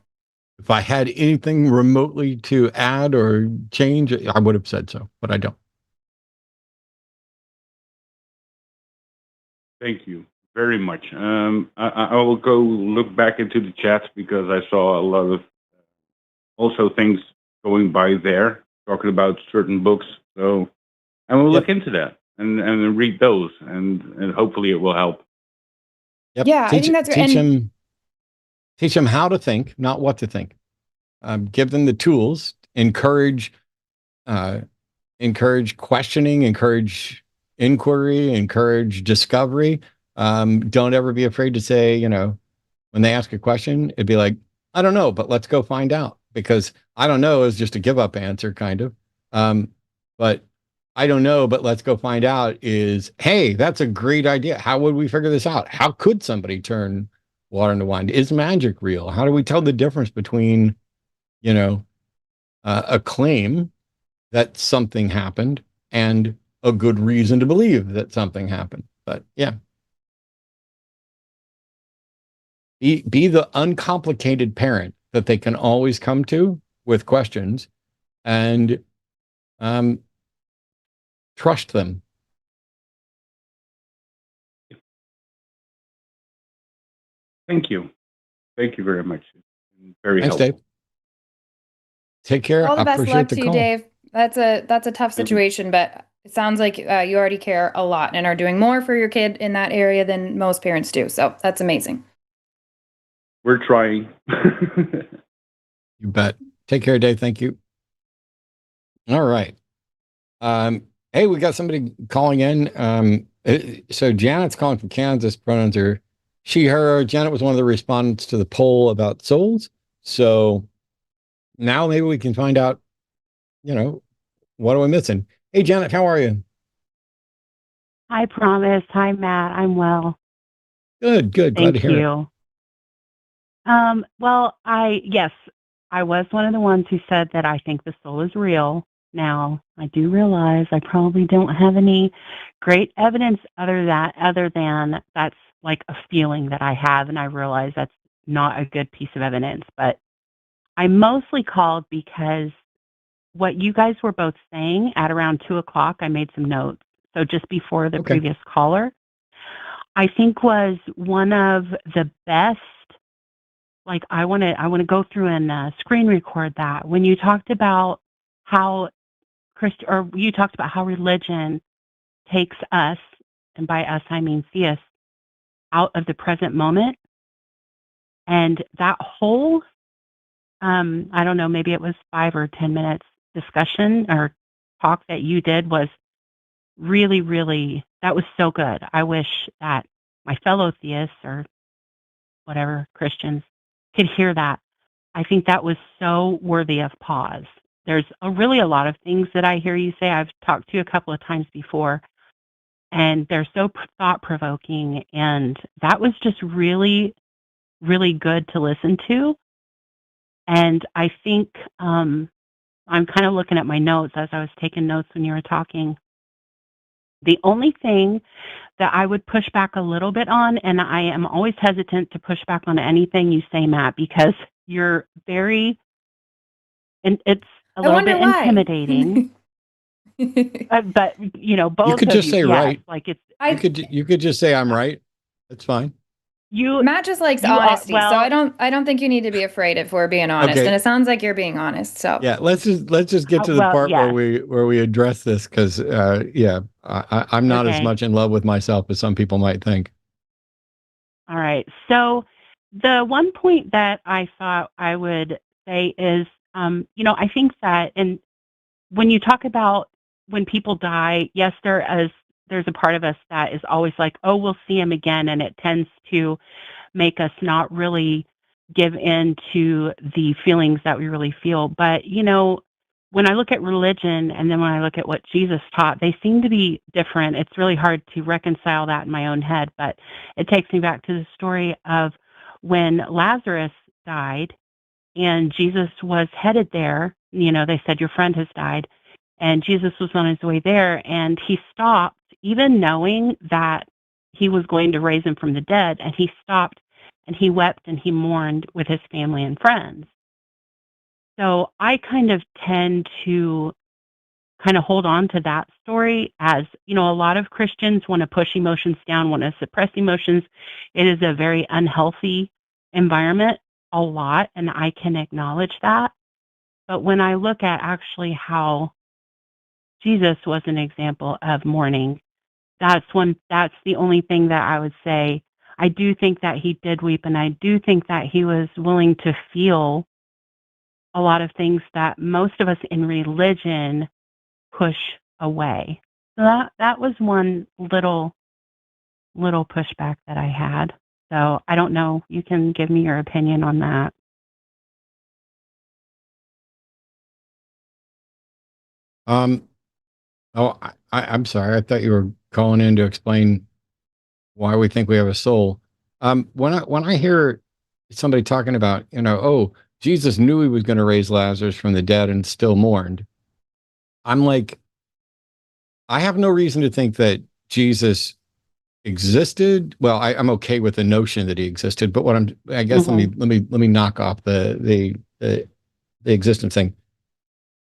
If I had anything remotely to add or change, I would have said so, but I don't. Thank you very much. I will go look back into the chats because I saw a lot of also things going by there, talking about certain books. So I will look into that and read those, and hopefully it will help. Yep. Yeah, I think that's great. Teach them how to think, not what to think. Give them the tools. Encourage questioning. Encourage inquiry. Encourage discovery. Don't ever be afraid to say, you know, when they ask a question, it'd be like, I don't know, but let's go find out, because I don't know is just a give up answer, kind of. But I don't know, but let's go find out is, hey, that's a great idea. How would we figure this out? How could somebody turn water into wine? Is magic real? How do we tell the difference between, you know, a claim that something happened and a good reason to believe that something happened? But yeah. Be the uncomplicated parent that they can always come to with questions, and trust them. Thank you. Thank you very much. Very Thanks, helpful. Dave. Take care. All the best Appreciate luck the to you, call. Dave. That's a tough Thank you. situation, but it sounds like you already care a lot and are doing more for your kid in that area than most parents do. So that's amazing. We're trying. You bet. Take care, Dave. Thank you. All right. Hey, we got somebody calling in. So Janet's calling from Kansas. Pronouns are she, her. Janet was one of the respondents to the poll about souls. So now maybe we can find out, what am I missing? Hey, Janet, how are you? Hi, Promise. Hi, Matt. I'm well. Good. Glad Thank to hear it. you. Well, I was one of the ones who said that I think the soul is real. Now, I do realize I probably don't have any great evidence other than that's like a feeling that I have, and I realize that's not a good piece of evidence. But I mostly called because what you guys were both saying at around 2:00, I made some notes. So just before the Okay. previous caller, I think was one of the best. Like I want to go through and screen record that when you talked about how you talked about how religion takes us, and by us I mean theists, out of the present moment, and that whole I don't know, maybe it was 5 or 10 minutes discussion or talk that you did was really, really, that was so good. I wish that my fellow theists or whatever Christians could hear that. I think that was so worthy of pause. There's really a lot of things that I hear you say. I've talked to you a couple of times before, and they're so thought-provoking, and that was just really, really good to listen to. And I think I'm kind of looking at my notes as I was taking notes when you were talking. The only thing that I would push back a little bit on, and I am always hesitant to push back on anything you say, Matt, because you're very, and it's a little bit intimidating. But both You could of just you, say yes, right. like it's You could just say I'm right. That's fine. Matt just likes you are- honesty, so well- I don't think you need to be afraid if we're being honest. Okay. And it sounds like you're being honest. So Yeah, let's just get to the well, part yes. where we address this, because I'm not as Okay. much in love with myself as some people might think. All right. So the one point that I thought I would say is, I think that, and when you talk about when people die, yes, there's a part of us that is always like, oh, we'll see him again, and it tends to make us not really give in to the feelings that we really feel. But, when I look at religion and then when I look at what Jesus taught, they seem to be different. It's really hard to reconcile that in my own head, but it takes me back to the story of when Lazarus died and Jesus was headed there. They said, your friend has died, and Jesus was on his way there, and he stopped, even knowing that he was going to raise him from the dead, and he stopped and he wept and he mourned with his family and friends. So I kind of tend to kind of hold on to that story as, a lot of Christians want to push emotions down, want to suppress emotions. It is a very unhealthy environment, a lot, and I can acknowledge that. But when I look at actually how Jesus was an example of mourning, that's the only thing that I would say. I do think that he did weep, and I do think that he was willing to feel a lot of things that most of us in religion push away. So that was one little pushback that I had. So I don't know. You can give me your opinion on that. Um, oh, I'm sorry. I thought you were calling in to explain why we think we have a soul. When I hear somebody talking about, oh, Jesus knew he was going to raise Lazarus from the dead and still mourned, I'm like, I have no reason to think that Jesus existed. Well, I'm okay with the notion that he existed, but I guess let me knock off the existence thing.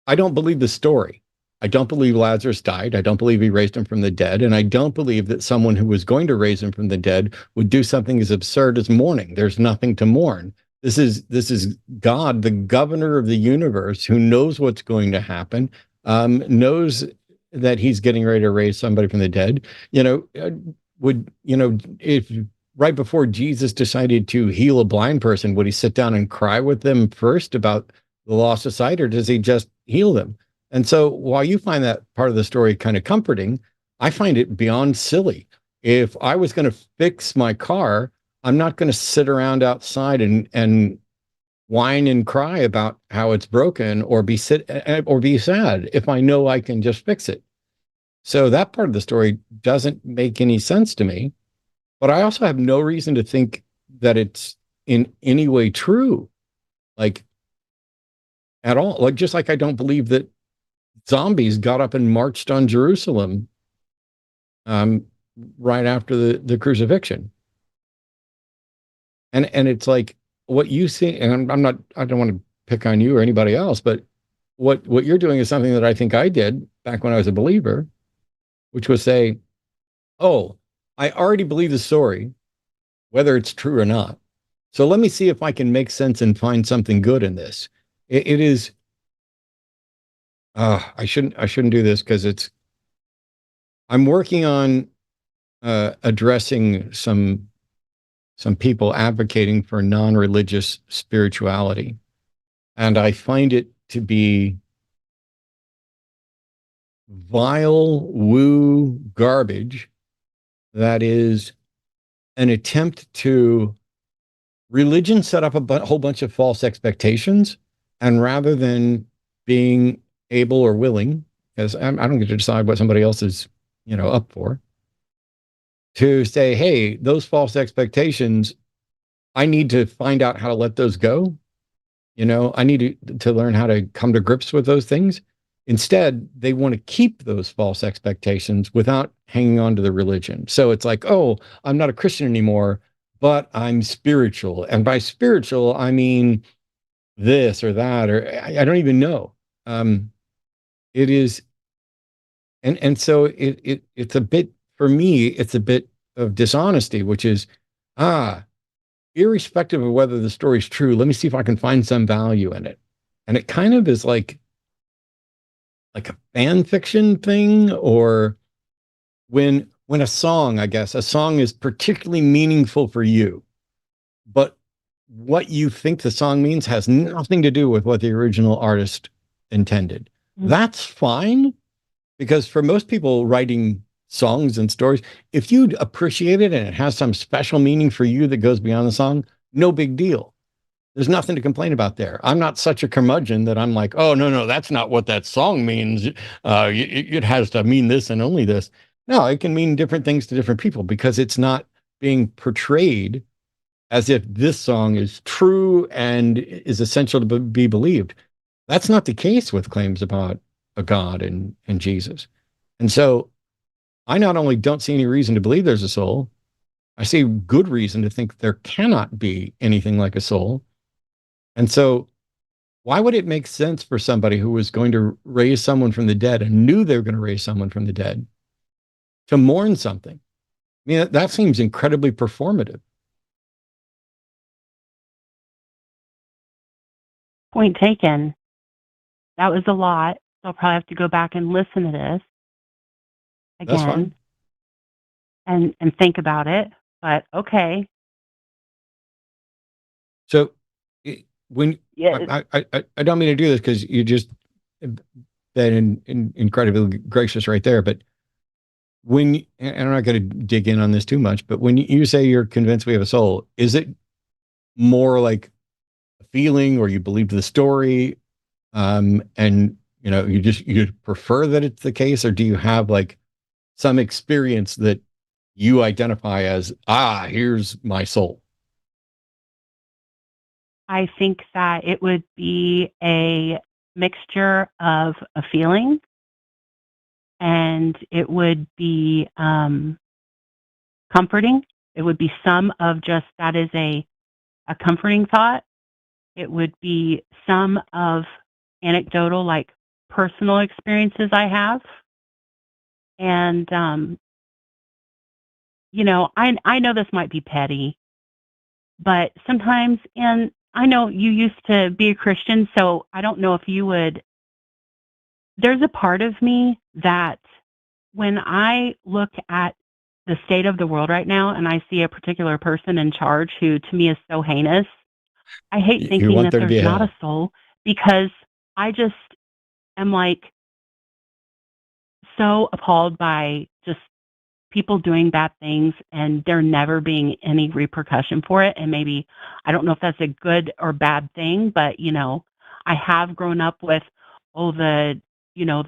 I don't believe the story. I don't believe Lazarus died. I don't believe he raised him from the dead. And I don't believe that someone who was going to raise him from the dead would do something as absurd as mourning. There's nothing to mourn. This is God, the governor of the universe, who knows what's going to happen, knows that he's getting ready to raise somebody from the dead. If right before Jesus decided to heal a blind person, would he sit down and cry with them first about the loss of sight, or does he just heal them? And so while you find that part of the story kind of comforting, I find it beyond silly. If I was going to fix my car, I'm not going to sit around outside and whine and cry about how it's broken or be sad if I know I can just fix it. So that part of the story doesn't make any sense to me. But I also have no reason to think that it's in any way true, like at all. Like, just like I don't believe that zombies got up and marched on Jerusalem right after the crucifixion. And it's like what you see, and I don't want to pick on you or anybody else, but what you're doing is something that I think I did back when I was a believer, which was say, oh, I already believe the story, whether it's true or not. So let me see if I can make sense and find something good in this. It is. I shouldn't do this because I'm working on addressing some people advocating for non-religious spirituality, and I find it to be vile woo garbage that is an attempt to religion set up a whole bunch of false expectations, and rather than being able or willing, because I don't get to decide what somebody else is, up for, to say, hey, those false expectations, I need to find out how to let those go. I need to learn how to come to grips with those things. Instead, they want to keep those false expectations without hanging on to the religion. So it's like, oh, I'm not a Christian anymore, but I'm spiritual. And by spiritual, I mean this or that, or I don't even know. It is, and so it's a bit, for me, it's a bit of dishonesty, which is, irrespective of whether the story's true, let me see if I can find some value in it. And it kind of is like a fan fiction thing, or when a song, I guess, a song is particularly meaningful for you, but what you think the song means has nothing to do with what the original artist intended. That's fine, because for most people writing songs and stories, if you appreciate it and it has some special meaning for you that goes beyond the song, no big deal. There's nothing to complain about there. I'm not such a curmudgeon that I'm like, oh, no, that's not what that song means. It has to mean this and only this. No, it can mean different things to different people because it's not being portrayed as if this song is true and is essential to be believed. That's not the case with claims about a God and Jesus. And so I not only don't see any reason to believe there's a soul, I see good reason to think there cannot be anything like a soul. And so why would it make sense for somebody who was going to raise someone from the dead and knew they were going to raise someone from the dead to mourn something? I mean, that seems incredibly performative. Point taken. That was a lot. So I'll probably have to go back and listen to this That's fine. again and think about it. But okay. So when I don't mean to do this because you just been incredibly gracious right there, but and I'm not going to dig in on this too much, but when you say you're convinced we have a soul, is it more like a feeling, or you believe the story, and you prefer that it's the case, or do you have like some experience that you identify as, here's my soul? I think that it would be a mixture of a feeling, and it would be comforting. It would be some of just that is a comforting thought. It would be some of anecdotal, like personal experiences I have. And, I know this might be petty, but sometimes, and I know you used to be a Christian, so I don't know if you would, there's a part of me that when I look at the state of the world right now and I see a particular person in charge who to me is so heinous, I hate thinking that there's not a soul, because I just am like so appalled by just people doing bad things and there never being any repercussion for it. And maybe, I don't know if that's a good or bad thing, but, I have grown up with, the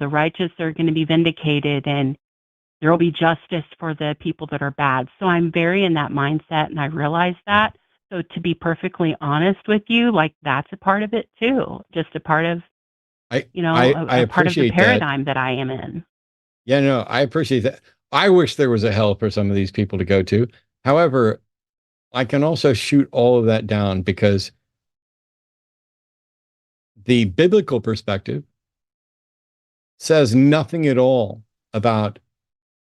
righteous are going to be vindicated and there will be justice for the people that are bad. So I'm very in that mindset, and I realize that. So to be perfectly honest with you, like that's a part of it too, just a part of, I a part of the appreciate paradigm that I am in. Yeah, no, I appreciate that. I wish there was a hell for some of these people to go to. However, I can also shoot all of that down, because the biblical perspective says nothing at all about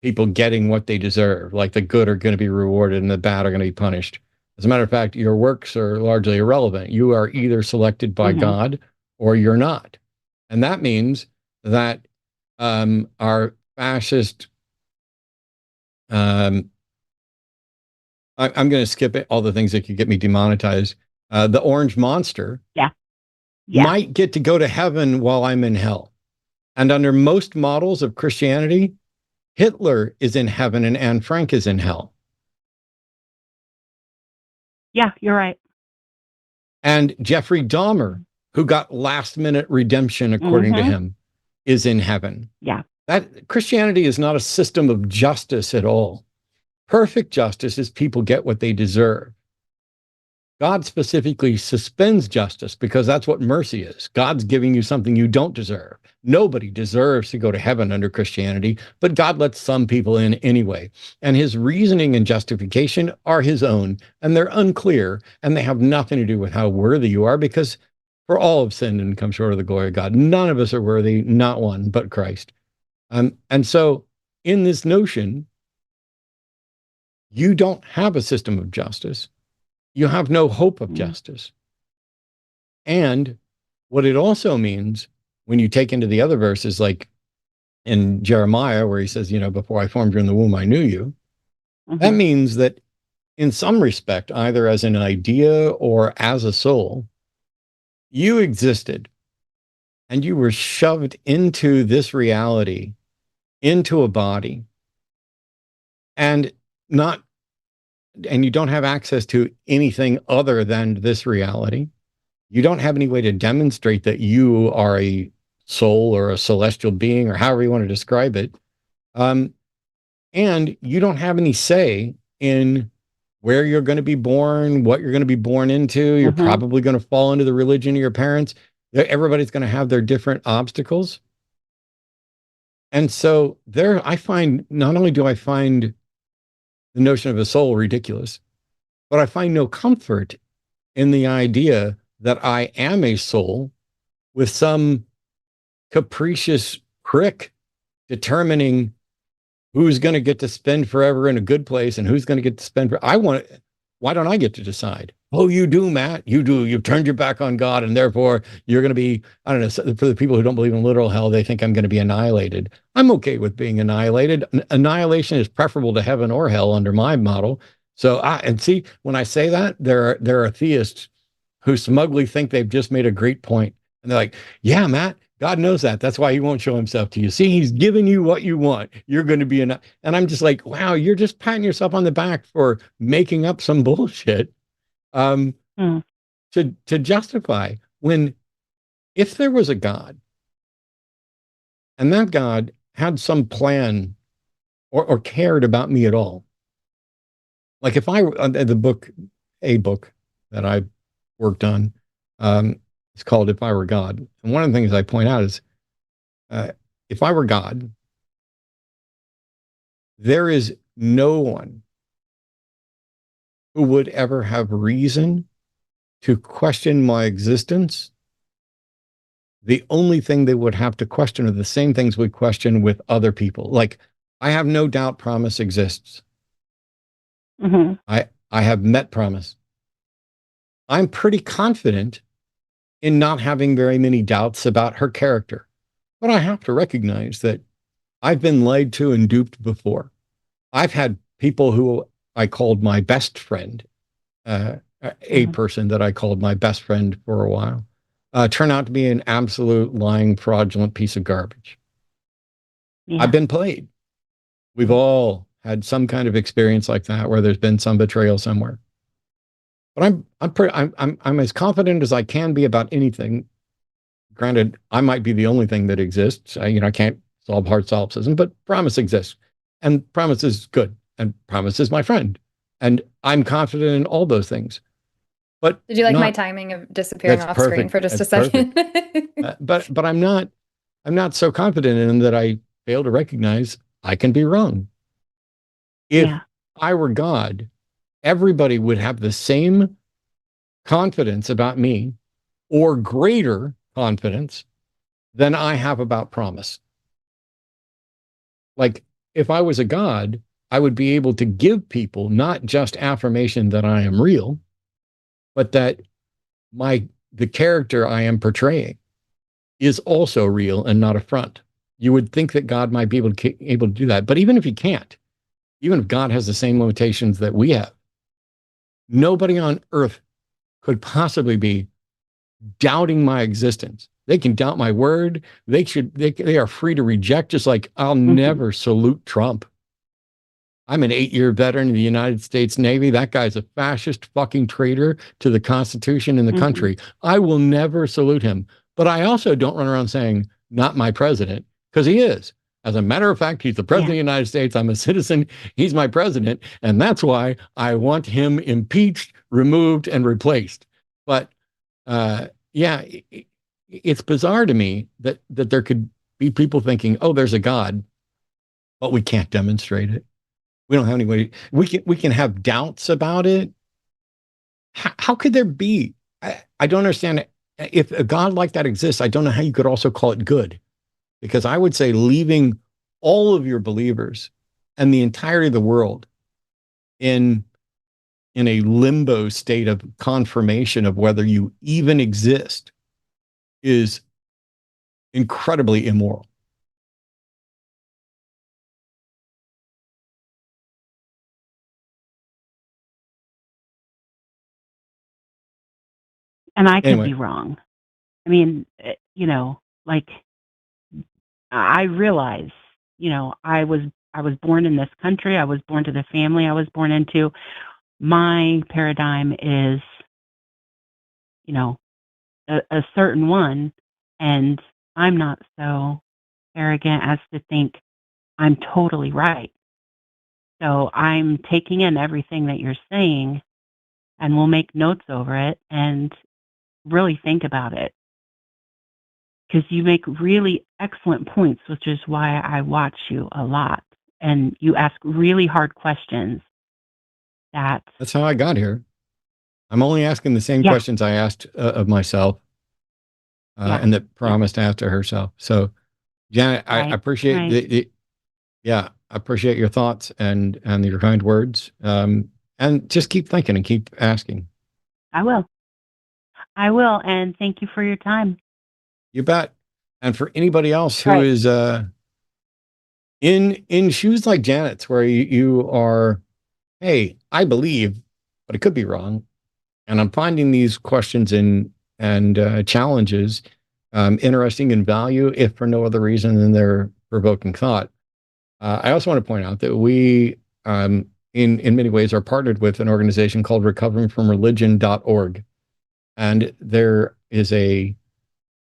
people getting what they deserve, like the good are going to be rewarded and the bad are going to be punished. As a matter of fact, your works are largely irrelevant. You are either selected by God or you're not. And that means that our fascist, I'm going to skip it, all the things that could get me demonetized. The orange monster might get to go to heaven while I'm in hell. And under most models of Christianity, Hitler is in heaven and Anne Frank is in hell. Yeah, you're right. And Jeffrey Dahmer, who got last minute redemption according to him, is in heaven. Yeah. That Christianity is not a system of justice at all. Perfect justice is people get what they deserve. God specifically suspends justice because that's what mercy is. God's giving you something you don't deserve. Nobody deserves to go to heaven under Christianity, but God lets some people in anyway. And his reasoning and justification are his own, and they're unclear, and they have nothing to do with how worthy you are, because for all have sinned and come short of the glory of God. None of us are worthy, not one, but Christ. And so in this notion, you don't have a system of justice. You have no hope of justice. And what it also means, when you take into the other verses, like in Jeremiah, where he says, before I formed you in the womb, I knew you. That means that in some respect, either as an idea or as a soul, you existed and you were shoved into this reality, into a body, and you don't have access to anything other than this reality. You don't have any way to demonstrate that you are a soul or a celestial being, or however you want to describe it. And you don't have any say in where you're going to be born, what you're going to be born into. You're probably going to fall into the religion of your parents. Everybody's going to have their different obstacles. And so I find, not only do I find the notion of a soul ridiculous, but I find no comfort in the idea that I am a soul with some capricious prick determining who's going to get to spend forever in a good place and who's going to get to spend why don't I get to decide? Oh, you do, Matt. You do. You've turned your back on God, and therefore you're going to be, I don't know, for the people who don't believe in literal hell, they think I'm going to be annihilated. I'm okay with being annihilated. Annihilation is preferable to heaven or hell under my model. So, and see, when I say that, there are theists who smugly think they've just made a great point. And they're like, yeah, Matt, God knows that. That's why he won't show himself to you. See, he's giving you what you want. You're going to be and I'm just like, wow, you're just patting yourself on the back for making up some bullshit to justify, when, if there was a God, and that God had some plan or cared about me at all. Like if I, a book that I worked on, it's called If I Were God. And one of the things I point out is, if I were God, there is no one who would ever have reason to question my existence. The only thing they would have to question are the same things we question with other people. Like, I have no doubt promise exists. Mm-hmm. I have met promise. I'm pretty confident in not having very many doubts about her character. But I have to recognize that I've been lied to and duped before. I've had people who I called my best friend, a person that I called my best friend for a while, turn out to be an absolute lying, fraudulent piece of garbage. Yeah. I've been played. We've all had some kind of experience like that where there's been some betrayal somewhere. But I'm as confident as I can be about anything. Granted, I might be the only thing that exists. I can't solve hard solipsism, but promise exists, and promise is good, and promise is my friend, and I'm confident in all those things. But did you like my timing of disappearing off screen for just a second? but I'm not so confident in them that I fail to recognize I can be wrong. If I were God, everybody would have the same confidence about me, or greater confidence than I have about promise. Like, if I was a God, I would be able to give people not just affirmation that I am real, but that the character I am portraying is also real and not a front. You would think that God might be able to do that. But even if he can't, even if God has the same limitations that we have, nobody on earth could possibly be doubting my existence. They can doubt my word. They are free to reject, just like I'll never salute Trump. I'm an 8-year veteran of the United States Navy. That guy's a fascist fucking traitor to the Constitution and the country. I will never salute him. But I also don't run around saying, not my president, because he is. As a matter of fact, he's the president of the United States. I'm a citizen. He's my president. And that's why I want him impeached, removed, and replaced. But it's bizarre to me that there could be people thinking, oh, there's a God, but we can't demonstrate it. We don't have any way. We can have doubts about it. How could there be? I don't understand it. If a God like that exists, I don't know how you could also call it good. Because I would say leaving all of your believers and the entirety of the world in a limbo state of confirmation of whether you even exist is incredibly immoral. And I could be wrong. I mean, like, I realize, I was born in this country. I was born to the family I was born into. My paradigm is, a certain one, and I'm not so arrogant as to think I'm totally right. So I'm taking in everything that you're saying, and we'll make notes over it and really think about it. Because you make really excellent points, which is why I watch you a lot. And you ask really hard questions. That's how I got here. I'm only asking the same questions I asked of myself and that Promise to ask to herself. So, Janet, I appreciate I appreciate your thoughts and your kind words. And just keep thinking and keep asking. I will. And thank you for your time. You bet. And for anybody else who is in shoes like Janet's, where you are, hey, I believe, but it could be wrong, and I'm finding these questions and challenges interesting and value, if for no other reason than they're provoking thought. I also want to point out that we, in many ways, are partnered with an organization called recoveringfromreligion.org, and there is a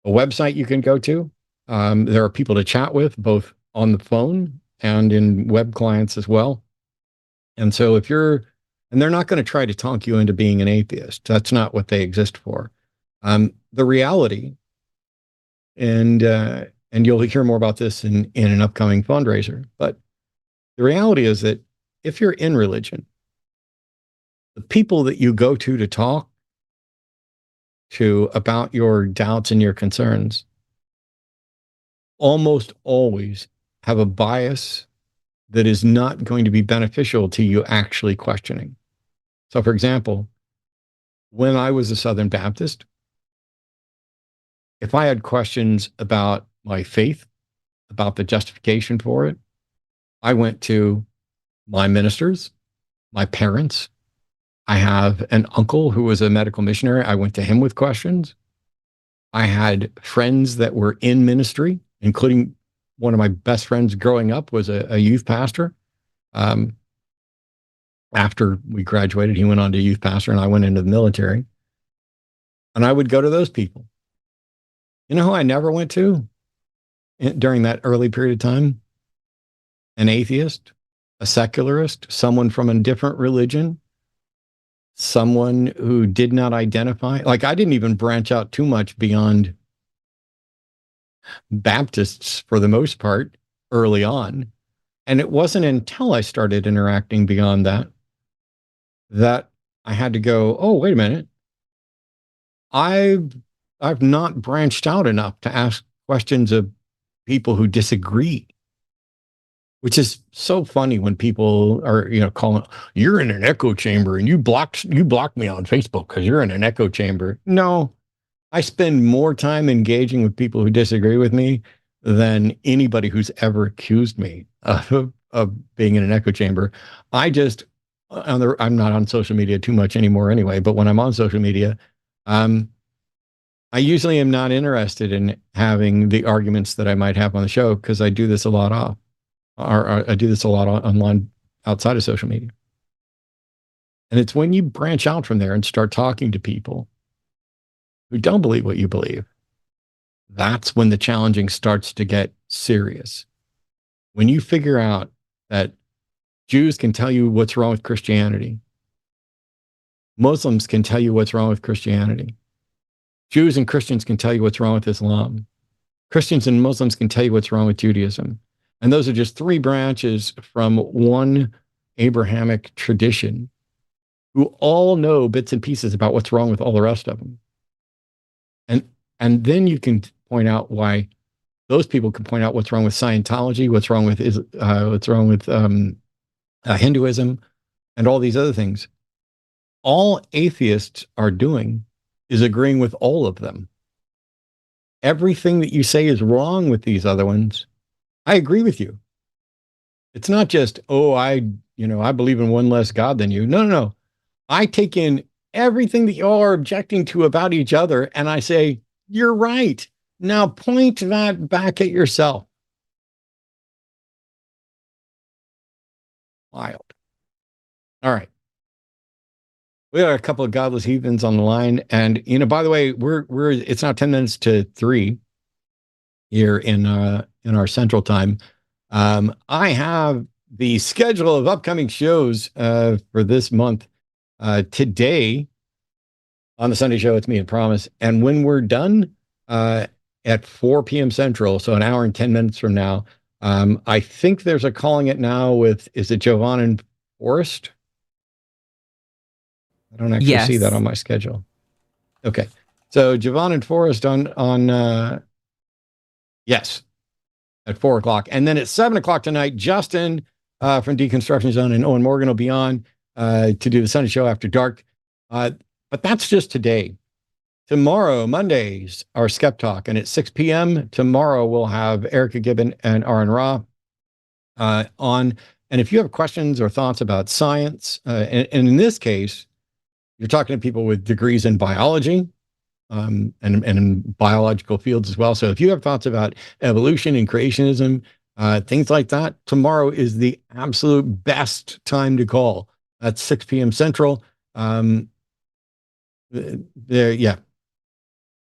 website you can go to There are people to chat with, both on the phone and in web clients as well. And so and they're not going to try to talk you into being an atheist. That's not what they exist for. The reality, and you'll hear more about this in an upcoming fundraiser, but the reality is that if you're in religion, the people that you go to talk to about your doubts and your concerns almost always have a bias that is not going to be beneficial to you actually questioning. So, for example, when I was a Southern Baptist, if I had questions about my faith, about the justification for it, I went to my ministers, my parents. I have an uncle who was a medical missionary. I went to him with questions. I had friends that were in ministry, including one of my best friends growing up was a youth pastor. After we graduated, he went on to youth pastor and I went into the military. And I would go to those people. You know who I never went to during that early period of time? An atheist, a secularist, someone from a different religion, someone who did not identify. Like, I didn't even branch out too much beyond Baptists for the most part early on. And it wasn't until I started interacting beyond that I had to go, oh, wait a minute. I've not branched out enough to ask questions of people who disagree, which is so funny when people are, calling, you're in an echo chamber and you blocked me on Facebook because you're in an echo chamber. No, I spend more time engaging with people who disagree with me than anybody who's ever accused me of being in an echo chamber. I'm not on social media too much anymore anyway, but when I'm on social media, I usually am not interested in having the arguments that I might have on the show because I do this a lot I do this a lot online outside of social media. And it's when you branch out from there and start talking to people who don't believe what you believe, that's when the challenging starts to get serious. When you figure out that Jews can tell you what's wrong with Christianity, Muslims can tell you what's wrong with Christianity, Jews and Christians can tell you what's wrong with Islam, Christians and Muslims can tell you what's wrong with Judaism. And those are just three branches from one Abrahamic tradition who all know bits and pieces about what's wrong with all the rest of them. And then you can point out why those people can point out what's wrong with Scientology, what's wrong with Hinduism, and all these other things. All atheists are doing is agreeing with all of them. Everything that you say is wrong with these other ones, I agree with you. It's not just, oh, I believe in one less God than you. No. I take in everything that you all are objecting to about each other, and I say, you're right. Now point that back at yourself. Wild. All right. We got a couple of godless heathens on the line. And, by the way, it's now 10 minutes to 3 here in our central time. I have the schedule of upcoming shows for this month. Today on the Sunday show, it's me and Promise. And when we're done at 4 p.m. Central, so an hour and 10 minutes from now, I think there's a Calling It Now with, is it Jovan and Forrest? I don't actually see that on my schedule. Okay. So Jovan and Forrest on yes, at 4 o'clock. And then at 7 o'clock tonight, Justin from Deconstruction Zone and Owen Morgan will be on to do the Sunday show after dark. But that's just today. Tomorrow, Mondays, are Skeptalk, and at 6 p.m. tomorrow, we'll have Erica Gibbon and Aaron Ra on. And if you have questions or thoughts about science, and in this case, you're talking to people with degrees in biology and in biological fields as well. So if you have thoughts about evolution and creationism, things like that, tomorrow is the absolute best time to call. That's 6 p.m. Central.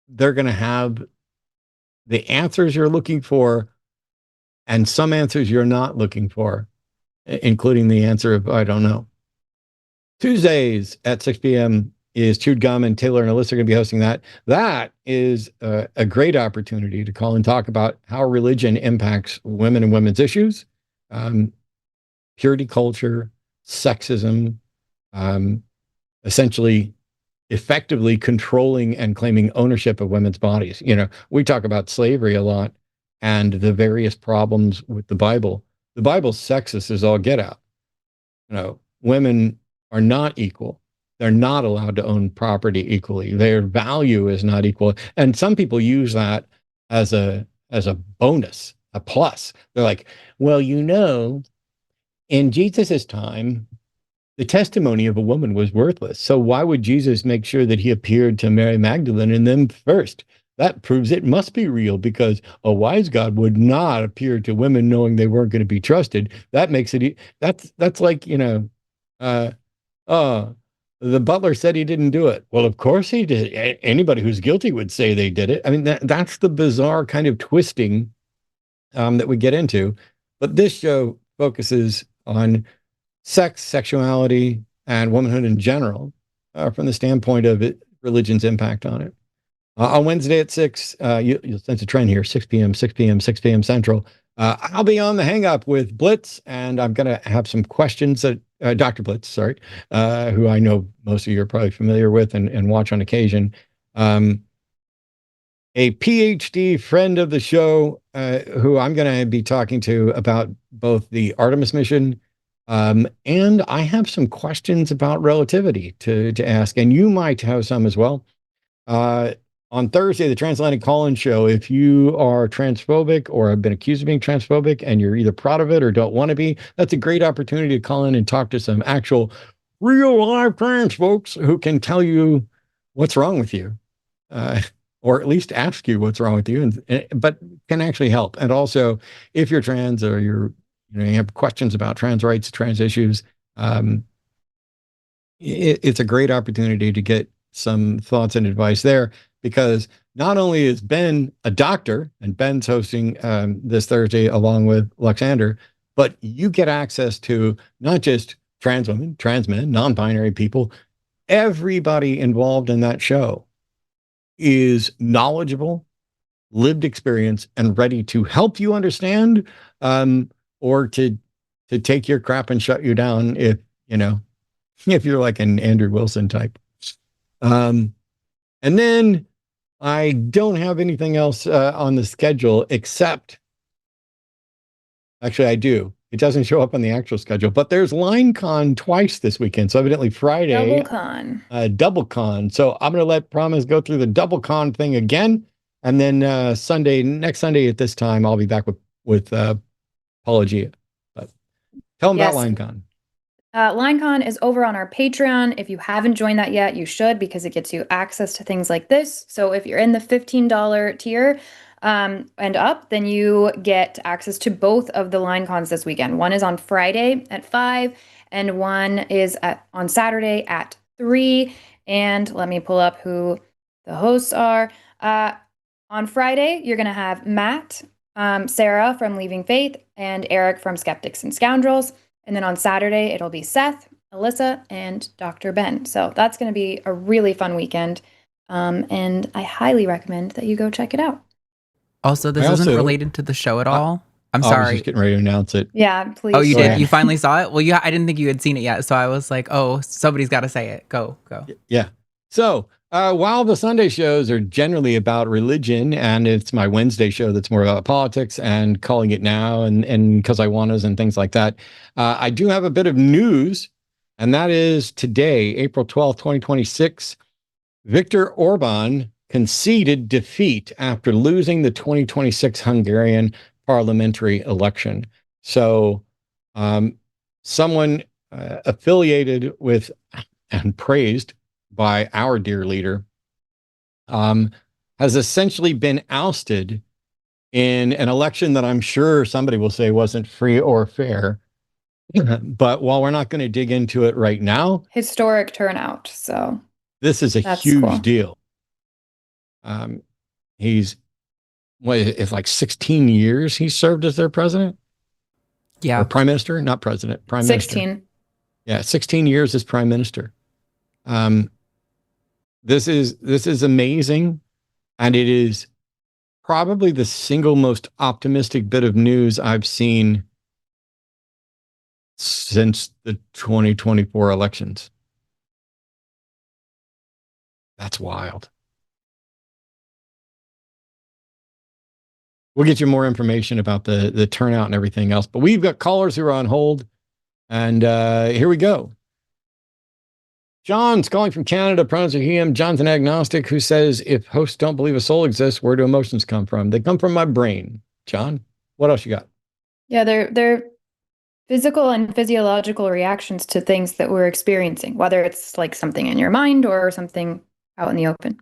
They're going to have the answers you're looking for and some answers you're not looking for, including the answer of, I don't know. Tuesdays at 6 p.m. is Chewed Gum, and Taylor and Alyssa are going to be hosting that. That is a great opportunity to call and talk about how religion impacts women and women's issues, purity culture, sexism, essentially effectively controlling and claiming ownership of women's bodies. You know, we talk about slavery a lot and the various problems with the Bible. The Bible's sexist as all get out. You know, women are not equal. They're not allowed to own property equally. Their value is not equal. And some people use that as a bonus, a plus. They're like, well, you know, in Jesus's time, the testimony of a woman was worthless. So why would Jesus make sure that he appeared to Mary Magdalene and them first? That proves it must be real, because a wise God would not appear to women knowing they weren't going to be trusted. That makes it, that's like, you know, the butler said he didn't do it. Well, of course he did. Anybody who's guilty would say they did it. I mean, that's the bizarre kind of twisting that we get into. But this show focuses on sex, sexuality, and womanhood in general from the standpoint of religion's impact on it. On Wednesday at 6, you'll sense a trend here, 6 p.m., 6 p.m., 6 p.m. Central. I'll be on the hang up with Blitz, and I'm going to have some questions that Dr. Blitz, sorry, who I know most of you are probably familiar with and watch on occasion. A PhD friend of the show, who I'm going to be talking to about both the Artemis mission, and I have some questions about relativity to ask, and you might have some as well. On Thursday, the Transatlantic Call-In Show, if you are transphobic or have been accused of being transphobic and you're either proud of it or don't want to be, that's a great opportunity to call in and talk to some actual real live trans folks who can tell you what's wrong with you, or at least ask you what's wrong with you, but can actually help. And also, if you're trans or you have questions about trans rights, trans issues, it's a great opportunity to get some thoughts and advice there. Because not only is Ben a doctor, and Ben's hosting this Thursday along with Luxander, but you get access to not just trans women, trans men, non-binary people. Everybody involved in that show is knowledgeable, lived experience, and ready to help you understand, or to take your crap and shut you down if you're like an Andrew Wilson type. And then I don't have anything else on the schedule except, actually I do. It doesn't show up on the actual schedule, but there's LineCon twice this weekend. So evidently Friday. Double con. So I'm going to let Promise go through the double con thing again. And then next Sunday at this time, I'll be back with Apologia. But tell them about LineCon. LineCon is over on our Patreon. If you haven't joined that yet, you should, because it gets you access to things like this. So if you're in the $15 tier and up, then you get access to both of the LineCons this weekend. One is on Friday at 5, and one is on Saturday at 3. And let me pull up who the hosts are. On Friday, you're going to have Matt, Sarah from Leaving Faith, and Eric from Skeptics and Scoundrels. And then on Saturday, it'll be Seth, Alyssa, and Dr. Ben. So that's going to be a really fun weekend. And I highly recommend that you go check it out. Also, this isn't related to the show at all. I'm sorry. I was just getting ready to announce it. Yeah, please. Oh, you did? You finally saw it? Well, I didn't think you had seen it yet. So I was like, oh, somebody's got to say it. Go. Yeah. So while the Sunday shows are generally about religion, and it's my Wednesday show that's more about politics and Calling It Now and Cus I Wannas and things like that, I do have a bit of news, and that is today, April 12th, 2026, Viktor Orban conceded defeat after losing the 2026 Hungarian parliamentary election. So someone affiliated with and praised by our dear leader has essentially been ousted in an election that I'm sure somebody will say wasn't free or fair. But while we're not going to dig into it right now, historic turnout. So this is a huge deal. He's what, if like 16 years he served as their president or Yeah. prime minister, not president, prime minister. 16. Yeah, 16 years as prime minister. This is amazing, and it is probably the single most optimistic bit of news I've seen since the 2024 elections. That's wild. We'll get you more information about the turnout and everything else, but we've got callers who are on hold, and here we go. John's calling from Canada, pronouns are he, him. John's an agnostic who says, if hosts don't believe a soul exists, where do emotions come from? They come from my brain. John, what else you got? Yeah, they're physical and physiological reactions to things that we're experiencing, whether it's like something in your mind or something out in the open.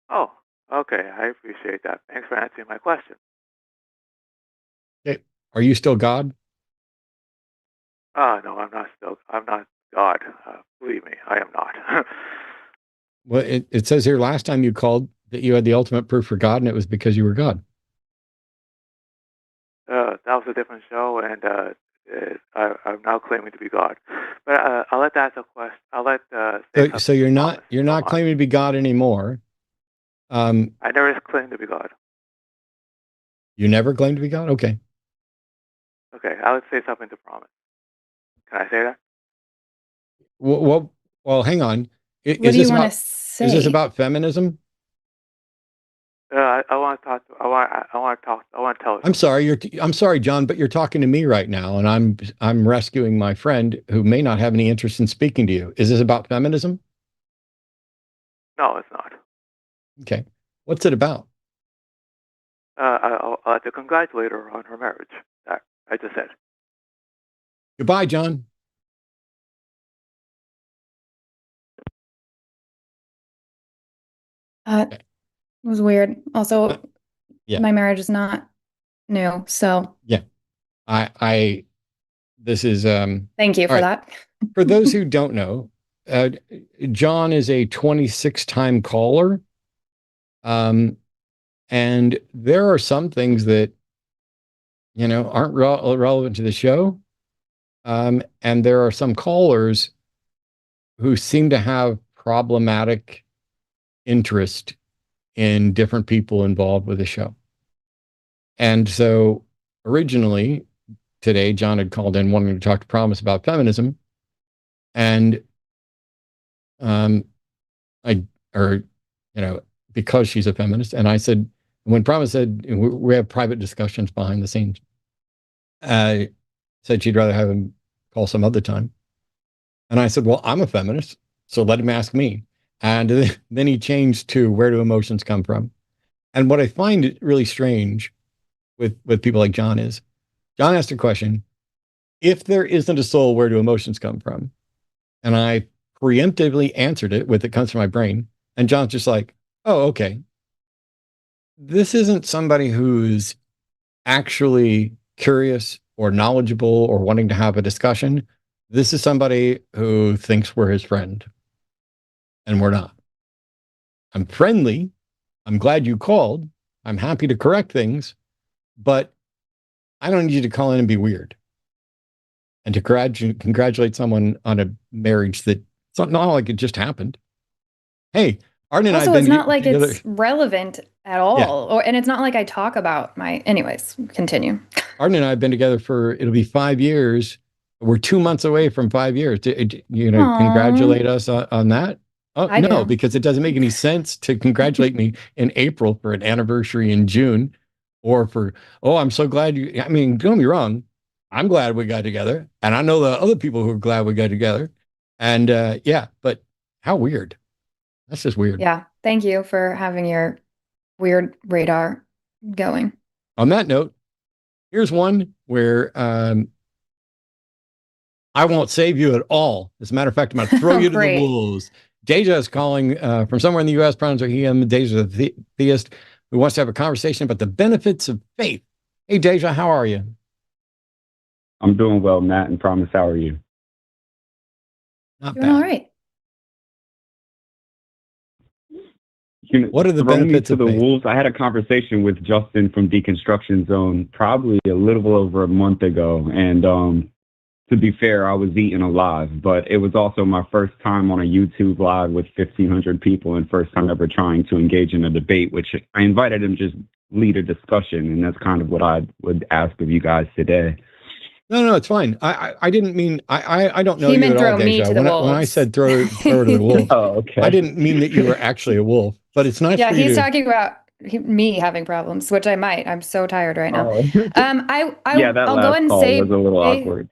Oh, okay. I appreciate that. Thanks for answering my question. Okay. Are you still God? No, I'm not God. Believe me, I am not. Well, it says here last time you called that you had the ultimate proof for God, and it was because you were God. That was a different show, and I'm now claiming to be God. But I'll let that as a question. I'll let. So you're not claiming to be God anymore. I never claimed to be God. You never claimed to be God? Okay. Okay, I would say something to promise. Can I say that? Well, hang on. What do you want to say? Is this about feminism? I want to talk. I want to tell you. I'm sorry, John, but you're talking to me right now, and I'm rescuing my friend who may not have any interest in speaking to you. Is this about feminism? No, it's not. Okay. What's it about? I'll have to congratulate her on her marriage. That I just said. Goodbye, John. It was weird. Also, yeah. My marriage is not new, so yeah. This is thank you for that. For those who don't know, John is a 26-time caller. And there are some things that, aren't relevant to the show. And there are some callers who seem to have problematic interest in different people involved with the show. And so originally today, John had called in wanting to talk to Promise about feminism. And because she's a feminist. And I said, when Promise said, we have private discussions behind the scenes, said she'd rather have him call some other time. And I said, well, I'm a feminist, so let him ask me. And then he changed to where do emotions come from? And what I find really strange with people like John is, John asked a question, if there isn't a soul, where do emotions come from? And I preemptively answered it with it comes from my brain. And John's just like, oh, okay. This isn't somebody who's actually curious or knowledgeable or wanting to have a discussion. This is somebody who thinks we're his friend. And we're not. I'm friendly. I'm glad you called. I'm happy to correct things. But I don't need you to call in and be weird. And to congratulate someone on a marriage that it's not like it just happened. Hey, Arden and I have been it's not like together. It's relevant at all. And it's not like I talk about anyways, continue. Arden and I have been together it'll be 5 years. We're 2 months away from 5 years. Congratulate us on that? Oh, I no, do. because it doesn't make any sense to congratulate me in April for an anniversary in June, or for, I'm so glad don't get me wrong. I'm glad we got together. And I know the other people who are glad we got together. And but how weird. That's just weird. Yeah. Thank you for having your weird radar going. On that note, here's one where I won't save you at all. As a matter of fact, I'm going to throw you to the wolves. Deja is calling from somewhere in the U.S. Pronouns are he, him. Deja is a theist who wants to have a conversation about the benefits of faith. Hey, Deja, how are you? I'm doing well, Matt and Promise. How are you? Not Doing bad. all right. What are the throw me benefits to of the faith? wolves? I had a conversation with Justin from Deconstruction Zone probably a little over a month ago, and to be fair, I was eaten alive, but it was also my first time on a YouTube live with 1,500 people and first time ever trying to engage in a debate, which I invited him to just lead a discussion, and that's kind of what I would ask of you guys today. No, it's fine. I didn't mean I don't know He you meant at all, throw me Deja. to the When I wolves. said throw her to the wolf, Oh, okay. I didn't mean that you were actually a wolf. But it's nice Yeah, for you he's to. talking about me having problems, which I might. I'm so tired right now. Oh. I'll that go last ahead and call say, was a little awkward.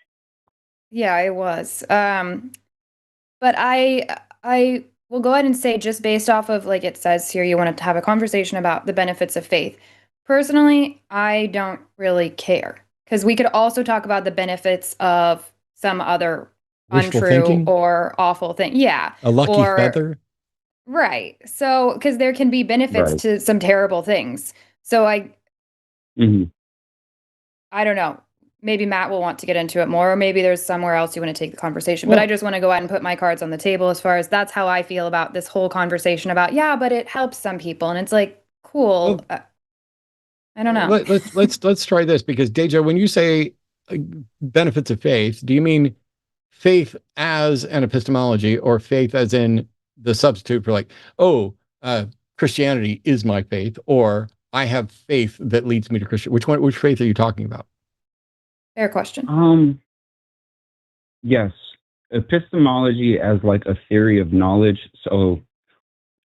yeah, it was. But I will go ahead and say, just based off of like it says here, you want to have a conversation about the benefits of faith. Personally, I don't really care, because we could also talk about the benefits of some other Wishful untrue thinking? or awful thing. Yeah. A lucky Or feather? right. So, because there can be benefits Right. to some terrible things. So Mhm. I don't know. Maybe Matt will want to get into it more, or maybe there's somewhere else you want to take the conversation. But Well- I just want to go out and put my cards on the table as far as that's how I feel about this whole conversation about, yeah, but it helps some people. And it's like, cool. I don't know. Let's try this, because Deja, when you say benefits of faith, do you mean faith as an epistemology, or faith as in the substitute for like, Christianity is my faith, or I have faith that leads me to Christian? Which faith are you talking about? Fair question. Yes, epistemology as like a theory of knowledge. So,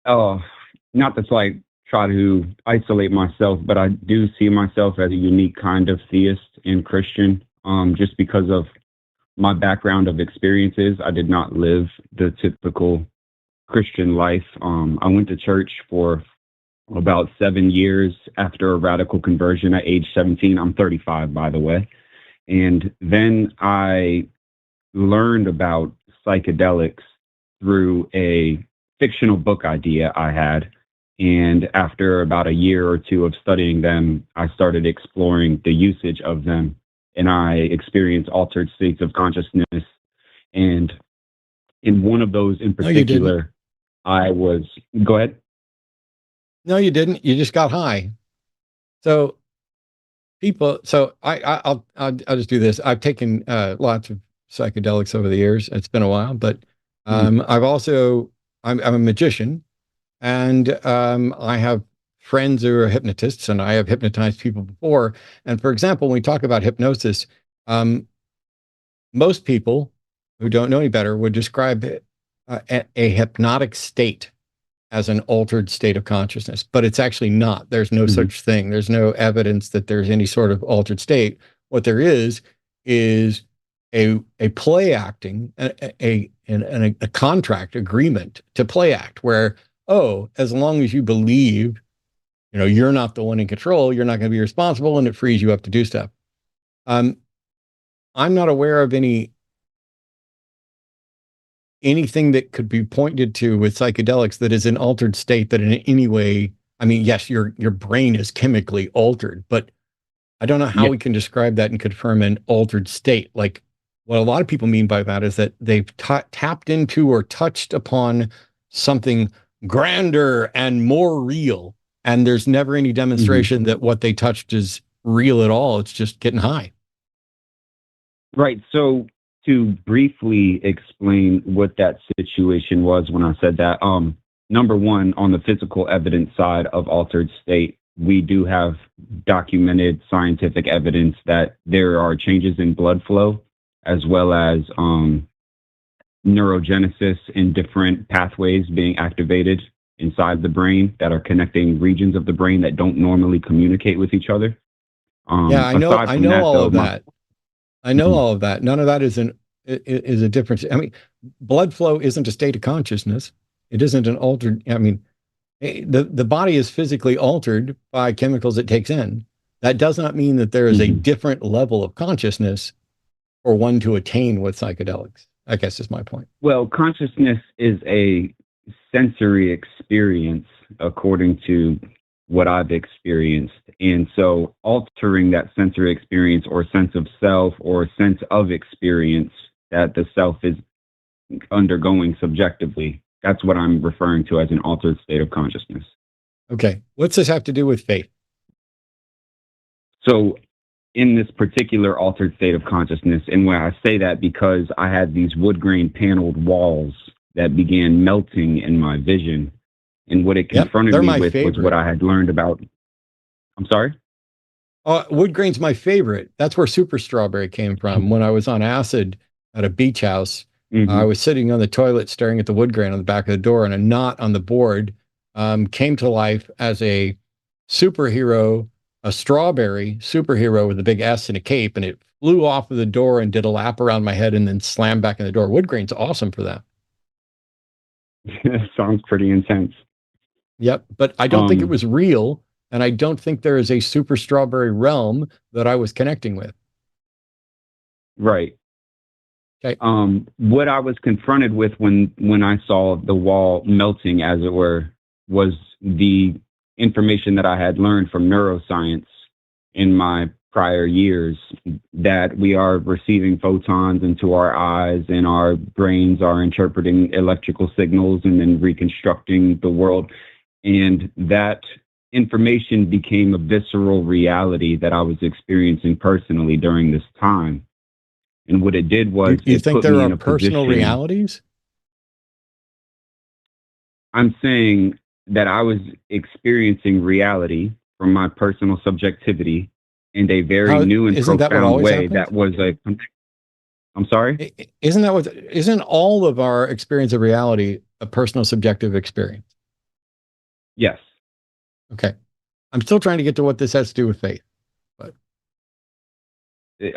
not to like try to isolate myself, but I do see myself as a unique kind of theist and Christian, just because of my background of experiences. I did not live the typical Christian life. I went to church for about 7 years after a radical conversion at age 17. I'm 35, by the way. And then I learned about psychedelics through a fictional book idea I had. And after about a year or two of studying them, I started exploring the usage of them. And I experienced altered states of consciousness. And in one of those in No, you didn't. particular, I was, go ahead. No, you didn't. You just got high. So I'll just do this. I've taken lots of psychedelics over the years. It's been a while, but I'm a magician, and I have friends who are hypnotists, and I have hypnotized people before. And for example, when we talk about hypnosis, most people who don't know any better would describe a hypnotic state as an altered state of consciousness, but it's actually not. There's no such thing. There's no evidence that there's any sort of altered state. What there is a play acting, a contract agreement to play act, where, as long as you believe, you're not the one in control, you're not going to be responsible, and it frees you up to do stuff. I'm not aware of anything that could be pointed to with psychedelics that is an altered state that in any way, I mean, yes, your brain is chemically altered, but I don't know how we can describe that and confirm an altered state. Like, what a lot of people mean by that is that they've tapped into or touched upon something grander and more real, and there's never any demonstration that what they touched is real at all. It's just getting high. Right. So to briefly explain what that situation was when I said that, number one, on the physical evidence side of altered state, we do have documented scientific evidence that there are changes in blood flow, as well as neurogenesis in different pathways being activated inside the brain that are connecting regions of the brain that don't normally communicate with each other. I know all of that. I know all of that. None of that is a difference. I mean, blood flow isn't a state of consciousness. It isn't an altered. I mean, the body is physically altered by chemicals it takes in. That does not mean that there is a different level of consciousness for one to attain with psychedelics, I guess is my point. Well, consciousness is a sensory experience, according to what I've experienced. And so altering that sensory experience or sense of self or sense of experience that the self is undergoing subjectively, that's what I'm referring to as an altered state of consciousness. Okay. What's this have to do with faith? So, in this particular altered state of consciousness, and when I say that because I had these wood grain paneled walls that began melting in my vision, and what it confronted they're me my with was what favorite. I had learned about. I'm sorry? Wood grain's my favorite. That's where Super Strawberry came from. When I was on acid at a beach house, I was sitting on the toilet staring at the wood grain on the back of the door, and a knot on the board came to life as a superhero, a strawberry superhero with a big S and a cape, and it flew off of the door and did a lap around my head and then slammed back in the door. Wood grain's awesome for that. Sounds pretty intense. Yep, but I don't think it was real, and I don't think there is a Super Strawberry realm that I was connecting with. Right. Okay. What I was confronted with when I saw the wall melting, as it were, was the information that I had learned from neuroscience in my prior years, that we are receiving photons into our eyes and our brains are interpreting electrical signals and then reconstructing the world. And that information became a visceral reality that I was experiencing personally during this time. And what it did was, you think there are personal realities? I'm saying that I was experiencing reality from my personal subjectivity in a very new and profound way. That was I'm sorry? Isn't all of our experience of reality a personal subjective experience? Yes. Okay. I'm still trying to get to what this has to do with faith. But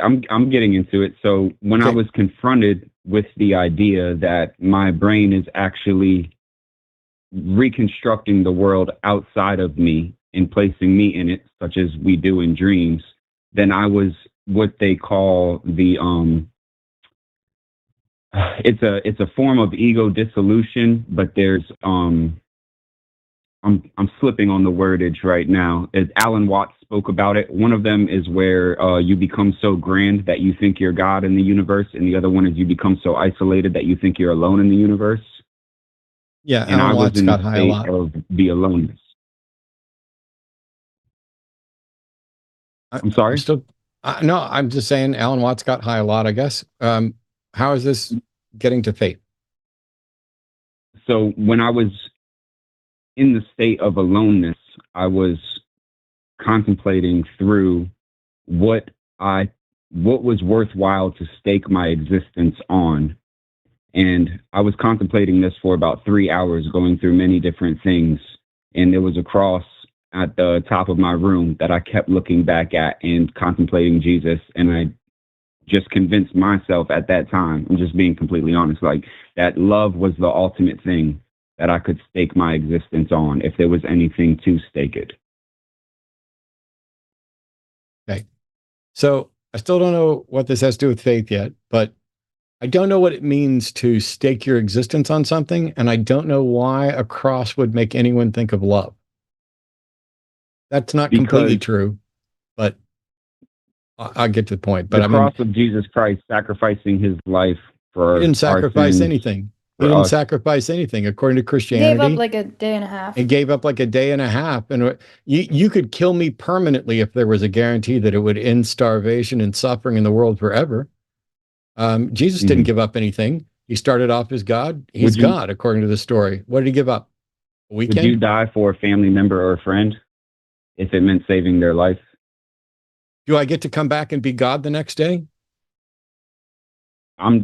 I'm getting into it. So when I was confronted with the idea that my brain is actually reconstructing the world outside of me and placing me in it, such as we do in dreams, then I was what they call the it's a form of ego dissolution, but there's I'm slipping on the wordage right now. As Alan Watts spoke about it, one of them is where you become so grand that you think you're God in the universe, and the other one is you become so isolated that you think you're alone in the universe. Yeah, and Alan I was Watts in got the high a state lot. of the aloneness. I'm sorry? No, I'm just saying Alan Watts got high a lot, I guess. How is this getting to faith? So when I was in the state of aloneness, I was contemplating through what was worthwhile to stake my existence on. And I was contemplating this for about 3 hours, going through many different things. And there was a cross at the top of my room that I kept looking back at and contemplating Jesus. And I just convinced myself at that time, I'm just being completely honest, like that love was the ultimate thing that I could stake my existence on, if there was anything to stake it. Okay. So I still don't know what this has to do with faith yet, but I don't know what it means to stake your existence on something, and I don't know why a cross would make anyone think of love. That's not completely true, but I'll get to the point. But the cross of Jesus Christ sacrificing his life for he didn't sacrifice anything. He didn't sacrifice anything according to Christianity. He gave up like a day and a half. He gave up like a day and a half. And you could kill me permanently if there was a guarantee that it would end starvation and suffering in the world forever. Jesus didn't give up anything. He started off as God. He's God, according to the story. What did he give up? A weekend? Would you die for a family member or a friend if it meant saving their life? Do I get to come back and be God the next day?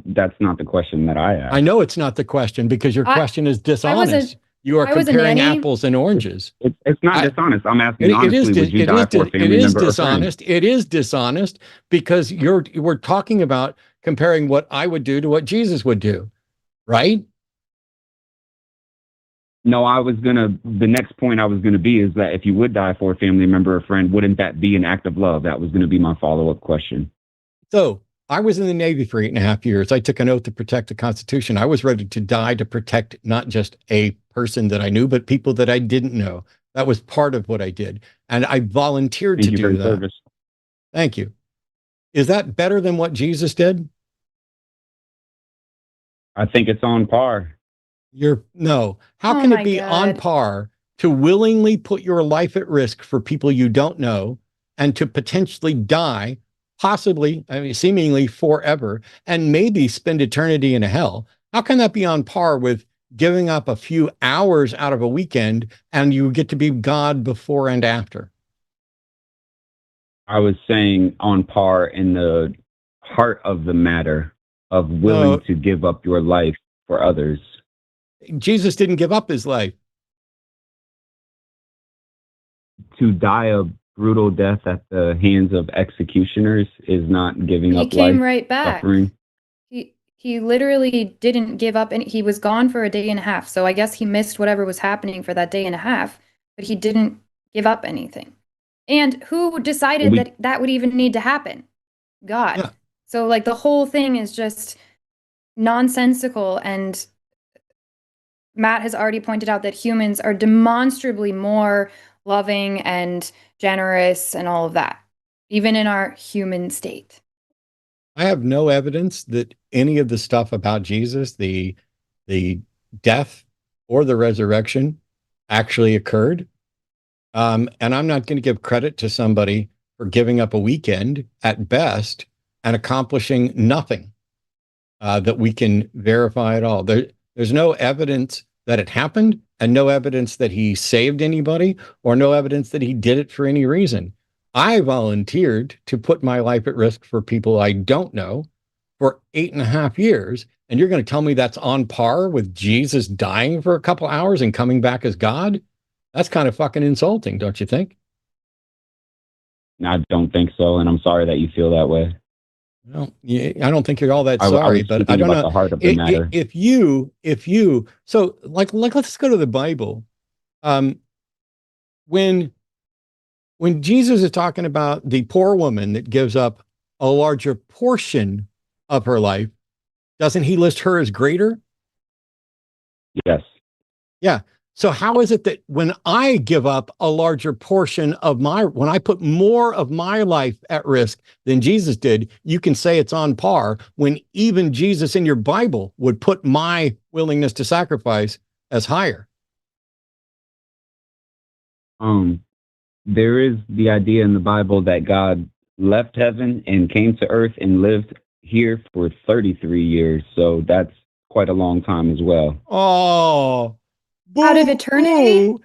That's not the question that I asked. I know it's not the question, because your question is dishonest. You are comparing apples and oranges. It's not dishonest. I'm asking honestly, would you die for a family member or a friend? It is dishonest because we're talking about comparing what I would do to what Jesus would do, right? No, the next point I was going to be is that if you would die for a family member or friend, wouldn't that be an act of love? That was going to be my follow-up question. So I was in the Navy for 8.5 years. I took an oath to protect the Constitution. I was ready to die to protect not just a person that I knew, but people that I didn't know. That was part of what I did. And I volunteered to do that. Service. Thank you. Is that better than what Jesus did? I think it's on par. No. How can it be on par to willingly put your life at risk for people you don't know and to potentially die, possibly, I mean, seemingly forever, and maybe spend eternity in a hell? How can that be on par with giving up a few hours out of a weekend and you get to be God before and after? I was saying on par in the heart of the matter of willing to give up your life for others. Jesus didn't give up his life. To die a brutal death at the hands of executioners is not giving up life. He came right back. Suffering. He literally didn't give up, and he was gone for a day and a half. So I guess he missed whatever was happening for that day and a half, but he didn't give up anything. And who decided that that would even need to happen? God. Yeah. So like the whole thing is just nonsensical, and Matt has already pointed out that humans are demonstrably more loving and generous and all of that, even in our human state. I have no evidence that any of the stuff about Jesus, the death or the resurrection, actually occurred. And I'm not going to give credit to somebody for giving up a weekend at best and accomplishing nothing that we can verify at all. There's no evidence that it happened, and no evidence that he saved anybody, or no evidence that he did it for any reason. I volunteered to put my life at risk for people I don't know for 8.5 years. And you're going to tell me that's on par with Jesus dying for a couple hours and coming back as God? That's kind of fucking insulting, don't you think? I don't think so. And I'm sorry that you feel that way. Well, yeah, I don't think you're all that sorry, but I don't know. The heart of the matter. If you, so like, let's go to the Bible. When Jesus is talking about the poor woman that gives up a larger portion of her life, doesn't he list her as greater? Yes. Yeah. So how is it that when I give up a larger portion of when I put more of my life at risk than Jesus did, you can say it's on par, when even Jesus in your Bible would put my willingness to sacrifice as higher? There is the idea in the Bible that God left heaven and came to earth and lived here for 33 years. So that's quite a long time as well. Oh, out of eternity?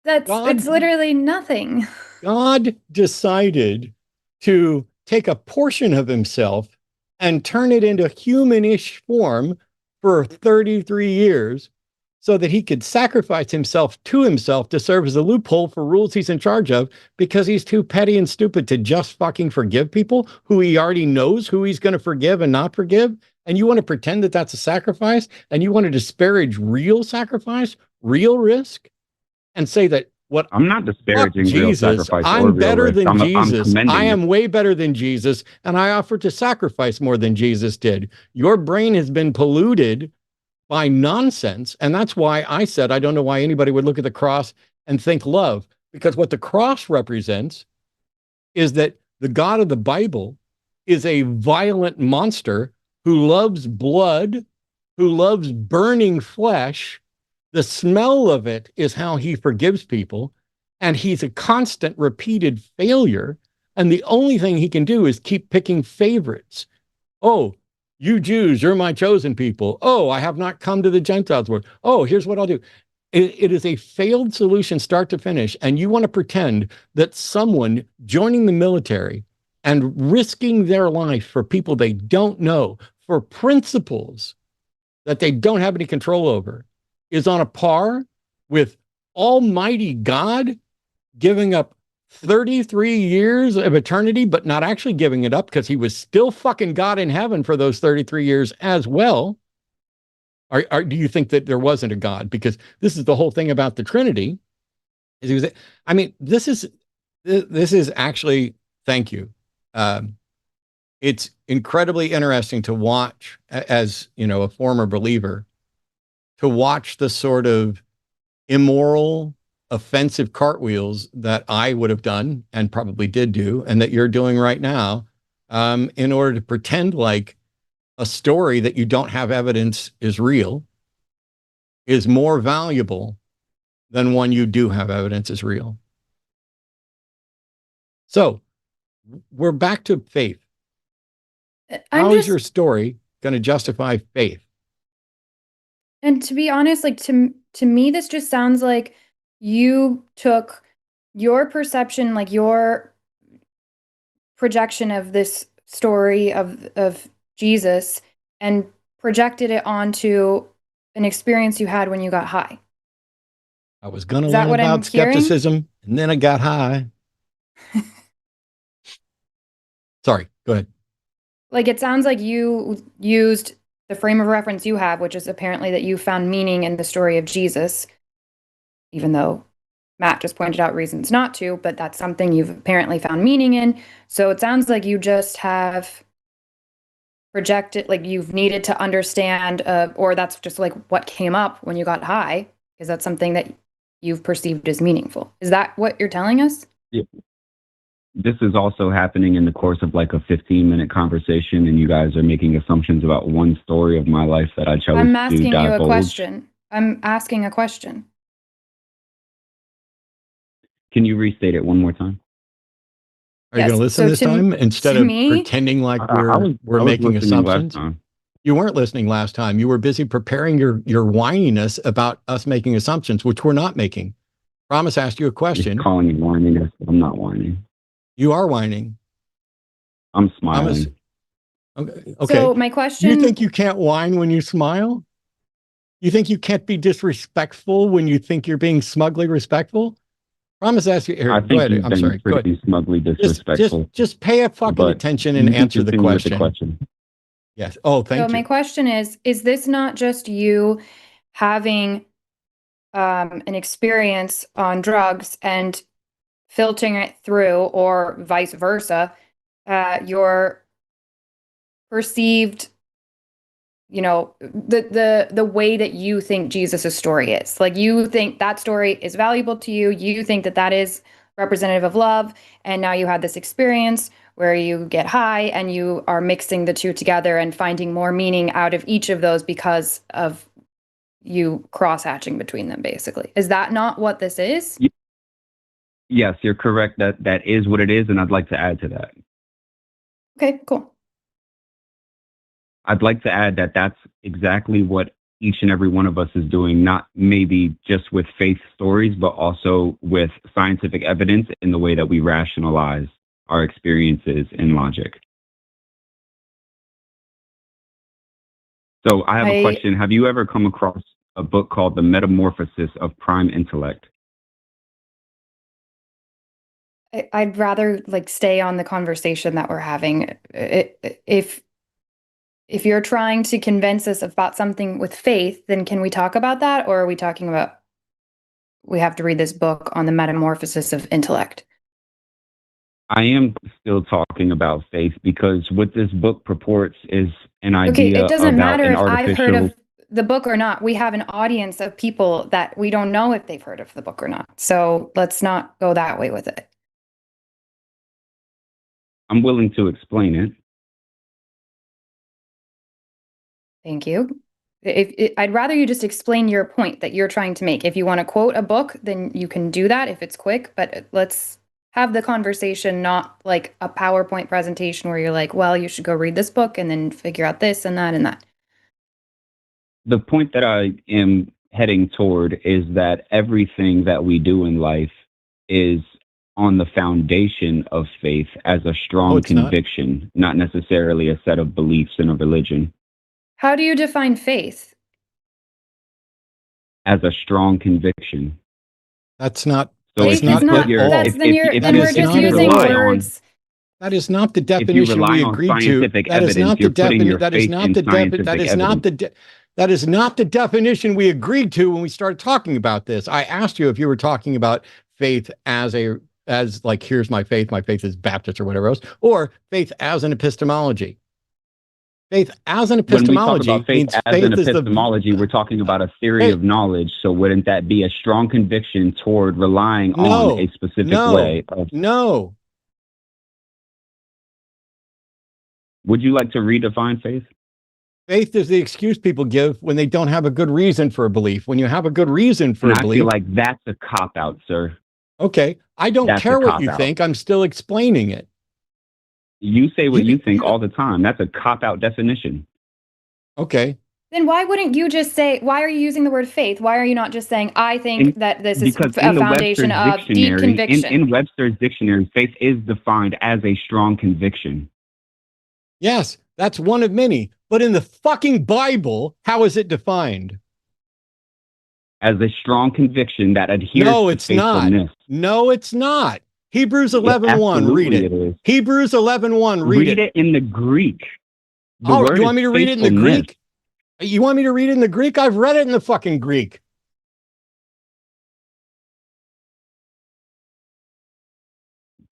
It's literally nothing. God decided to take a portion of himself and turn it into humanish form for 33 years so that he could sacrifice himself to serve as a loophole for rules he's in charge of, because he's too petty and stupid to just fucking forgive people who he already knows who he's going to forgive and not forgive. And you want to pretend that that's a sacrifice, and you want to disparage real sacrifice, real risk, and say that what I'm not disparaging Jesus, real sacrifice. I'm better than I'm Jesus. I am way better than Jesus, and I offer to sacrifice more than Jesus did. Your brain has been polluted by nonsense, and that's why I said I don't know why anybody would look at the cross and think love, because what the cross represents is that the God of the Bible is a violent monster who loves blood, who loves burning flesh. The smell of it is how he forgives people. And he's a constant repeated failure. And the only thing he can do is keep picking favorites. Oh, you Jews, you're my chosen people. Oh, I have not come to the Gentiles world. Oh, here's what I'll do. It is a failed solution, start to finish. And you want to pretend that someone joining the military and risking their life for people they don't know, for principles that they don't have any control over, is on a par with Almighty God giving up 33 years of eternity, but not actually giving it up because he was still fucking God in heaven for those 33 years as well. Do you think that there wasn't a God? Because this is the whole thing about the Trinity. This is actually, thank you. It's incredibly interesting to watch, as a former believer, to watch the sort of immoral, offensive cartwheels that I would have done and probably did do, and that you're doing right now, in order to pretend like a story that you don't have evidence is real, is more valuable then one you do have evidence is real. So we're back to faith. How is your story going to justify faith? And to be honest, like to me, this just sounds like you took your perception, like your projection of this story of Jesus, and projected it onto an experience you had when you got high. I was going to Is that learn what I'm about skepticism, and then I got high. Sorry, go ahead. Like, it sounds like you used the frame of reference you have, which is apparently that you found meaning in the story of Jesus, even though Matt just pointed out reasons not to, but that's something you've apparently found meaning in. So it sounds like you just have projected, like you've needed to understand, or that's just like what came up when you got high, because that's something that you've perceived as meaningful. Is that what you're telling us? Yeah. This is also happening in the course of like a 15-minute conversation, and you guys are making assumptions about one story of my life that I chose I'm to asking you divulge. a question. I'm asking a question. Can you restate it one more time? Are you going to listen this time instead of pretending like we're making assumptions? You weren't listening last time. You were busy preparing your whininess about us making assumptions, which we're not making. Promise asked you a question. You're calling me whininess. I'm not whining. You are whining. I'm smiling. Okay. So my question... You think you can't whine when you smile? You think you can't be disrespectful when you think you're being smugly respectful? Promise ask you. Here, I go think ahead. you've I'm been sorry. pretty smugly disrespectful. Just pay a fucking attention and answer the question. Yes. Oh, thank you. So my question is this not just you having an experience on drugs and filtering it through, or vice versa, your perceived, the way that you think Jesus' story is? Like, you think that story is valuable to you, you think that that is representative of love, and now you have this experience where you get high and you are mixing the two together and finding more meaning out of each of those because of you cross-hatching between them, basically. Is that not what this is? Yes, you're correct. That is what it is, and I'd like to add to that. Okay, cool. I'd like to add that that's exactly what each and every one of us is doing, not maybe just with faith stories, but also with scientific evidence in the way that we rationalize our experiences in logic. So I have a question. Have you ever come across a book called The Metamorphosis of Prime Intellect? I'd rather stay on the conversation that we're having. If you're trying to convince us about something with faith, then can we talk about that? Or are we talking about we have to read this book on the metamorphosis of intellect? I am still talking about faith, because what this book purports is an idea. Okay, it doesn't about matter an if artificial... I've heard of the book or not. We have an audience of people that we don't know if they've heard of the book or not. So let's not go that way with it. I'm willing to explain it. Thank you. I'd rather you just explain your point that you're trying to make. If you want to quote a book, then you can do that if it's quick, but let's have the conversation, not like a PowerPoint presentation where you're like, well, you should go read this book and then figure out this and that and that. The point that I am heading toward is that everything that we do in life is on the foundation of faith as a strong conviction, not necessarily a set of beliefs in a religion. How do you define faith? As a strong conviction. That's not. So faith is not. Then we're just using words. That is not the definition we agreed to. That is not the definition. That is not the definition. That is not the. That is not the definition we agreed to when we started talking about this. I asked you if you were talking about faith as like, here's my faith is Baptist or whatever else, or faith as an epistemology. Faith as an epistemology. When we talk about faith as an epistemology, we're talking about a theory of knowledge. So wouldn't that be a strong conviction toward relying on a specific way of... No. Would you like to redefine faith? Faith is the excuse people give when they don't have a good reason for a belief. When you have a good reason for And a I belief, feel like that's a cop out, sir. okay, I don't That's care a what you cop-out. think. I'm still explaining it. You say what you think you- all the time. That's a cop out definition. Okay. Then why wouldn't you just say, why are you using the word faith? Why are you not just saying, I think that this is Because a in the foundation Webster's of deep dictionary, conviction? in Webster's dictionary, faith is defined as a strong conviction. Yes, that's one of many. But in the fucking Bible, how is it defined? As a strong conviction that adheres No, to it's not. faithfulness. No, it's not. Hebrews Yes, 11:1. Read absolutely it. it is. Hebrews 11:1. Read it. in the Greek. The Oh, word you want is me to read it in the faithfulness. Greek? You want me to read it in the Greek? I've read it in the fucking Greek.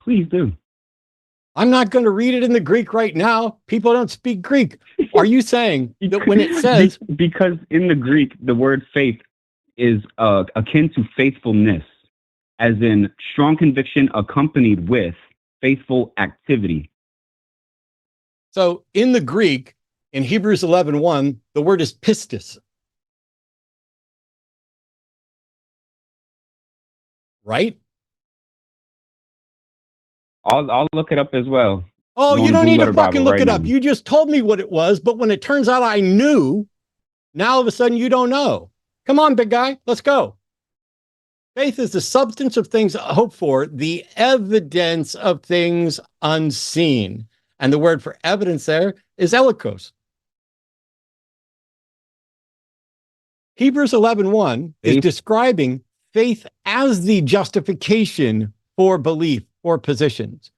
Please do. I'm not going to read it in the Greek right now. People don't speak Greek. Are you saying that when it says... Because in the Greek, the word faith is akin to faithfulness, as in strong conviction accompanied with faithful activity. So in the Greek, in Hebrews 11:1, the word is pistis. Right? I'll look it up as well. Oh, Go you on don't Blue need to Letter fucking Bible look right it up. now. You just told me what it was, but when it turns out I knew, now all of a sudden you don't know. Come on, big guy, let's go. Faith is the substance of things hoped for, the evidence of things unseen. And the word for evidence there is elikos. Hebrews 11:1 is Faith. describing faith as the justification for belief or positions.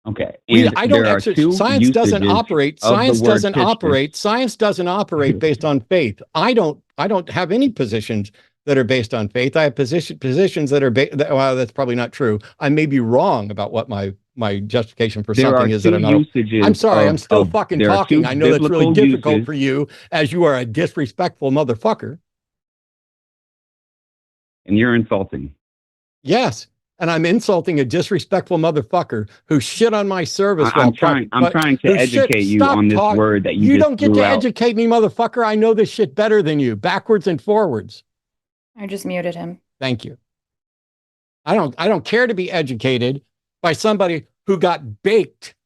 Okay. I don't there are exercise. two Science doesn't usages operate. of the Science word doesn't pistis. operate. Science doesn't operate based on faith. I don't have any positions that are based on faith. I have positions that are well, that's probably not true. I may be wrong about what my justification for There something are is that two I'm not. usages I'm sorry. I'm of- still of- fucking there are talking. two I know that's really biblical difficult uses. for you, as you are a disrespectful motherfucker. And you're insulting. Yes. And I'm insulting a disrespectful motherfucker who shit on my service. I'm trying to who educate you stop on this talk- word that You you just don't get threw to out. educate me, motherfucker. I know this shit better than you, backwards and forwards. I just muted him. Thank you. I don't care to be educated by somebody who got baked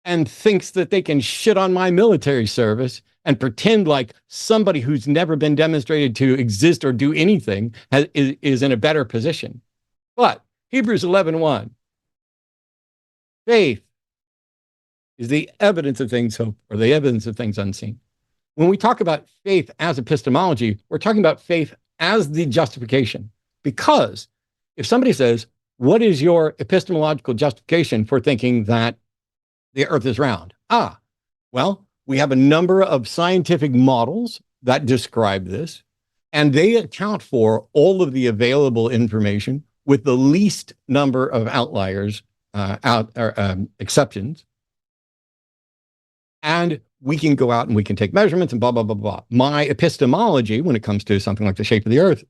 and thinks that they can shit on my military service and pretend like somebody who's never been demonstrated to exist or do anything is in a better position. But Hebrews 11:1, faith is the evidence of things hoped for, the evidence of things unseen. When we talk about faith as epistemology, we're talking about faith as the justification. Because if somebody says, what is your epistemological justification for thinking that the earth is round? Well, we have a number of scientific models that describe this, and they account for all of the available information with the least number of outliers, exceptions. And we can go out and we can take measurements and blah, blah, blah, blah. My epistemology, when it comes to something like the shape of the earth,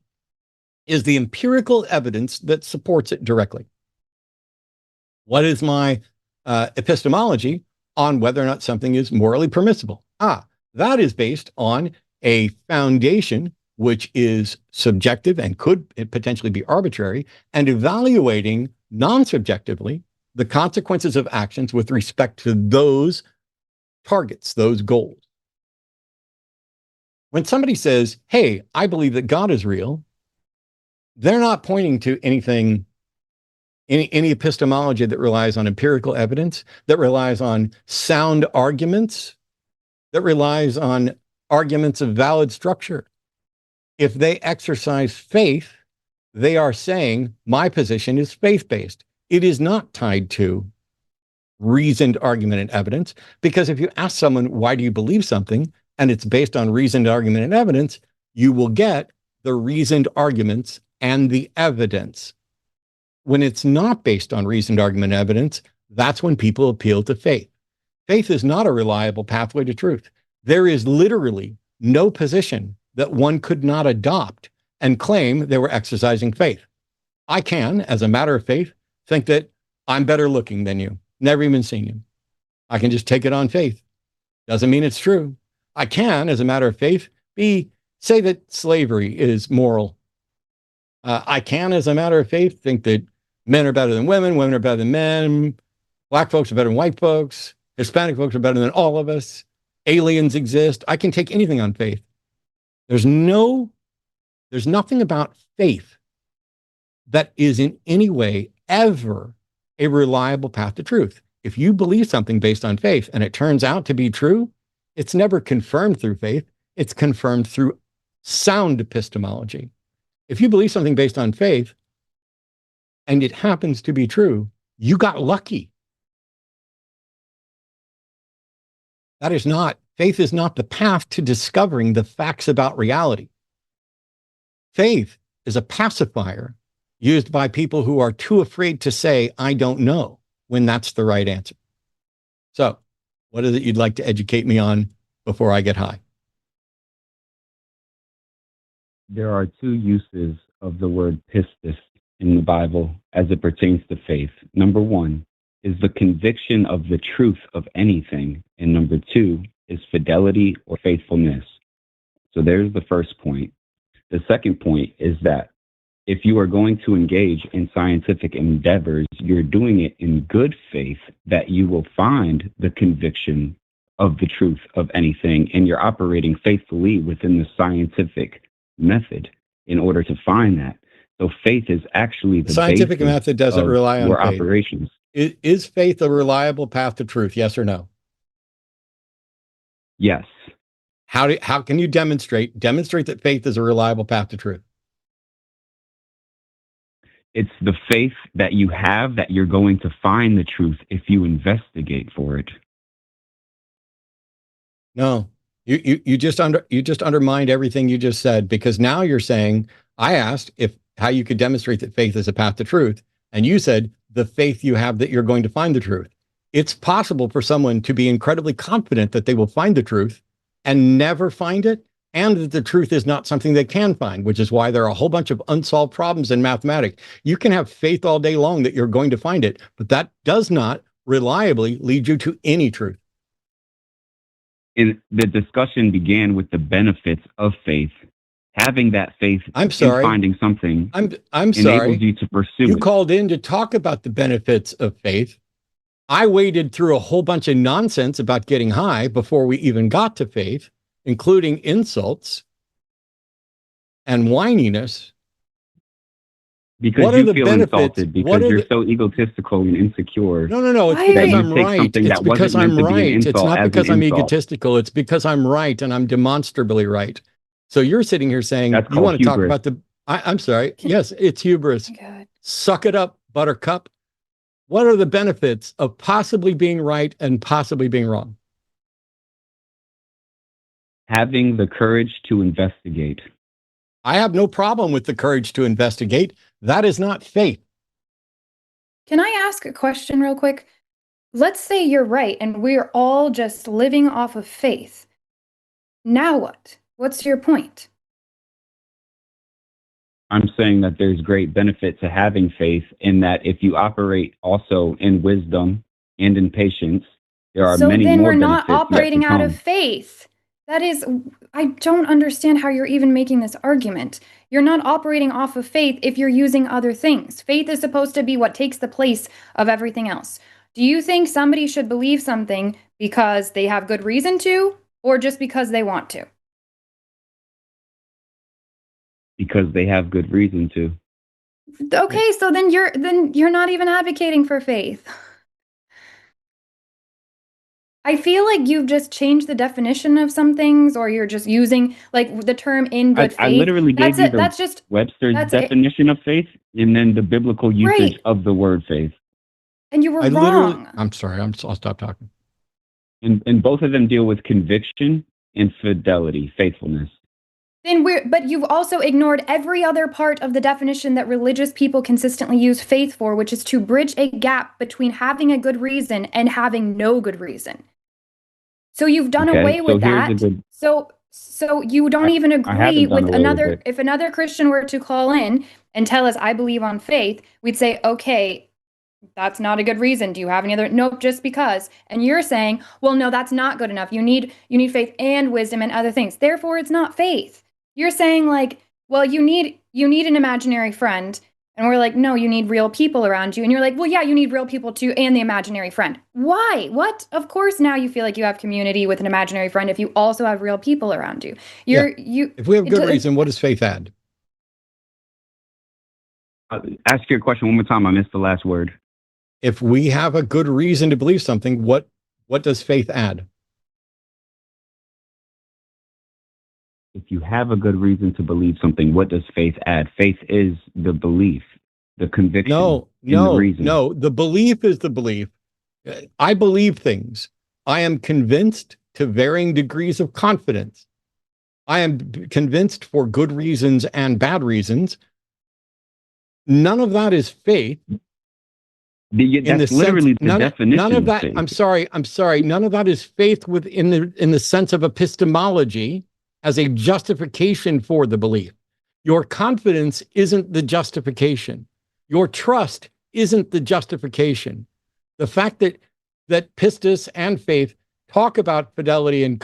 is the empirical evidence that supports it directly. What is my epistemology on whether or not something is morally permissible? That is based on a foundation which is subjective and could potentially be arbitrary, and evaluating non-subjectively the consequences of actions with respect to those targets, those goals. When somebody says, hey, I believe that God is real, they're not pointing to anything, any epistemology that relies on empirical evidence, that relies on sound arguments, that relies on arguments of valid structure. If they exercise faith, they are saying, my position is faith-based. It is not tied to reasoned argument and evidence, because if you ask someone, why do you believe something, and it's based on reasoned argument and evidence, you will get the reasoned arguments and the evidence. When it's not based on reasoned argument and evidence, that's when people appeal to faith. Faith is not a reliable pathway to truth. There is literally no position that one could not adopt and claim they were exercising faith. I can, as a matter of faith, think that I'm better looking than you. Never even seen you. I can just take it on faith. Doesn't mean it's true. I can, as a matter of faith, say that slavery is moral. I can, as a matter of faith, think that men are better than women, women are better than men, black folks are better than white folks, Hispanic folks are better than all of us, aliens exist. I can take anything on faith. There's nothing about faith that is in any way ever a reliable path to truth. If you believe something based on faith and it turns out to be true, it's never confirmed through faith. It's confirmed through sound epistemology. If you believe something based on faith and it happens to be true, you got lucky. Faith is not the path to discovering the facts about reality. Faith is a pacifier used by people who are too afraid to say, I don't know, when that's the right answer. So, what is it you'd like to educate me on before I get high? There are two uses of the word pistis in the Bible as it pertains to faith. Number one is the conviction of the truth of anything, and number two is fidelity or faithfulness. So there's the first point. The second point is that if you are going to engage in scientific endeavors, you're doing it in good faith that you will find the conviction of the truth of anything, and you're operating faithfully within the scientific method in order to find that. So faith is actually the scientific method doesn't rely on your faith. Operations. Is faith a reliable path to truth? Yes or no? Yes. How can you demonstrate that faith is a reliable path to truth? It's the faith that you have that you're going to find the truth if you investigate for it. No, you just undermined everything you just said, because now you're saying, I asked how you could demonstrate that faith is a path to truth, and you said the faith you have that you're going to find the truth. It's possible for someone to be incredibly confident that they will find the truth and never find it, and that the truth is not something they can find, which is why there are a whole bunch of unsolved problems in mathematics. You can have faith all day long that you're going to find it, but that does not reliably lead you to any truth. The discussion began with the benefits of faith. Having that faith in finding something I'm sorry. enables you to pursue You it. called in to talk about the benefits of faith. I waded through a whole bunch of nonsense about getting high before we even got to faith, including insults and whininess. Because what are you the feel benefits? insulted because you're so egotistical and insecure. No. It's Why because are I'm you take right. something It's that because wasn't I'm meant to be an right. It's insult not as because an I'm insult. egotistical. It's because I'm right, and I'm demonstrably right. So you're sitting here saying That's you called want to talk hubris. about I'm sorry. Yes, it's hubris. Oh my God. Suck it up, buttercup. What are the benefits of possibly being right and possibly being wrong? Having the courage to investigate. I have no problem with the courage to investigate. That is not faith. Can I ask a question real quick? Let's say you're right and we're all just living off of faith. Now what? What's your point? I'm saying that there's great benefit to having faith in that if you operate also in wisdom and in patience, there are So many then more we're not benefits yet to operating out of come. faith. That is, I don't understand how you're even making this argument. You're not operating off of faith if you're using other things. Faith is supposed to be what takes the place of everything else. Do you think somebody should believe something because they have good reason to, or just because they want to? Because they have good reason to. Okay, so then you're not even advocating for faith. I feel like you've just changed the definition of some things, or you're just using like the term in good faith. I literally gave you That's just Webster's that's it. definition of faith and then the biblical usage Right. of the word faith. And you were wrong. I'm sorry. I'll stop talking. And both of them deal with conviction and fidelity, faithfulness. But you've also ignored every other part of the definition that religious people consistently use faith for, which is to bridge a gap between having a good reason and having no good reason. So you've done away with that. So you don't even agree with another. If another Christian were to call in and tell us, I believe on faith, we'd say, okay, That's not a good reason. Do you have any other? Nope, just because. And you're saying, well, no, that's not good enough. You need faith and wisdom and other things. Therefore, it's not faith. You're saying like, well, you need an imaginary friend. And we're like, no, you need real people around you. And you're like, well, yeah, you need real people too and the imaginary friend. Why? What? Of course now you feel like you have community with an imaginary friend if you also have real people around you. If we have good reason, what does faith add? Ask your question one more time. I missed the last word. If we have a good reason to believe something, what does faith add? If you have a good reason to believe something, what does faith add? Faith is the belief, the conviction. No. The belief is the belief. I believe things. I am convinced to varying degrees of confidence. I am convinced for good reasons and bad reasons. None of that is faith. That's literally the definition. None of that. Faith. I'm sorry. None of that is faith in the sense of epistemology as a justification for the belief. Your confidence isn't the justification. Your trust isn't the justification. The fact that pistis and faith talk about fidelity and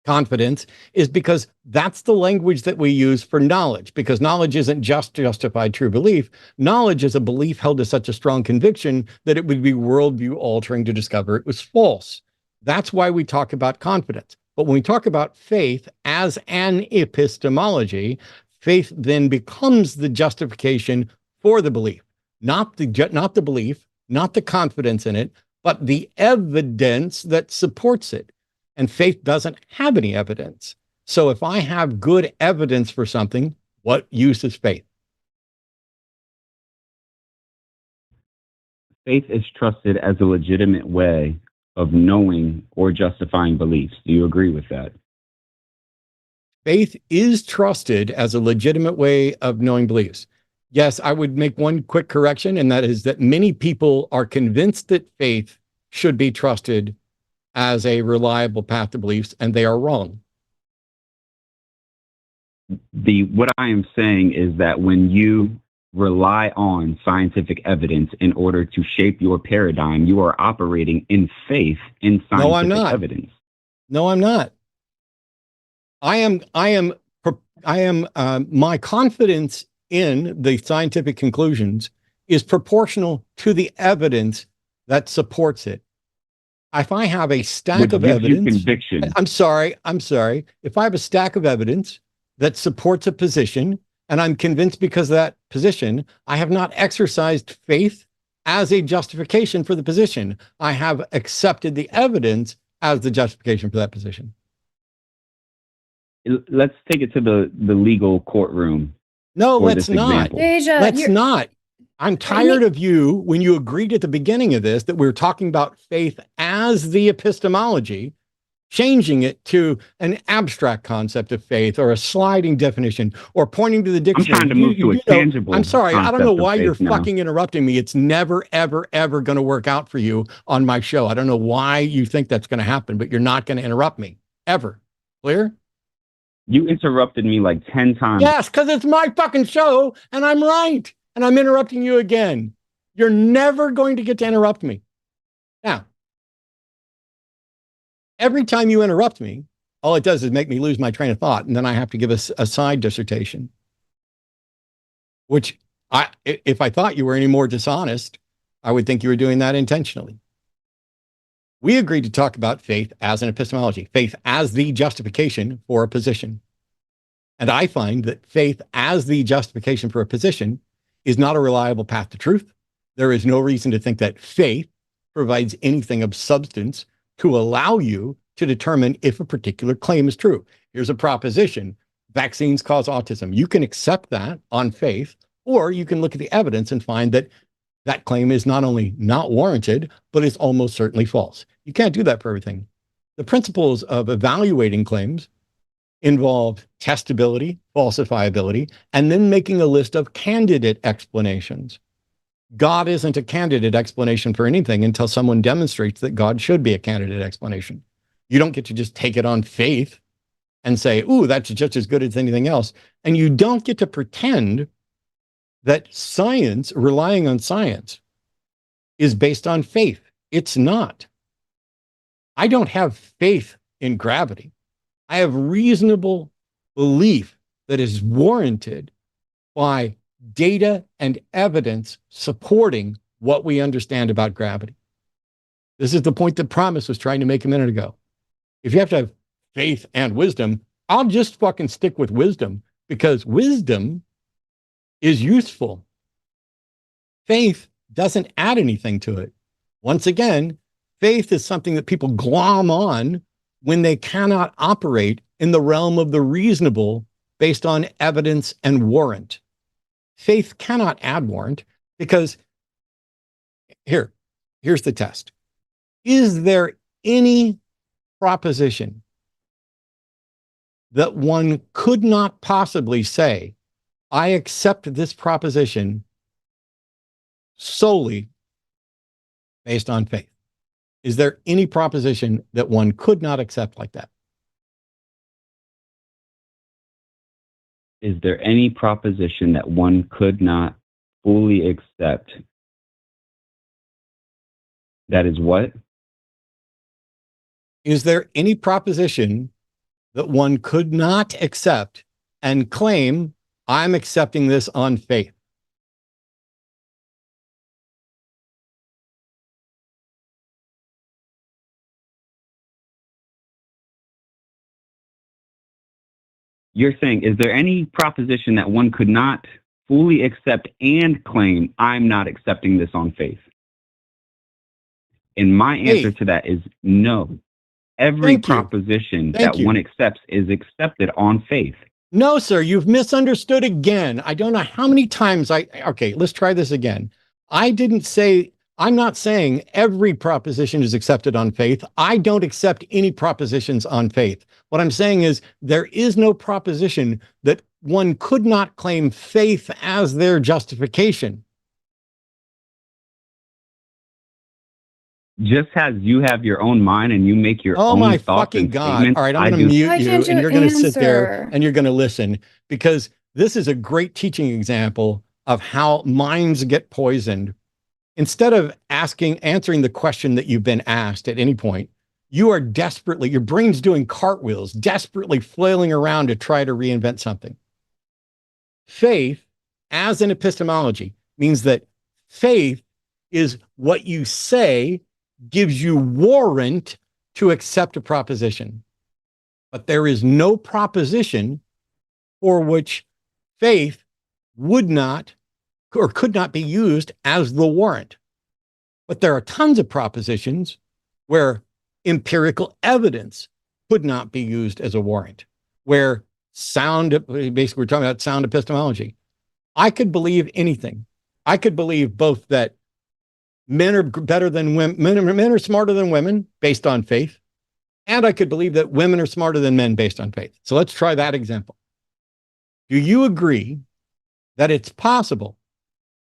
confidence is because that's the language that we use for knowledge, because knowledge isn't just justified true belief. Knowledge is a belief held to such a strong conviction that it would be worldview altering to discover it was false. That's why we talk about confidence. But when we talk about faith as an epistemology, faith then becomes the justification for the belief, not the belief, not the confidence in it, but the evidence that supports it. And faith doesn't have any evidence. So if I have good evidence for something, what use is faith? Faith is trusted as a legitimate way of knowing or justifying beliefs. Do you agree with that? Faith is trusted as a legitimate way of knowing beliefs. Yes, I would make one quick correction, and that is that many people are convinced that faith should be trusted as a reliable path to beliefs, and they are wrong. What I am saying is that when you rely on scientific evidence in order to shape your paradigm, you are operating in faith in scientific evidence. No, I'm not. My confidence in the scientific conclusions is proportional to the evidence that supports it. If I have a stack of evidence, I'm sorry. If I have a stack of evidence that supports a position, and I'm convinced because of that position, I have not exercised faith as a justification for the position. I have accepted the evidence as the justification for that position. Let's take it to the legal courtroom. No, let's not. Let's not. I'm tired of you when you agreed at the beginning of this that we were talking about faith as the epistemology, changing it to an abstract concept of faith or a sliding definition or pointing to the dictionary. I'm trying to move to a tangible. I'm sorry. I don't know why you're fucking interrupting me. It's never, ever, ever going to work out for you on my show. I don't know why you think that's going to happen, but you're not going to interrupt me ever. Clear? You interrupted me like 10 times. Yes, because it's my fucking show and I'm right. And I'm interrupting you again. You're never going to get to interrupt me. Now, every time you interrupt me, all it does is make me lose my train of thought. And then I have to give a side dissertation, which if I thought you were any more dishonest, I would think you were doing that intentionally. We agreed to talk about faith as an epistemology, faith as the justification for a position. And I find that faith as the justification for a position is not a reliable path to truth. There is no reason to think that faith provides anything of substance to allow you to determine if a particular claim is true. Here's a proposition: vaccines cause autism. You can accept that on faith, or you can look at the evidence and find that that claim is not only not warranted, but is almost certainly false. You can't do that for everything. The principles of evaluating claims involve testability, falsifiability, and then making a list of candidate explanations. God isn't a candidate explanation for anything until someone demonstrates that God should be a candidate explanation. You don't get to just take it on faith and say, ooh, that's just as good as anything else. And you don't get to pretend that science, relying on science, is based on faith. It's not. I don't have faith in gravity. I have reasonable belief that is warranted by data and evidence supporting what we understand about gravity. This is the point that Promise was trying to make a minute ago. If you have to have faith and wisdom, I'll just fucking stick with wisdom, because wisdom is useful. Faith doesn't add anything to it. Once again, faith is something that people glom on when they cannot operate in the realm of the reasonable based on evidence and warrant. Faith cannot add warrant, because here's the test. Is there any proposition that one could not possibly say, I accept this proposition solely based on faith? Is there any proposition that one could not accept like that? Is there any proposition that one could not fully accept? That is what? Is there any proposition that one could not accept and claim, I'm accepting this on faith? You're saying, is there any proposition that one could not fully accept and claim, I'm not accepting this on faith? And my answer to that is no. Every proposition that one accepts is accepted on faith. No, sir, you've misunderstood again. I don't know how many times okay, let's try this again. I'm not saying every proposition is accepted on faith. I don't accept any propositions on faith. What I'm saying is there is no proposition that one could not claim faith as their justification. Just as you have your own mind and you make your own my thoughts fucking and God. statements. All right, I'm going to mute you, and you're going to sit there and you're going to listen, because this is a great teaching example of how minds get poisoned. Instead of answering the question that you've been asked at any point, you are desperately, your brain's doing cartwheels, desperately flailing around to try to reinvent something. Faith, as an epistemology, means that faith is what you say gives you warrant to accept a proposition. But there is no proposition for which faith would not or could not be used as the warrant. But there are tons of propositions where empirical evidence could not be used as a warrant, where basically we're talking about sound epistemology. I could believe anything. I could believe both that men are better than women, men are smarter than women based on faith, and I could believe that women are smarter than men based on faith. So let's try that example. Do you agree that it's possible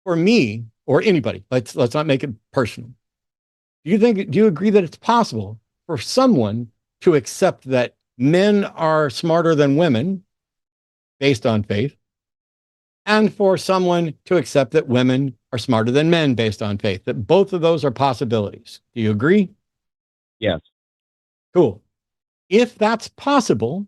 for me or anybody, let's not make it personal. Do you agree that it's possible for someone to accept that men are smarter than women based on faith, and for someone to accept that women are smarter than men based on faith, that both of those are possibilities? Do you agree? Yes. Cool. If that's possible,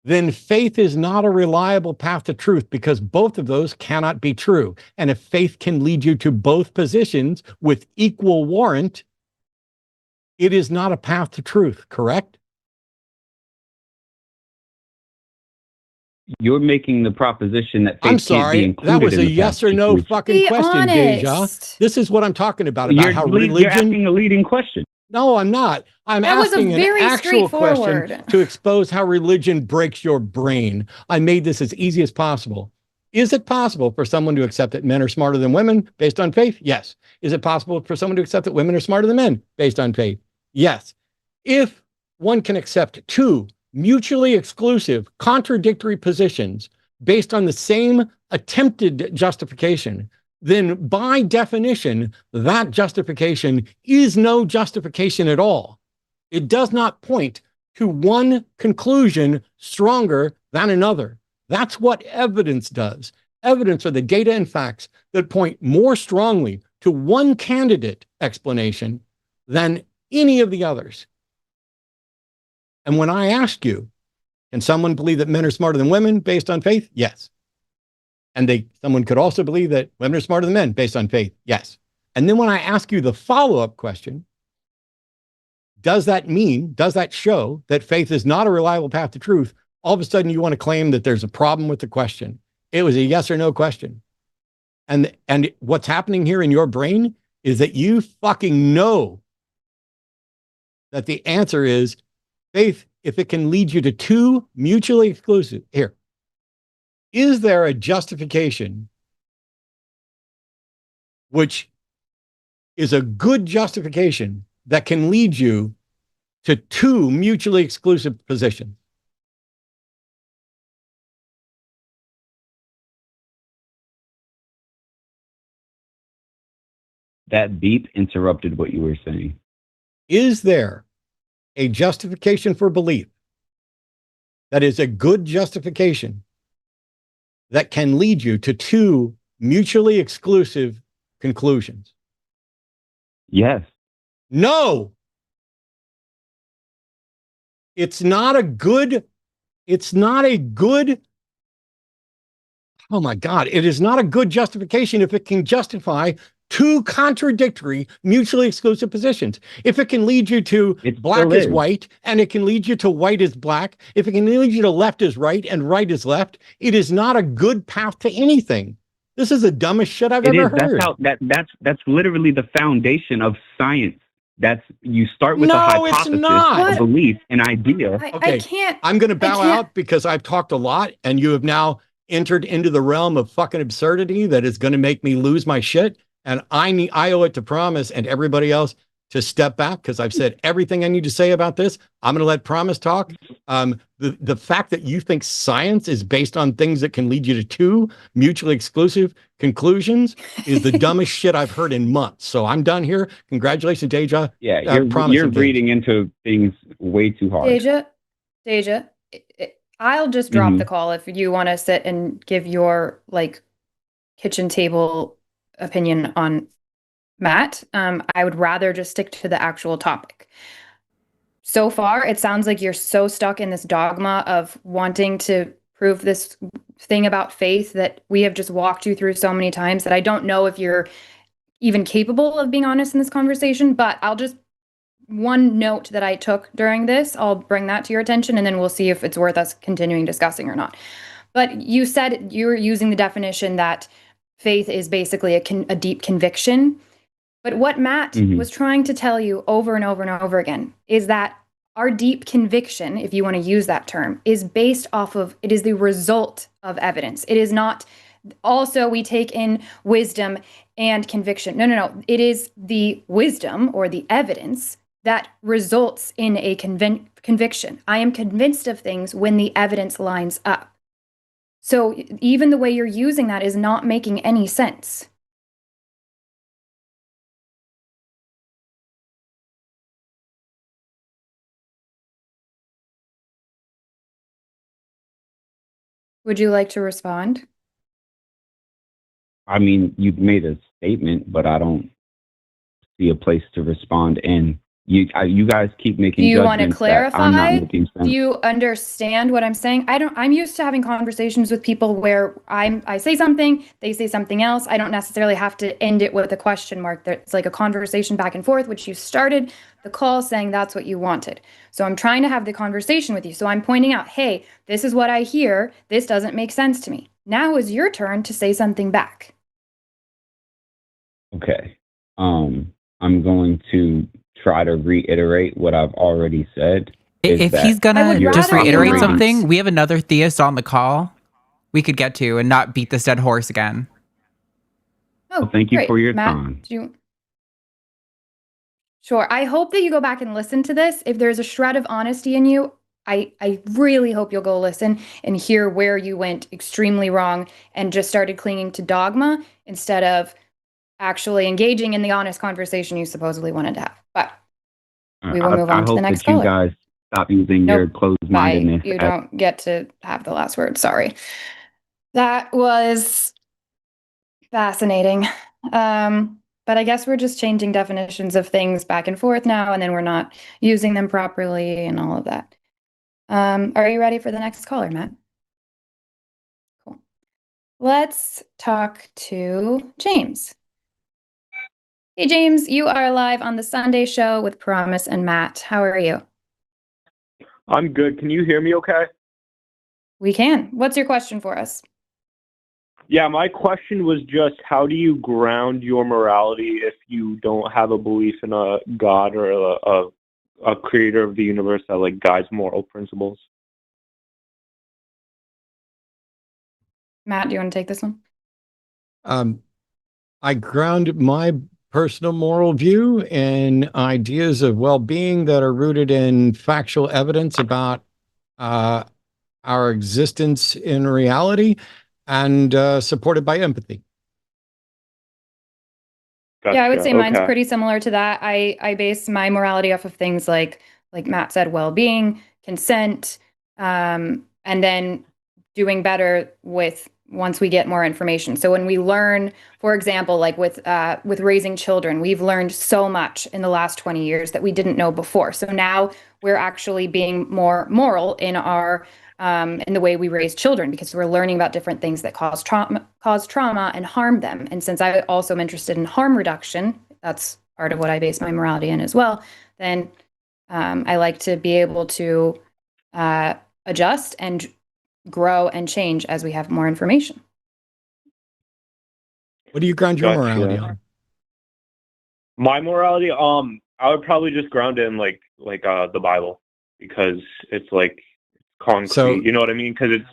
then faith is not a reliable path to truth, because both of those cannot be true. And if faith can lead you to both positions with equal warrant, it is not a path to truth, correct? You're making the proposition that faith I'm sorry, can't be that included was a in the yes or no fucking Be question, honest. Deja. This is what I'm talking about You're how religion... You're asking a leading question. No, I'm not. I'm That was a asking an very actual question straightforward. to expose how religion breaks your brain. I made this as easy as possible. Is it possible for someone to accept that men are smarter than women based on faith? Yes. Is it possible for someone to accept that women are smarter than men based on faith? Yes. If one can accept two mutually exclusive, contradictory positions based on the same attempted justification, then by definition, that justification is no justification at all. It does not point to one conclusion stronger than another. That's what evidence does. evidence or the data and facts that point more strongly to one candidate explanation than any of the others. And when I ask you, can someone believe that men are smarter than women based on faith? Yes. And someone could also believe that women are smarter than men based on faith? Yes. And then when I ask you the follow-up question, does that show that faith is not a reliable path to truth? All of a sudden you want to claim that there's a problem with the question. It was a yes or no question. And what's happening here in your brain is that you fucking know that the answer is faith, if it can lead you to two mutually exclusive. Here, is there a justification which is a good justification that can lead you to two mutually exclusive positions? That beep interrupted what you were saying. Is there a justification for belief that is a good justification that can lead you to two mutually exclusive conclusions? Yes. No. It's not a good, oh my God, it is not a good justification if it can justify two contradictory, mutually exclusive positions. If it can lead you to black is white, and it can lead you to white is black, if it can lead you to left is right and right is left, it is not a good path to anything. This is the dumbest shit I've ever heard. That's literally the foundation of science. You start with a hypothesis, a belief, an idea. Okay, I can't. I'm going to bow out because I've talked a lot, and you have now entered into the realm of fucking absurdity that is going to make me lose my shit. And I owe it to Promise and everybody else to step back because I've said everything I need to say about this. I'm going to let Promise talk. The fact that you think science is based on things that can lead you to two mutually exclusive conclusions is the dumbest shit I've heard in months. So I'm done here. Congratulations, Deja. Yeah, you're reading into things way too hard. Deja, I'll just drop the call if you want to sit and give your kitchen table opinion on Matt. I would rather just stick to the actual topic. So far, it sounds like you're so stuck in this dogma of wanting to prove this thing about faith that we have just walked you through so many times that I don't know if you're even capable of being honest in this conversation. But one note that I took during this, I'll bring that to your attention, and then we'll see if it's worth us continuing discussing or not. But you said you were using the definition that faith is basically a deep conviction. But what Matt was trying to tell you over and over and over again is that our deep conviction, if you want to use that term, is based off of, it is the result of evidence. It is not, also we take in wisdom and conviction. No. It is the wisdom or the evidence that results in a conviction. I am convinced of things when the evidence lines up. So even the way you're using that is not making any sense. Would you like to respond? I mean, you've made a statement, but I don't see a place to respond in. You guys keep making. Do you want to clarify? I'm not making sense. Do you understand what I'm saying? I'm used to having conversations with people where I say something, they say something else. I don't necessarily have to end it with a question mark. It's like a conversation back and forth, which you started the call saying that's what you wanted. So I'm trying to have the conversation with you. So I'm pointing out, hey, this is what I hear. This doesn't make sense to me. Now is your turn to say something back. Okay. I'm going to try to reiterate what I've already said. If he's gonna just reiterate something, we have another theist on the call we could get to and not beat this dead horse again. Oh, well, thank you for your time. Sure. I hope that you go back and listen to this. If there's a shred of honesty in you, I really hope you'll go listen and hear where you went extremely wrong and just started clinging to dogma instead of actually engaging in the honest conversation you supposedly wanted to have. But we will move on to the next caller. I hope that you guys stop using your closed-mindedness. You don't get to have the last word. Sorry. That was fascinating. But I guess we're just changing definitions of things back and forth now, and then we're not using them properly and all of that. Are you ready for the next caller, Matt? Cool. Let's talk to James. Hey, James, you are live on the Sunday show with Promise and Matt. How are you? I'm good. Can you hear me okay? We can. What's your question for us? Yeah, my question was just how do you ground your morality if you don't have a belief in a God or a creator of the universe that like guides moral principles? Matt, do you want to take this one? I ground my personal moral view in ideas of well-being that are rooted in factual evidence about our existence in reality and supported by empathy. Gotcha. Yeah, I would say mine's Okay. pretty similar to that. I base my morality off of things like Matt said, well-being, consent, and then doing better with once we get more information. So when we learn, for example, like with raising children, we've learned so much in the last 20 years that we didn't know before. So now we're actually being more moral in our in the way we raise children, because we're learning about different things that cause trauma and harm them. And since I also am interested in harm reduction, that's part of what I base my morality in as well, then I like to be able to adjust and grow and change as we have more information. What do you ground your morality on? My morality, I would probably just ground it in like the Bible, because it's like concrete. So, you know what I mean? Because it's.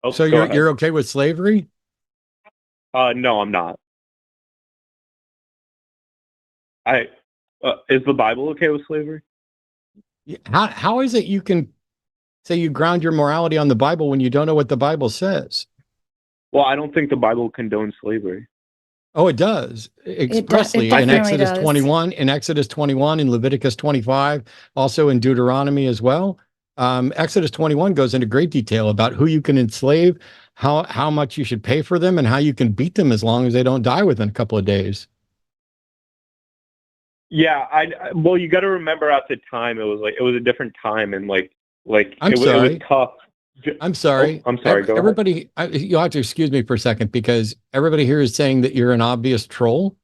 Oh, so go ahead. you're okay with slavery? No, I'm not. Is the Bible okay with slavery? How is it you can say you ground your morality on the Bible when you don't know what the Bible says? Well, I don't think the Bible condones slavery. Oh, it does expressly in Exodus 21, in Leviticus 25, also in Deuteronomy as well. Exodus 21 goes into great detail about who you can enslave, how much you should pay for them, and how you can beat them as long as they don't die within a couple of days. Yeah, well, you got to remember at the time it was a different time, and it was tough. I'm sorry. Oh, I'm sorry. Go everybody, you'll have to excuse me for a second, because everybody here is saying that you're an obvious troll,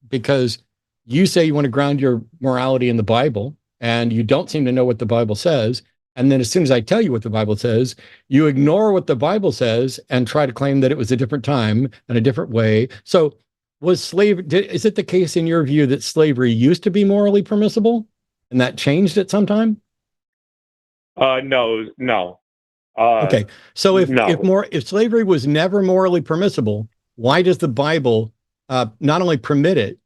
because you say you want to ground your morality in the Bible, and you don't seem to know what the Bible says. And then as soon as I tell you what the Bible says, you ignore what the Bible says and try to claim that it was a different time and a different way. So is it the case in your view that slavery used to be morally permissible and that changed at some time? No. Okay. So if slavery was never morally permissible, why does the Bible not only permit it,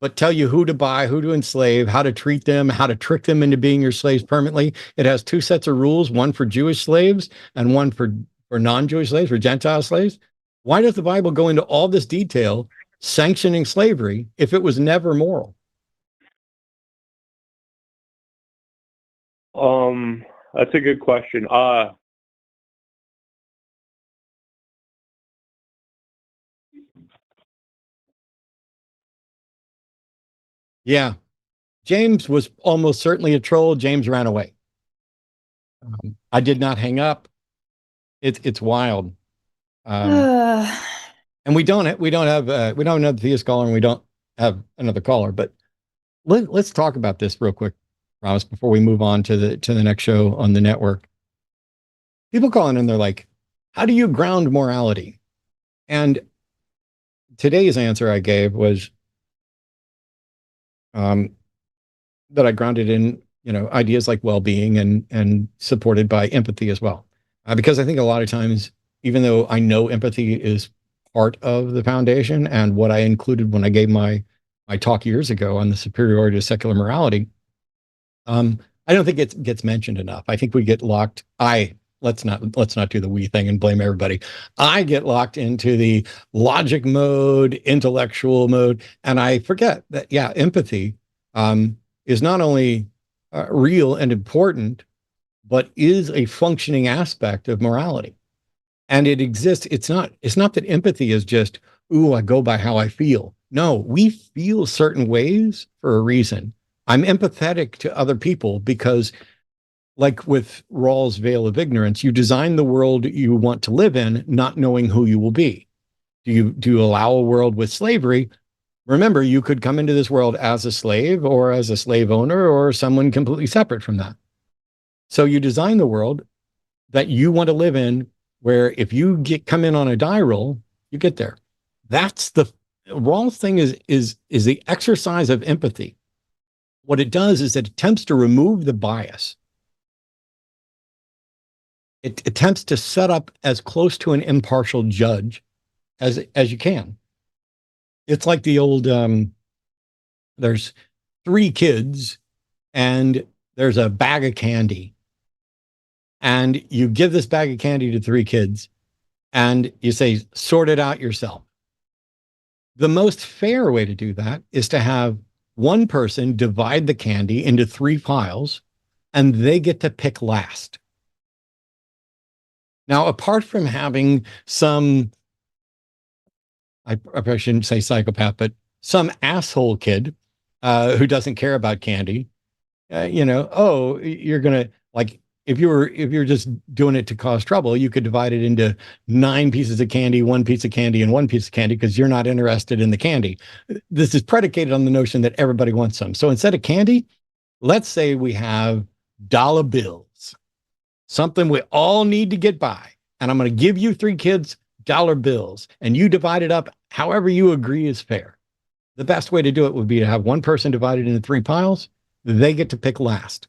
but tell you who to buy, who to enslave, how to treat them, how to trick them into being your slaves permanently? It has two sets of rules, one for Jewish slaves and one for non-Jewish slaves, for Gentile slaves. Why does the Bible go into all this detail sanctioning slavery if it was never moral? That's a good question. Yeah. James was almost certainly a troll. James ran away. I did not hang up. It's wild. And we don't have another theist caller, and we don't have another caller, but let's talk about this real quick, Promise, before we move on to the next show on the network. People calling in, they're like, how do you ground morality? And today's answer I gave was that I grounded in, ideas like well-being and supported by empathy as well. Because I think a lot of times, even though I know empathy is part of the foundation and what I included when I gave my talk years ago on the superiority of secular morality, I don't think it gets mentioned enough. I think we get locked. Let's not do the we thing and blame everybody. I get locked into the logic mode, intellectual mode, and I forget that, empathy is not only real and important, but is a functioning aspect of morality. And it exists. It's not that empathy is just, ooh, I go by how I feel. No, we feel certain ways for a reason. I'm empathetic to other people because, like with Rawls' veil of ignorance, you design the world you want to live in, not knowing who you will be. Do you allow a world with slavery? Remember, you could come into this world as a slave or as a slave owner or someone completely separate from that. So you design the world that you want to live in, where if you come in on a die roll, you get there. That's the Rawls thing is the exercise of empathy. What it does is it attempts to remove the bias. It attempts to set up as close to an impartial judge as you can. It's like the old, there's 3 kids and there's a bag of candy. And you give this bag of candy to 3 kids and you say, sort it out yourself. The most fair way to do that is to have one person divide the candy into 3 piles and they get to pick last. Now, apart from having some, I probably shouldn't say psychopath, but some asshole kid who doesn't care about candy, oh, you're going to, like, if you're just doing it to cause trouble, you could divide it into 9 pieces of candy, 1 piece of candy, and 1 piece of candy because you're not interested in the candy. This is predicated on the notion that everybody wants some. So instead of candy, let's say we have dollar bills, something we all need to get by. And I'm going to give you 3 kids dollar bills, and you divide it up however you agree is fair. The best way to do it would be to have one person divided into 3 piles. They get to pick last.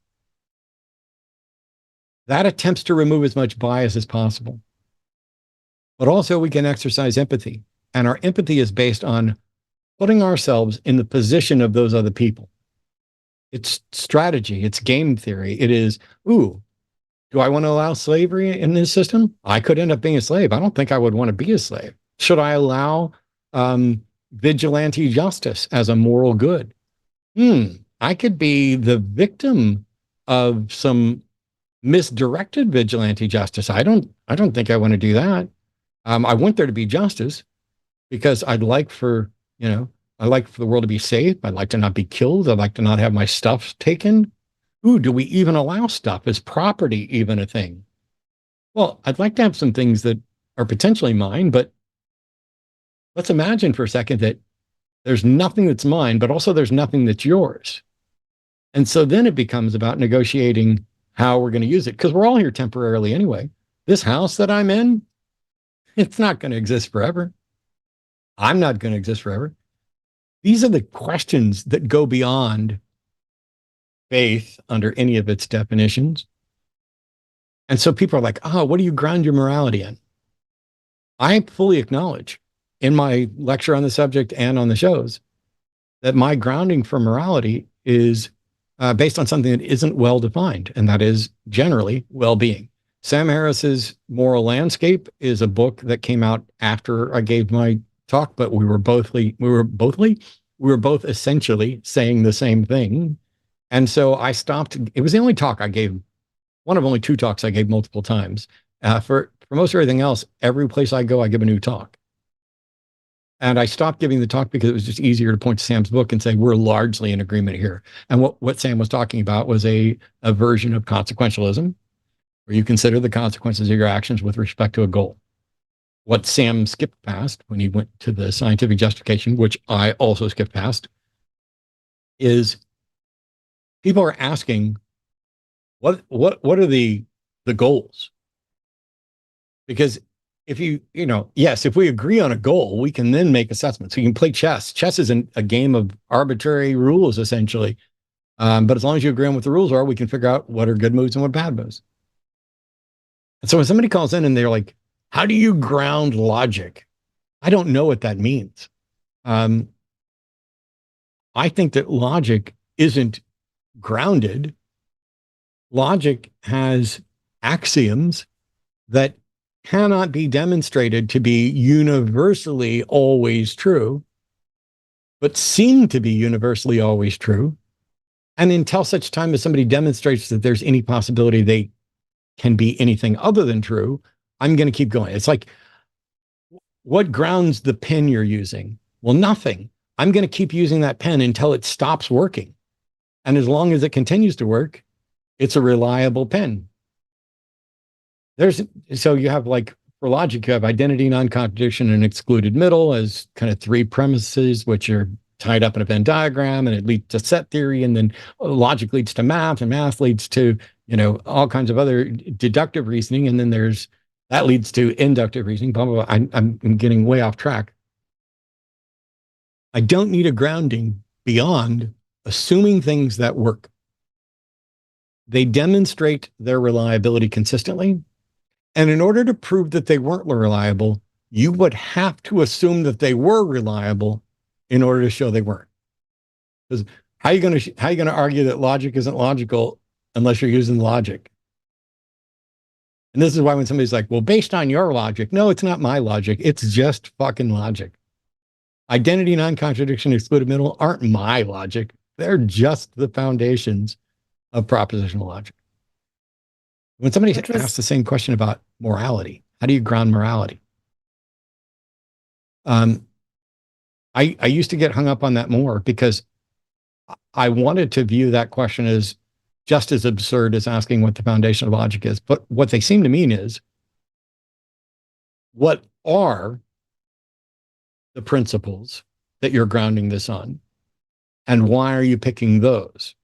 That attempts to remove as much bias as possible. But also we can exercise empathy. And our empathy is based on putting ourselves in the position of those other people. It's strategy. It's game theory. It is, ooh, do I want to allow slavery in this system? I could end up being a slave. I don't think I would want to be a slave. Should I allow vigilante justice as a moral good? I could be the victim of some misdirected vigilante justice. I don't think I want to do that. I want there to be justice because I'd like for the world to be safe. I'd like to not be killed. I'd like to not have my stuff taken. Ooh, do we even allow stuff? Is property even a thing? Well, I'd like to have some things that are potentially mine, but let's imagine for a second that there's nothing that's mine, but also there's nothing that's yours. And so then it becomes about negotiating how we're going to use it, because we're all here temporarily anyway. This house that I'm in, it's not going to exist forever. I'm not going to exist forever. These are the questions that go beyond faith under any of its definitions. And so people are like, what do you ground your morality in? I fully acknowledge in my lecture on the subject and on the shows that my grounding for morality is based on something that isn't well defined, and that is generally well-being. Sam Harris's Moral Landscape is a book that came out after I gave my talk, but we were both essentially saying the same thing. And so I stopped. It was the only talk I gave, one of only 2 talks I gave multiple times. For most everything else, every place I go, I give a new talk. And I stopped giving the talk because it was just easier to point to Sam's book and say, we're largely in agreement here. And what Sam was talking about was a version of consequentialism, where you consider the consequences of your actions with respect to a goal. What Sam skipped past when he went to the scientific justification, which I also skipped past, is people are asking, what are the goals? Because if if we agree on a goal, we can then make assessments. So you can play chess. Chess is a game of arbitrary rules, essentially. But as long as you agree on what the rules are, we can figure out what are good moves and what bad moves. And so when somebody calls in and they're like, how do you ground logic? I don't know what that means. I think that logic isn't grounded. Logic has axioms that cannot be demonstrated to be universally always true, but seem to be universally always true. And until such time as somebody demonstrates that there's any possibility they can be anything other than true, I'm going to keep going. It's like, what grounds the pen you're using? Well, nothing. I'm going to keep using that pen until it stops working. And as long as it continues to work, it's a reliable pen. So you have, like, for logic, you have identity, non-contradiction, and excluded middle as kind of three premises, which are tied up in a Venn diagram, and it leads to set theory, and then logic leads to math, and math leads to, all kinds of other deductive reasoning, and then that leads to inductive reasoning, blah, blah, blah. I'm getting way off track. I don't need a grounding beyond assuming things that work. They demonstrate their reliability consistently. And in order to prove that they weren't reliable, you would have to assume that they were reliable in order to show they weren't. Because how are you going to argue that logic isn't logical unless you're using logic? And this is why when somebody's like, well, based on your logic, no, it's not my logic. It's just fucking logic. Identity, non-contradiction, excluded middle aren't my logic. They're just the foundations of propositional logic. When somebody asks the same question about morality, how do you ground morality? I used to get hung up on that more because I wanted to view that question as just as absurd as asking what the foundation of logic is. But what they seem to mean is, what are the principles that you're grounding this on? And why are you picking those?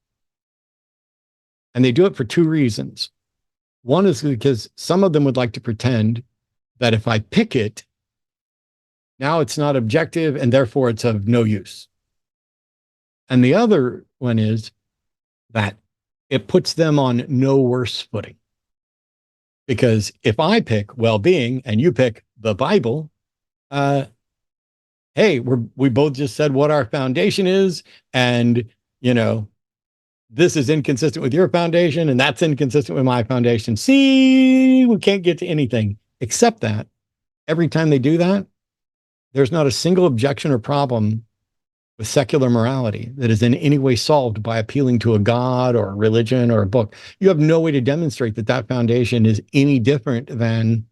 And they do it for two reasons. One is because some of them would like to pretend that if I pick it, now it's not objective and therefore it's of no use. And the other one is that it puts them on no worse footing. Because if I pick well-being and you pick the Bible, hey, we both just said what our foundation is, and this is inconsistent with your foundation, and that's inconsistent with my foundation. See, we can't get to anything except that every time they do that, there's not a single objection or problem with secular morality that is in any way solved by appealing to a god or a religion or a book. You have no way to demonstrate that foundation is any different than,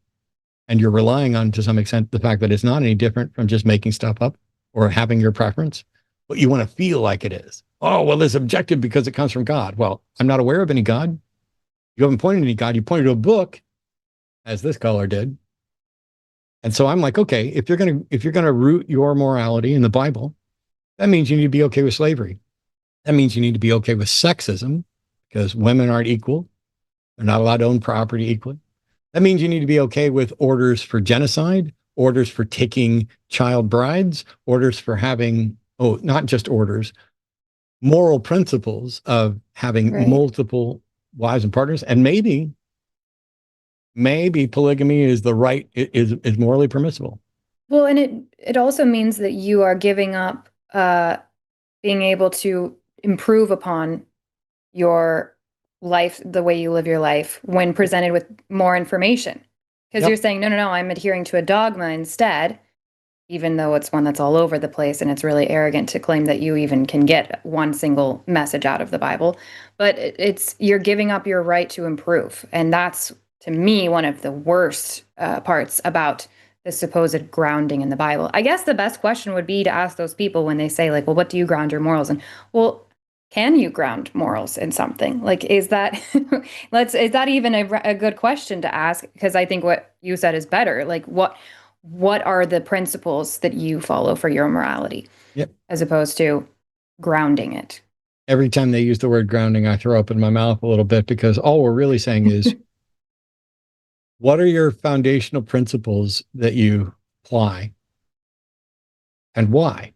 and you're relying on, to some extent, the fact that it's not any different from just making stuff up or having your preference, but you want to feel like it is. Oh, well, it's objective because it comes from God. Well, I'm not aware of any God. You haven't pointed to any God. You pointed to a book, as this caller did. And so I'm like, okay, if you're gonna root your morality in the Bible, that means you need to be okay with slavery. That means you need to be okay with sexism, because women aren't equal. They're not allowed to own property equally. That means you need to be okay with orders for genocide, orders for taking child brides, orders for having, not just orders, moral principles of having multiple wives and partners. And maybe polygamy is is morally permissible. Well, and it also means that you are giving up being able to improve upon your life, the way you live your life, when presented with more information. Because you're saying, no, I'm adhering to a dogma instead, even though it's one that's all over the place, and it's really arrogant to claim that you even can get one single message out of the Bible. But you're giving up your right to improve. And that's, to me, one of the worst parts about the supposed grounding in the Bible. I guess the best question would be to ask those people when they say, like, well, what do you ground your morals in? Well, can you ground morals in something? Like, is that is that even a good question to ask? Because I think what you said is better. Like, what are the principles that you follow for your morality? Yep. As opposed to grounding it. Every time they use the word grounding, I throw up in my mouth a little bit, because all we're really saying is, what are your foundational principles that you apply, and why?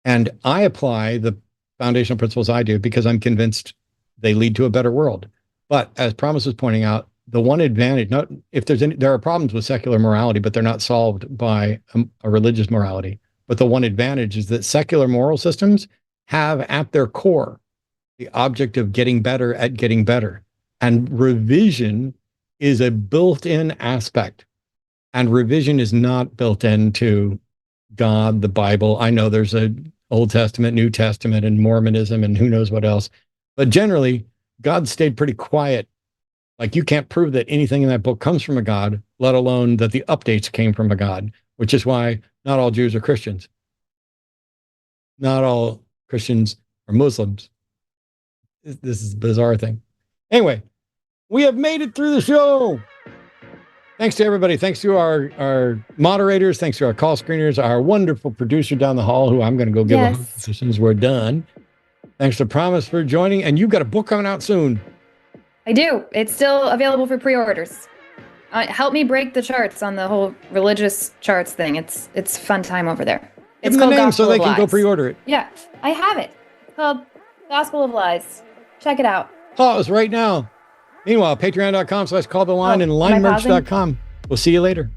And I apply the foundational principles I do because I'm convinced they lead to a better world. But as Promise was pointing out, the one advantage, there are problems with secular morality, but they're not solved by a religious morality. But the one advantage is that secular moral systems have at their core the object of getting better at getting better. And revision is a built-in aspect. And revision is not built into God, the Bible. I know there's an Old Testament, New Testament, and Mormonism, and who knows what else. But generally, God stayed pretty quiet. Like, you can't prove that anything in that book comes from a God. let alone that the updates came from a God, which is why not all Jews are Christians. Not all Christians are Muslims. This is a bizarre thing. Anyway, we have made it through the show. Thanks to everybody. Thanks to our moderators. Thanks to our call screeners, our wonderful producer down the hall, who I'm going to go give a hug as soon as we're done. Thanks to Promise for joining. And you've got a book coming out soon. I do. It's still available for pre-orders. Help me break the charts on the whole religious charts thing. It's fun time over there. It's Give them called the name Gospel so they of can go Lies. pre-order it. Yeah, I have it. It's called Gospel of Lies. Check it out. Pause right now. Meanwhile, patreon.com/calltheline and linemerch.com. We'll see you later.